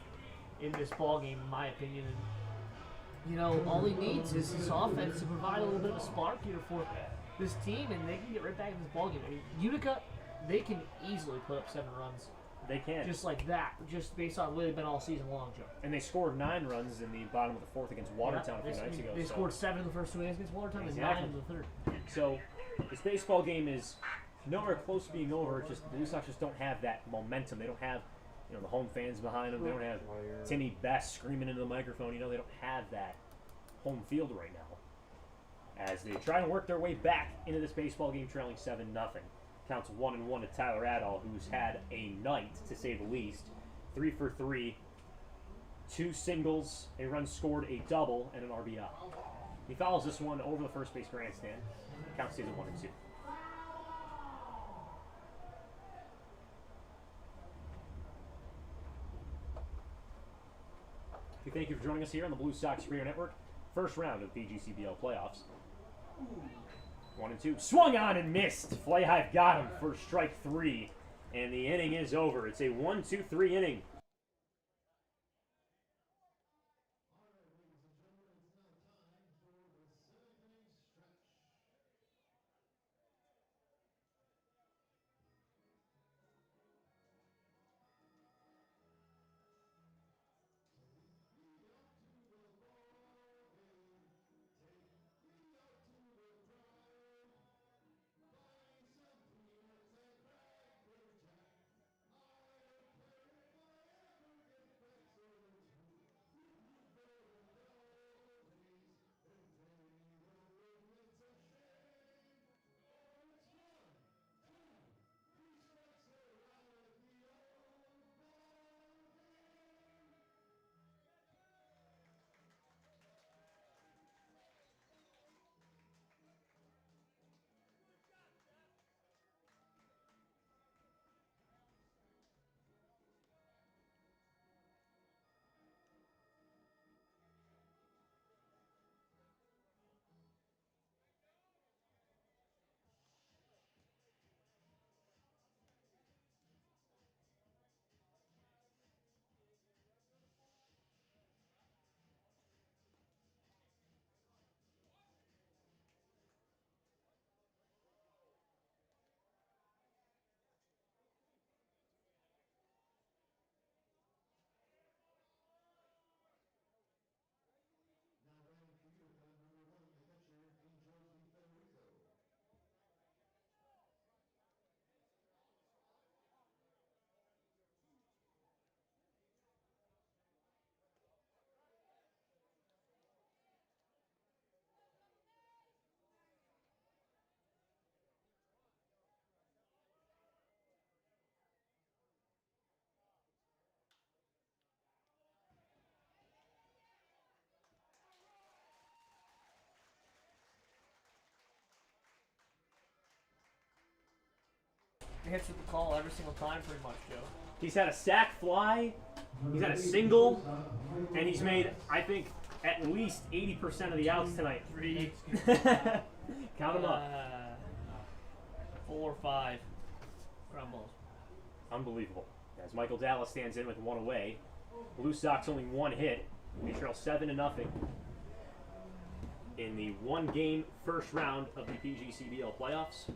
in this ball game, in my opinion. And, you know, all he needs is his offense to provide a little bit of a spark here for this team, and they can get right back in this ball game. I mean, Utica, they can easily put up 7 runs. They can. Just like that, just based on where they've been all season long, Joe. And they scored 9 runs in the bottom of the 4th against Watertown a few nights ago. They scored 7 in the first 2 innings against Watertown and 9 in the 3rd. So this baseball game is nowhere close to being over. It's just the Blue Sox just don't have that momentum. They don't have, you know, the home fans behind them. They don't have Timmy Best screaming into the microphone. You know, they don't have that home field right now. As they try and work their way back into this baseball game, trailing 7-0. Counts 1-1 to Tyler Adol, who's had a night, to say the least. 3 for 3, 2 singles, a run scored, a double, and an RBI. He follows this one over the first base grandstand. Count stays at 1-2. We thank you for joining us here on the Blue Sox Radio Network. First round of PGCBL playoffs. 1-2. Swung on and missed. Flahey got him for strike 3. And the inning is over. It's a 1-2-3 inning. He hits with the call every single time, pretty much, Joe. He's had a sac fly, he's had a single, and he's made, I think, at least 80% of the outs tonight. 3. Count them up. 4 or 5 ground balls. Unbelievable. As Michael Dallas stands in with one away. Blue Sox only one hit. They trail 7-0 in the one-game first round of the PGCBL playoffs.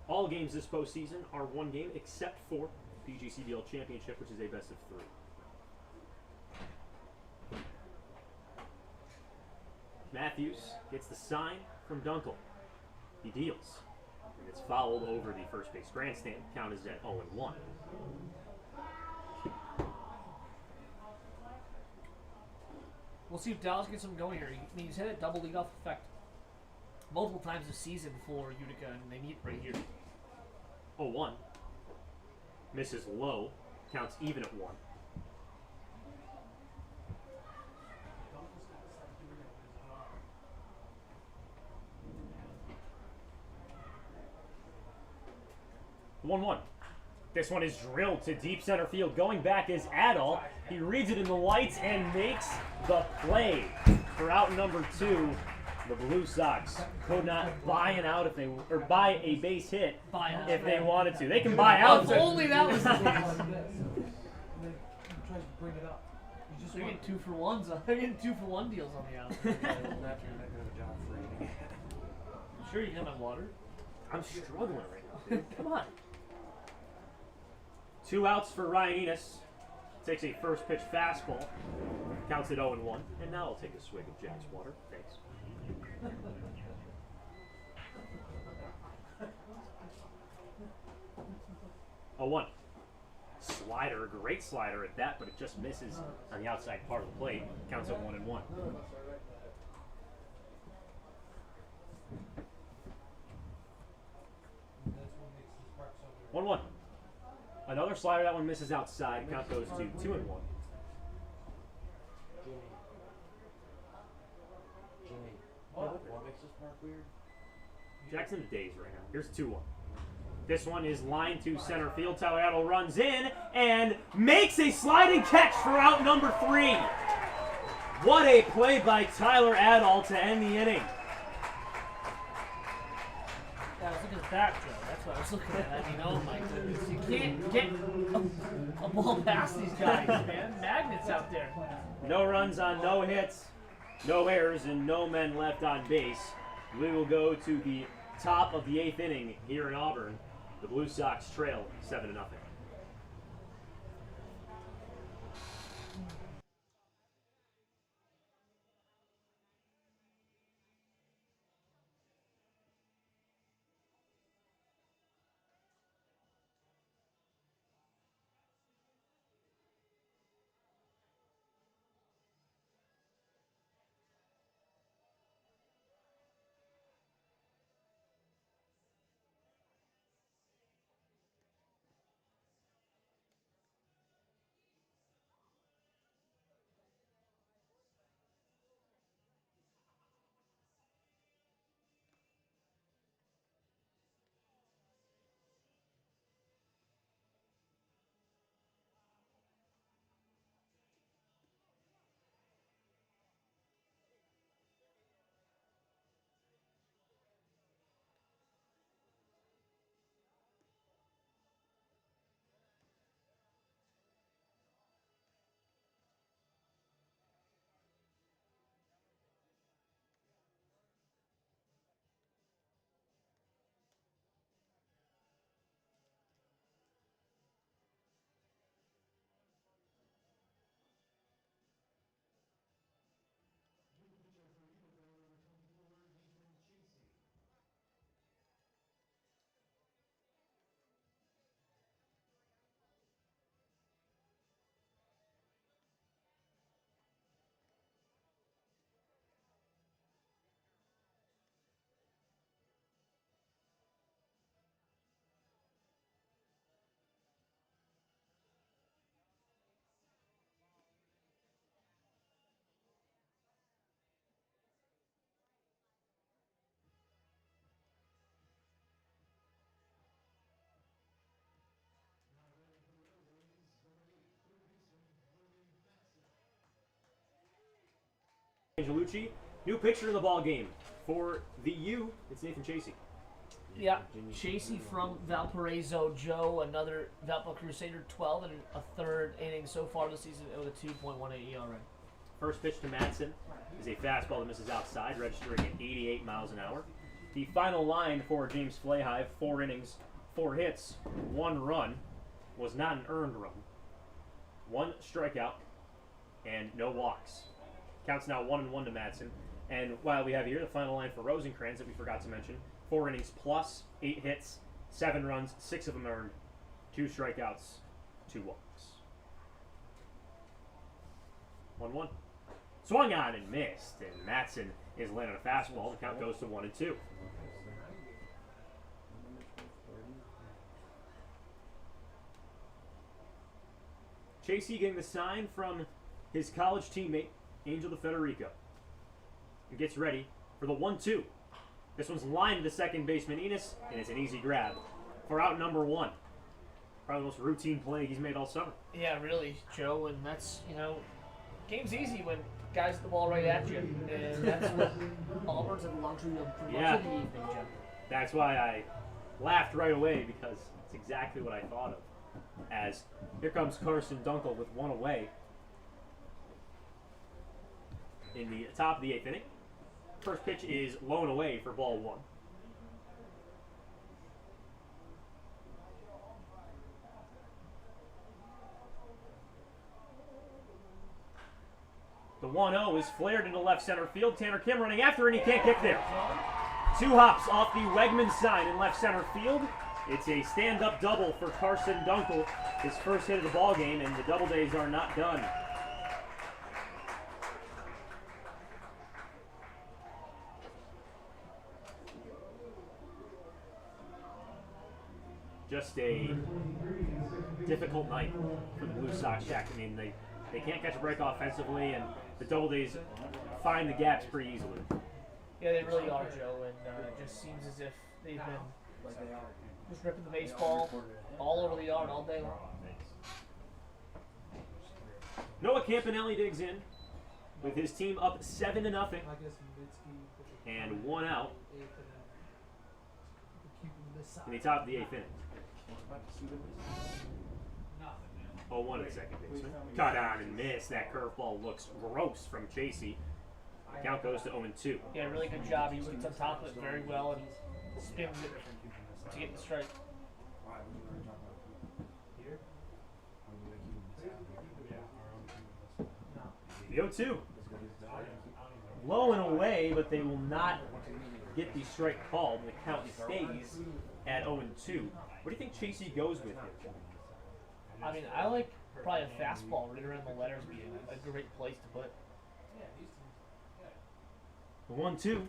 All games this postseason are one game except for PGCBL Championship, which is a best of 3. Matthews gets the sign from Dunkel. He deals. And it's fouled over the first base grandstand. Count is at 0-1. We'll see if Dallas gets something going here. He's had a double leadoff effect multiple times this season for Utica, and they meet right here. 0-1. Misses low. Counts even at 1. The 1-1. This one is drilled to deep center field. Going back is Adol. He reads it in the lights and makes the play for out number 2. The Blue Sox could not buy an out if they or buy a base hit if they wanted to. They can buy out. If only that was the case. And then he tries to bring it up. You just They're want getting 2-for-1s. They're getting 2-for-1 deals on the out. After you're not gonna have a job for eating. Sure, you can have water. I'm struggling right now, dude. Come on. 2 outs for Ryan Enos. Takes a first pitch fastball. Counts it 0-1. And now I'll take a swig of Jack's water. Thanks. 0-1. Slider, great slider at that, but it just misses on the outside part of the plate. Counts at 1-1. 1-1. Another slider, that one misses outside. Count goes to 2-1. Jimmy. What makes this park weird? Jack's in the days right now. Here's 2-1. This one is line to center field. Tyler Adol runs in and makes a sliding catch for out number 3. What a play by Tyler Adol to end the inning. Yeah, I was looking at that, Joe. That's what I was looking at. I mean, oh my goodness. You can't get a ball past these guys, man. Magnets out there. No runs on no hits, no errors, and no men left on base. We will go to the top of the 8th inning here in Auburn. The Blue Sox trail 7-0. Angelucci, new pitcher in the ball game for the U. It's Nathan Chasey. Yeah, Chasey from Valparaiso, Joe, another Valpo Crusader, 12 and a third inning so far this season with a 2.18 ERA. First pitch to Madsen is a fastball that misses outside, registering at 88 miles an hour. The final line for James Flahive, 4 innings, 4 hits, 1 run, was not an earned run. 1 strikeout and no walks. Counts now 1-1 to Madsen. And while we have here the final line for Rosencrantz that we forgot to mention, 4 innings plus, 8 hits, 7 runs, 6 of them earned, 2 strikeouts, 2 walks. 1-1. Swung on and missed, and Madsen is landing a fastball. The count goes to 1-2. Chasey getting the sign from his college teammate, Angel DeFederico. And gets ready for the 1-2. This one's lined to second baseman Enos, and it's an easy grab for out number 1. Probably the most routine play he's made all summer. Yeah, really, Joe, and that's, game's easy when guys hit the ball right at you, and that's what Auburn's had the luxury of for much of the evening, Joe. That's why I laughed right away, because it's exactly what I thought of. As here comes Carson Dunkel with 1 away in the top of the 8th inning. First pitch is low and away for ball 1. The 1-0 is flared into left center field. Tanner Kim running after, and he can't get there. 2 hops off the Wegman sign in left center field. It's a stand-up double for Carson Dunkel, his first hit of the ball game, and the Doubledays are not done. Just a difficult night for the Blue Sox, Jack. I mean, they can't catch a break offensively, and the Doubledays find the gaps pretty easily. Yeah, they really are, Joe, and it just seems as if they've been just ripping the baseball all over the yard all day long. Noah Campanelli digs in with his team up 7-0 and 1 out in the top of the 8th inning. 0-1 at second baseman. Cut on and missed. That curveball looks gross from Chasey. The count goes to 0-2. Yeah, really good job. He gets on top of it very well and spins it to get the strike. The 0-2. Low and away, but they will not get the strike called. The count stays at 0-2. What do you think Chasey goes with here? I mean, I like probably a fastball right around the letters being a great place to put. The 1-2.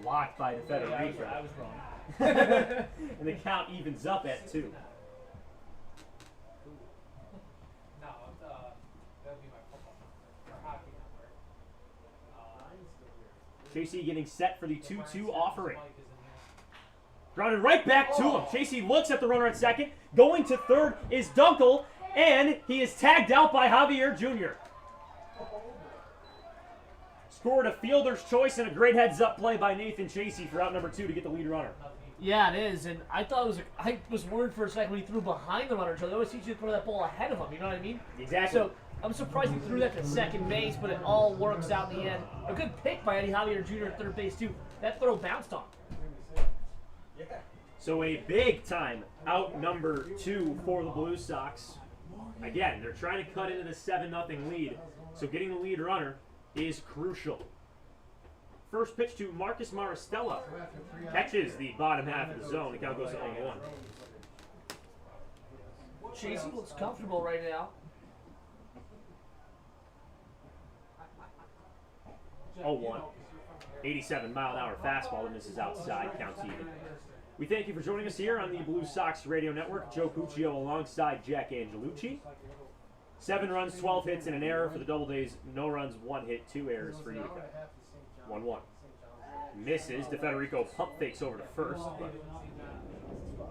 Blocked by DeFederico. I was wrong. And the count evens up at 2. Chasey getting set for the 2-2 offering. Grounded right back to him. Chasey looks at the runner at second. Going to third is Dunkel, and he is tagged out by Javier Jr. Scored a fielder's choice and a great heads-up play by Nathan Chasey for out number 2 to get the lead runner. Yeah, it is, and I thought I was worried for a second when he threw behind the runner. So they always teach you to throw that ball ahead of him. You know what I mean? Exactly. So I'm surprised he threw that to second base, but it all works out in the end. A good pick by Eddie Javier Jr. at third base too. That throw bounced on. So a big-time out number 2 for the Blue Sox. Again, they're trying to cut into the 7-0 lead, so getting the lead runner is crucial. First pitch to Marcus Maristella. Catches the bottom half of the zone. The count goes to 0-1. Chasey looks comfortable right now. 0-1. 87-mile-an-hour fastball that misses outside. Counts even. We thank you for joining us here on the Blue Sox Radio Network. Joe Puccio alongside Jack Angelucci. 7 runs, 12 hits, and an error for the Doubledays. No runs, 1 hit, 2 errors for Utica. 1-1. Misses. DeFederico pump fakes over to first, but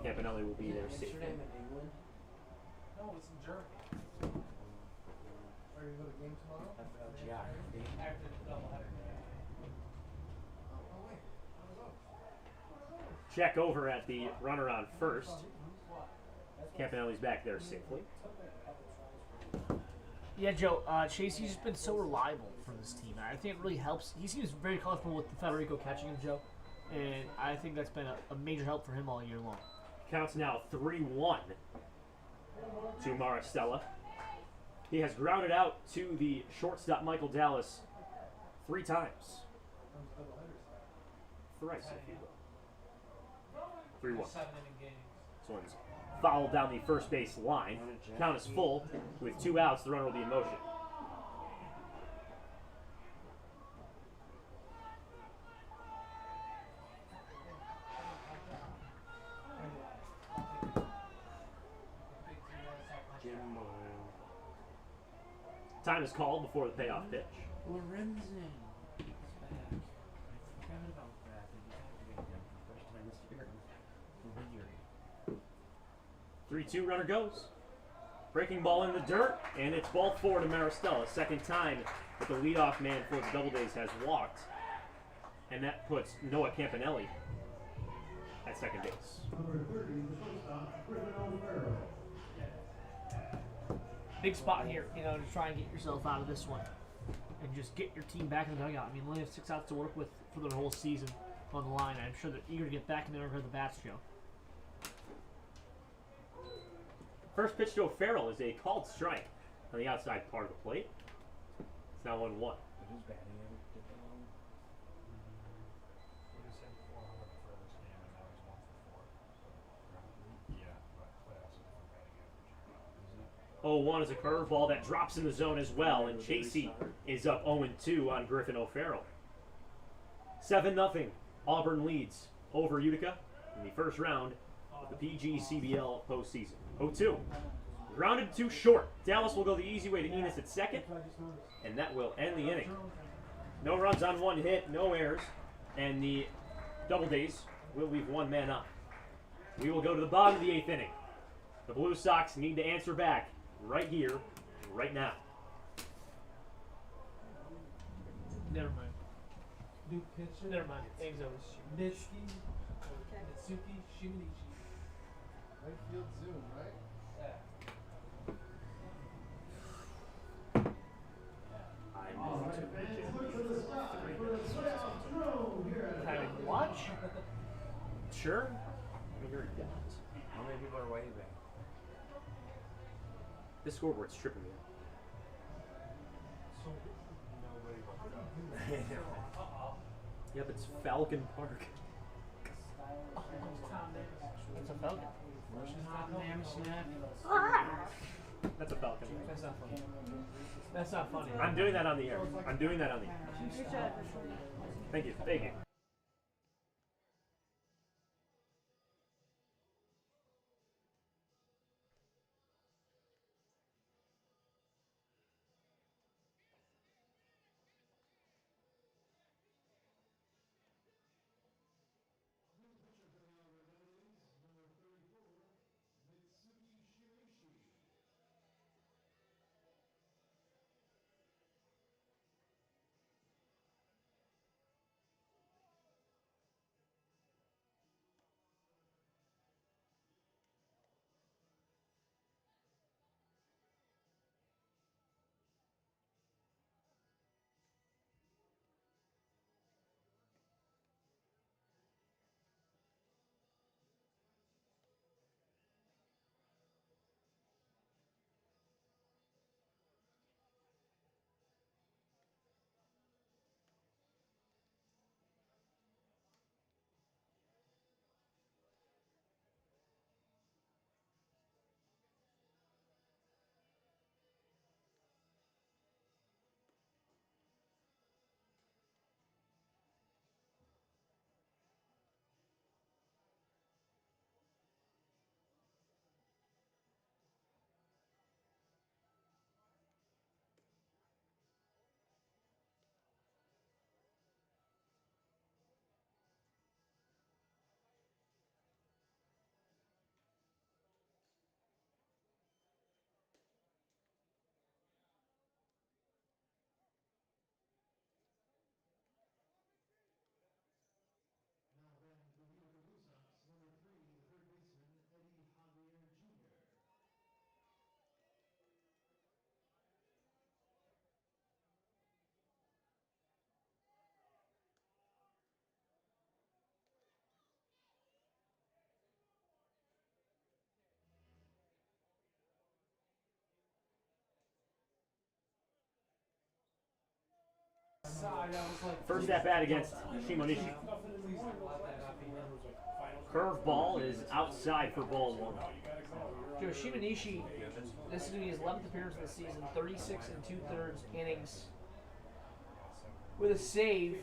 Campanelli will be there safely. No, it's in Germany. Are you going to go to game tomorrow? After the doubleheader. Oh, wait. check over at the runner on first. Campanelli's back there safely. Yeah, Joe, Chasey's just been so reliable for this team. I think it really helps. He seems very comfortable with Federico catching him, Joe. And I think that's been a major help for him all year long. Counts now 3-1 to Maristella. He has grounded out to the shortstop Michael Dallas 3 times. Thrice, if you will. 3-1. 7-inning games. This one's fouled down the first base line. Count is full. With 2 outs, the runner will be in motion. Time is called before the payoff pitch. Lorenzen is back. I forgot about that. He's activated him for the first time this year. Weird. 3-2 runner goes. Breaking ball in the dirt, and it's ball 4 to Maristella. Second time that the leadoff man for the Doubledays has walked. And that puts Noah Campanelli at second base. Number 30, the shortstop, Griffin O'Farrell. Big spot here, to try and get yourself out of this one. And just get your team back in the dugout. I mean, only have 6 outs to work with for the whole season on the line. I'm sure they're eager to get back in there and hear the bats, Joe. First pitch to O'Farrell is a called strike on the outside part of the plate. It's now 1-1. Who's batting him? He was in 400 for this game, and now he's 1 for 4. Yeah, but playoffs are different batting average. 0-1 is a curveball that drops in the zone as well, and Chasey is up 0-2 on Griffin O'Farrell. 7-0. Auburn leads over Utica in the first round of the PGCBL postseason. 0-2. Grounded to short. Dallas will go the easy way to Enos at second, and that will end the inning. No runs on 1 hit, no errors, and the Doubledays will leave 1 man up. We will go to the bottom of the 8th inning. The Blue Sox need to answer back right here, right now. Never mind. New pitcher. Never mind. Game's over. Mitsuki. Mitsuki Shiminichi. Right field zoom, right? I'm All right, fans, look to the sky for the playoff drone here at Having watch? sure. I hear it. How many people are waving? This scoreboard's tripping me out. Nobody but Yep, it's Falcon Park. It's a Falcon. That's a Falcon. That's not funny. That's not funny. I'm doing that on the air. I'm doing that on the air. Good job. Thank you. Thank you. inside, I was like, First at bat against Shimonishi. nothing in these numbers like finals. Curveball is outside for ball one. Joe Shimonishi, this is going to be his 11th appearance of the season, 36 2/3 innings with a save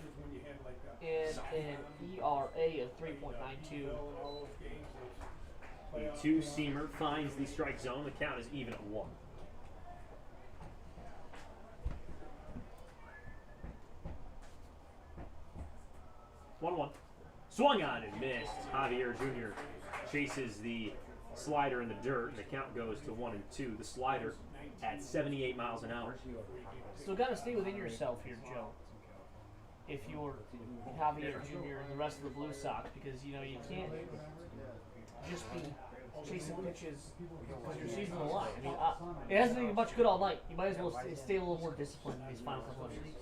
and an ERA of 3.92. The two-seamer finds the strike zone. The count is even at 1. One. Swung on and missed. Javier Jr. chases the slider in the dirt. The count goes to 1-2. The slider at 78 miles an hour. Still got to stay within yourself here, Joe. If you're Javier Jr. and the rest of the Blue Sox, because you can't just be chasing pitches because your season's on the line. I mean, it hasn't been much good all night. You might as well stay a little more disciplined in these final couple of innings.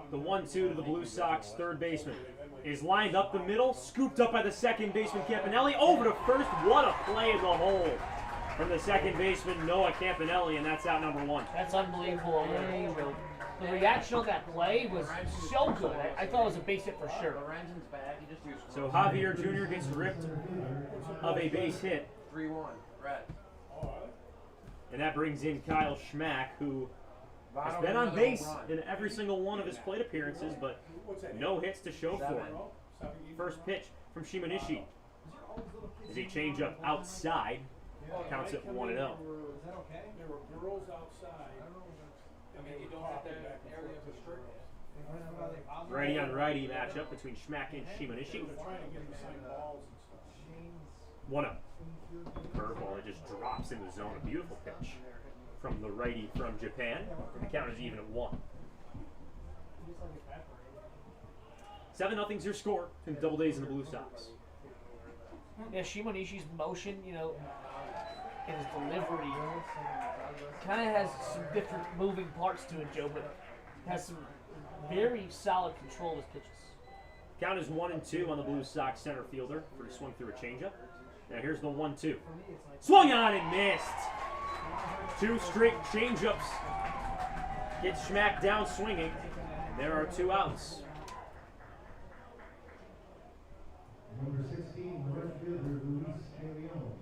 The 1-2 to the Blue Sox third baseman is lined up the middle, scooped up by the second baseman Campanelli, over to first. What a play in the hole from the second baseman Noah Campanelli, and that's out number 1. That's unbelievable. The reaction on that play was so good. I thought it was a base hit for sure. So Javier Jr. gets ripped of a base hit, 3-1, red. and that brings in Kyle Schmack, who has been on base in every single one of his plate appearances, but no hits to show for it. First pitch from Shimonishi is a changeup outside. Counts it 1-0. There were girls outside. I mean, you don't have that area of restrictions. Righty on righty matchup between Schmack and Shimonishi. Trying to get the same balls and stuff. 1-0. Curveball that just drops in the zone. A beautiful pitch from the righty from Japan. And the count is even at 1. 7-0's your score between the Doubledays and the Blue Sox. Yeah, Shimonishi's motion, and his delivery kind of has some different moving parts to it, Joe, but has some very solid control of his pitches. Count is 1-2 on the Blue Sox center fielder for a swing through a changeup. Now here's the 1-2. Swung on and missed. 2 straight changeups. Gets Schmack down swinging. There are 2 outs. Number 16, right fielder Luis De Leon.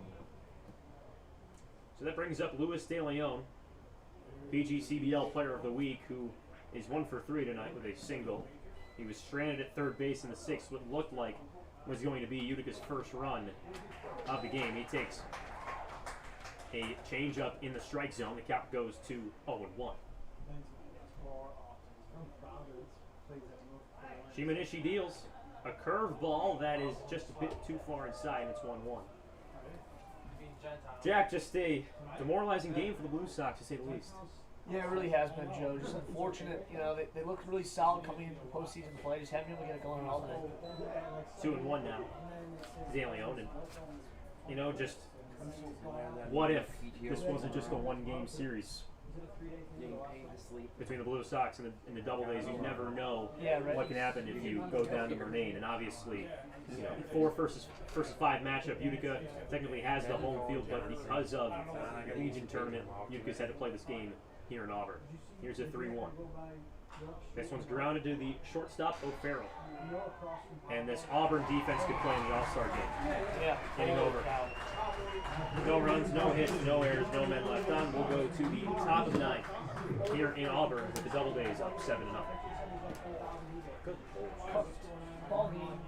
So that brings up Luis De Leon, PGCBL Player of the Week, who is 1 for 3 tonight with a single. He was stranded at third base in the 6th, what looked like was going to be Utica's first run of the game. He takes a changeup in the strike zone. The count goes to 0-1. Shimonishi deals a curveball that is just a bit too far inside, and it's 1-1. Jack, just a demoralizing game for the Blue Sox, to say the least. Yeah, it really has been, Joe. Just unfortunate. They looked really solid coming into postseason play. Just haven't been able to get it going all day. 2-1 now. De Leon, and just what if this wasn't just a one-game series between the Blue Sox and the Doubledays? You never know what can happen if you go down to Murnane, and obviously, 4 versus 5 matchup. Utica technically has the home field, but because of the Legion tournament, Utica's had to play this game here in Auburn. Here's a 3-1. This one's grounded to the shortstop, O'Farrell. And this Auburn defense could play in the All-Star game. Yeah. Getting over. No runs, no hits, no errors, no men left on. We'll go to the top of the 9th here in Auburn with the Doubledays up 7-0. Good Ball game.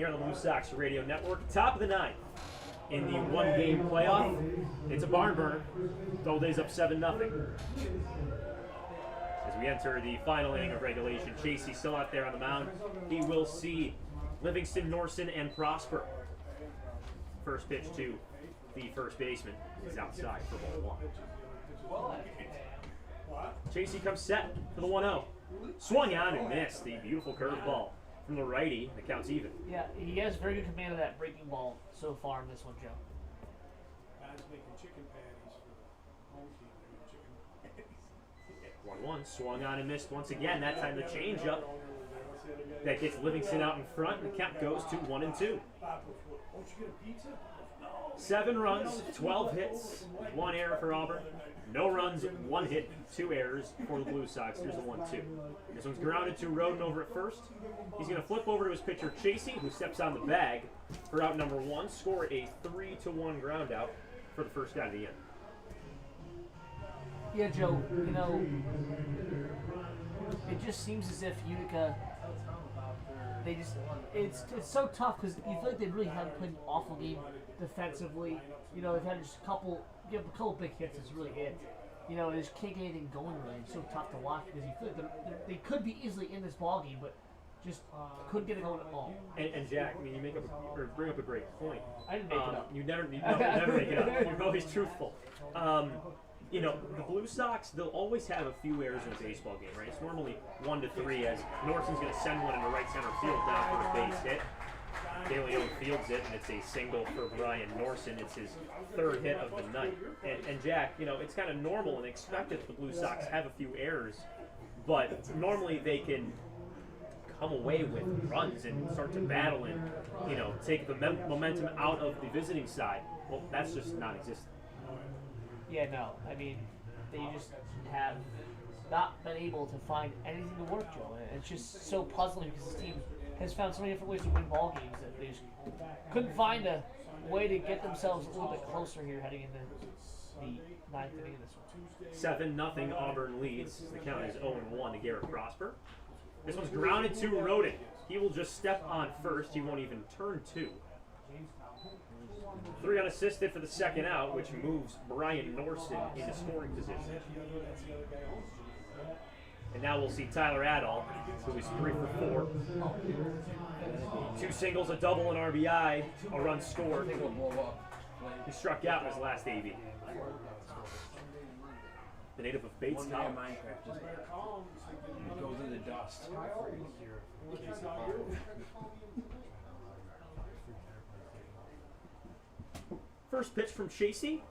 here on the Blue Sox Radio Network. Top of the ninth in the one-game playoff. It's a barn burner. Doubledays up 7-0. As we enter the final inning of regulation, Chasey still out there on the mound. He will see Livingston, Norson, and Prosper. First pitch to the first baseman is outside for ball 1. Chasey comes set for the 1-0. Swung on and missed. The beautiful curveball from the righty. The count's even. Yeah, he has very good command of that breaking ball so far in this one, Joe. Guys making chicken patties for the home team. They're chicken patties. 1-1. Swung on and missed once again. That time the changeup that gets Livingston out in front. And the count goes to 1-2. Won't you get a pizza? 7 runs, 12 hits, 1 error for Auburn. No runs, 1 hit, 2 errors for the Blue Sox. Here's the 1-2. This one's grounded to Roden over at first. He's going to flip over to his pitcher, Chasey, who steps on the bag for out number 1. Score a 3-1 ground out for the first out of the inning. Yeah, Joe, you know, it just seems as if Utica, it's so tough because you feel like they really haven't played an awful game defensively. You know, they've had just a couple big hits that's really it. You know, they just can't get anything going really. It's so tough to watch because you feel like they could be easily in this ball game, but just couldn't get it going at all. And Jack, I mean, you bring up a great point. I didn't make it up. You never make it up. You're always truthful. You know, the Blue Sox, they'll always have a few errors in a baseball game, right? It's normally 1 to 3 as Norson's going to send one into right center field down for a base hit. DeLeon fields it, and it's a single for Brian Norson. It's his 3rd hit of the night. And Jack, you know, it's kind of normal and expected that the Blue Sox have a few errors, but normally they can come away with runs and start to battle and, you know, take the momentum out of the visiting side. Well, that's just non-existent. Yeah, no. I mean, they just have not been able to find anything to work, Joe. And it's just so puzzling because this team has found so many different ways to win ball games that they just couldn't find a way to get themselves a little bit closer here heading into the 9th inning of this one. 7-0 Auburn leads. The count is 0-1 to Garrett Prosper. This one's grounded to Roden. He will just step on first. He won't even turn 2. 3 unassisted for the second out, which moves Brian Norson into scoring position. And now we'll see Tyler Adall, who is 3 for 4. 2 singles, a double, and RBI, a run scored. He struck out in his last AB. The native of Bates College. Minecraft just goes in the dust. First pitch from Chasey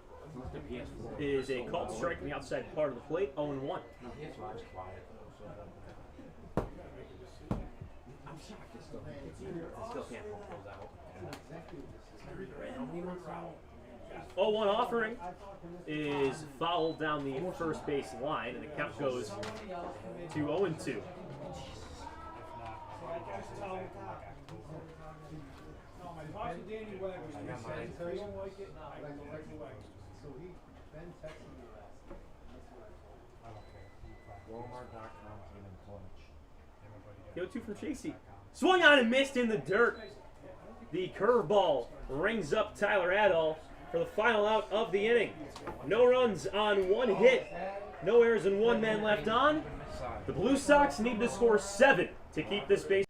is a called strike on the outside part of the plate, 0-1. I'm shocked it still can't pull those out. 0-1 offering is fouled down the first base line, and the count goes to 0-2. Talk to Danny Wagner. If you don't like it, I don't like the Wagner. So he Ben texted me last night. Walmart.com came in clutch. 0-2 from Chasey. Swung on and missed in the dirt. The curveball rings up Tyler Adall for the final out of the inning. No runs on 1 hit. No errors and 1 man left on. The Blue Sox need to score 7 to keep this base.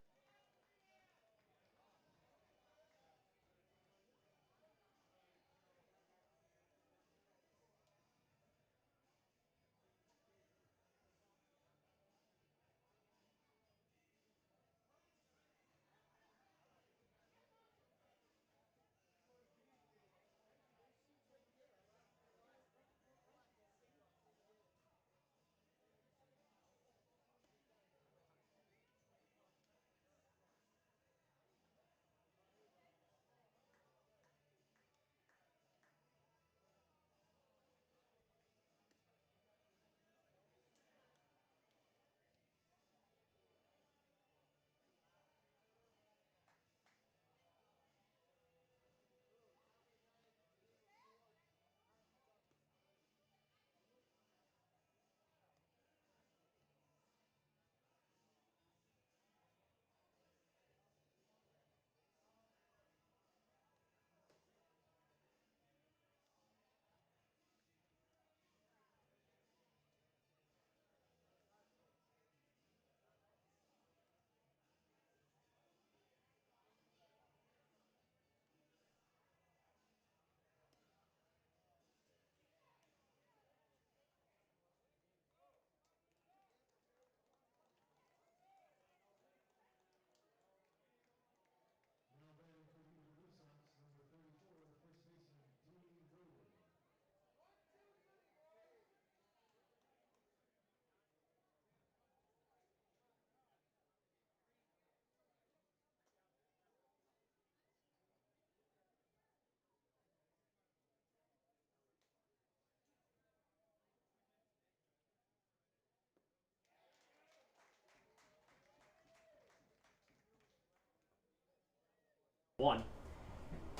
1.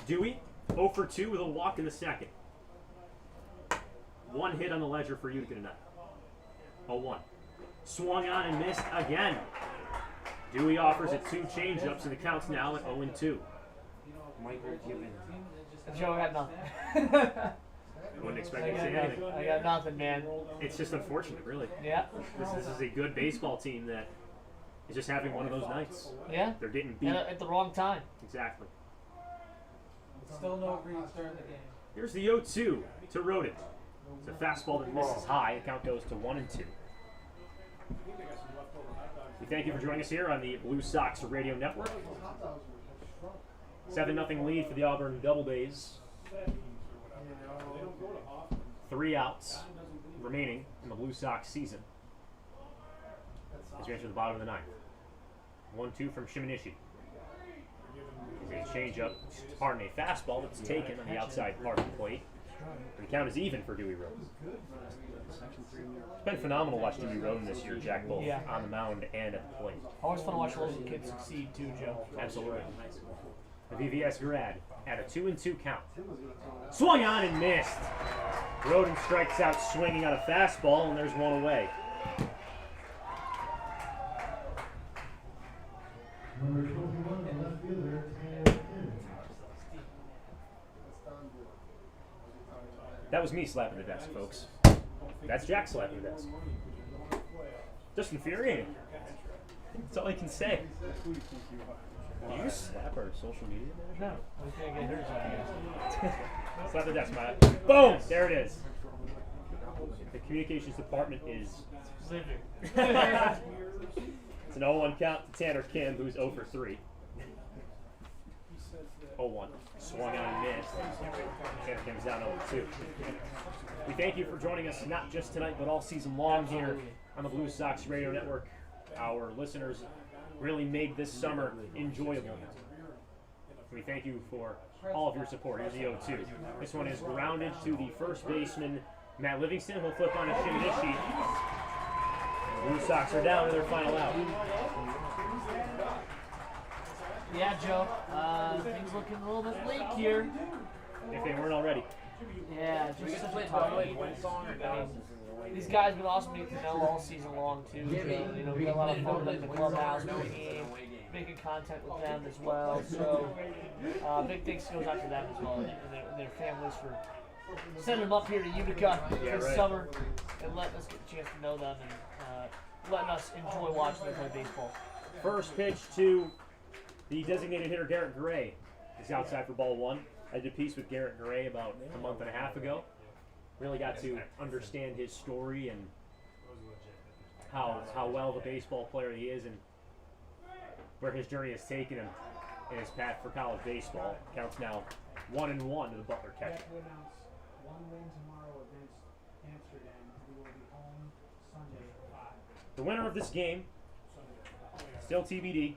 Dewey, 0 for 2 with a walk in the second. 1 hit on the ledger for Utica tonight. 0-1. Swung on and missed again. Dewey offers it 2 changeups, and the count's now at 0-2. Michael Gibbons. Joe had nothing. Wouldn't expect to say anything. I got nothing, man. It's just unfortunate, really. Yeah. This is a good baseball team that is just having one of those nights. Yeah. They're getting beat. At the wrong time. Exactly. Still no green starting the game. Here's the 0-2 to Rodent. It's a fastball that misses high. The count goes to 1-2. We thank you for joining us here on the Blue Sox Radio Network. 7-0 lead for the Auburn Doubledays. 3 outs remaining in the Blue Sox season as we enter the bottom of the 9th. 1-2 from Shimonishi. It's a changeup, pardon, a fastball that's taken on the outside part of the plate. The count is even for Dewey Roden. It's been phenomenal to watch Dewey Roden this year, Jack, both on the mound and at the plate. Always fun to watch local kids succeed too, Joe. Absolutely. The VVS grad at a 2-2 count. Swung on and missed. Roden strikes out swinging on a fastball, and there's 1 away. Number 21, the left fielder, Tanner Kim. That was me slapping the desk, folks. That's Jack slapping the desk. Just infuriating. That's all I can say. Do you slap our social media manager? No. We can't get hers. Slap the desk, Maya. Boom! There it is. The communications department is... It's an 0-1 count to Tanner Kim, who's 0 for 3. 0-1. Swung on and missed. Tanner Kim's down 0-2. We thank you for joining us not just tonight, but all season long here on the Blue Sox Radio Network. Our listeners really made this summer enjoyable. We thank you for all of your support. Here's the 0-2. This one is grounded to the first baseman, Matt Livingston. He'll flip on a Shimonishi. Blue Sox are down to their final out. Yeah, Joe. Things looking a little bit bleak here. If they weren't already. Yeah, just such a tough week. These guys have been awesome to get to know all season long too. You know, we got a lot of fun with them in the clubhouse, making content with them as well. So, big thanks goes out to them as well and their families for sending them up here to Utica this summer and letting us get a chance to know them and letting us enjoy watching them play baseball. First pitch to the designated hitter Garrett Gray is outside for ball 1. I did a piece with Garrett Gray about a month and a half ago. Really got to understand his story and how well the baseball player he is and where his journey has taken him in his path for college baseball. Counts now 1-1 to the Butler catcher. To announce 1 win tomorrow against Amsterdam. We will be home Sunday at 5. The winner of this game, still TBD,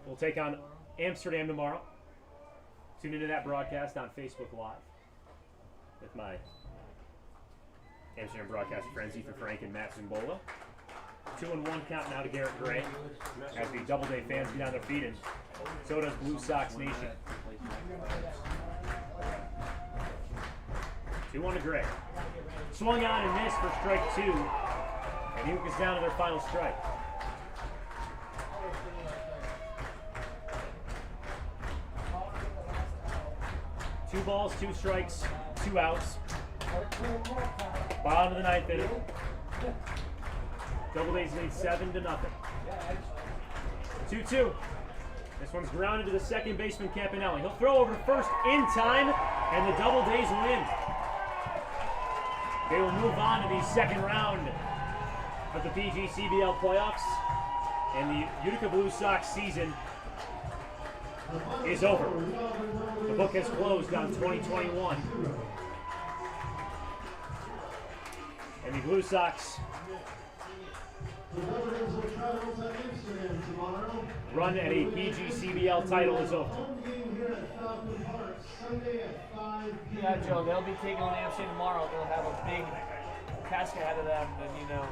will take on Amsterdam tomorrow. Tune into that broadcast on Facebook Live with my Amsterdam broadcast friends Ethan Frank and Matt Zimbola. 2-1 count now to Garrett Gray as the Doubleday fans get on their feet, and so does Blue Sox Nation. 2-1 to Gray. Swung on and missed for strike 2, and Utic's down to their final strike. Two balls, 2 strikes, 2 outs. Bottom of the 9th inning. Doubledays lead 7-0. 2-2. This one's grounded to the second baseman, Campanelli. He'll throw over to first in time, and the Doubledays win. They will move on to the second round of the PGCBL playoffs, and the Utica Blue Sox season is over. The book has closed on 2021. And the Blue Sox run at a PGCBL title is over. Yeah, Joe, they'll be taking on Amsterdam tomorrow. They'll have a big task ahead of them, and you know,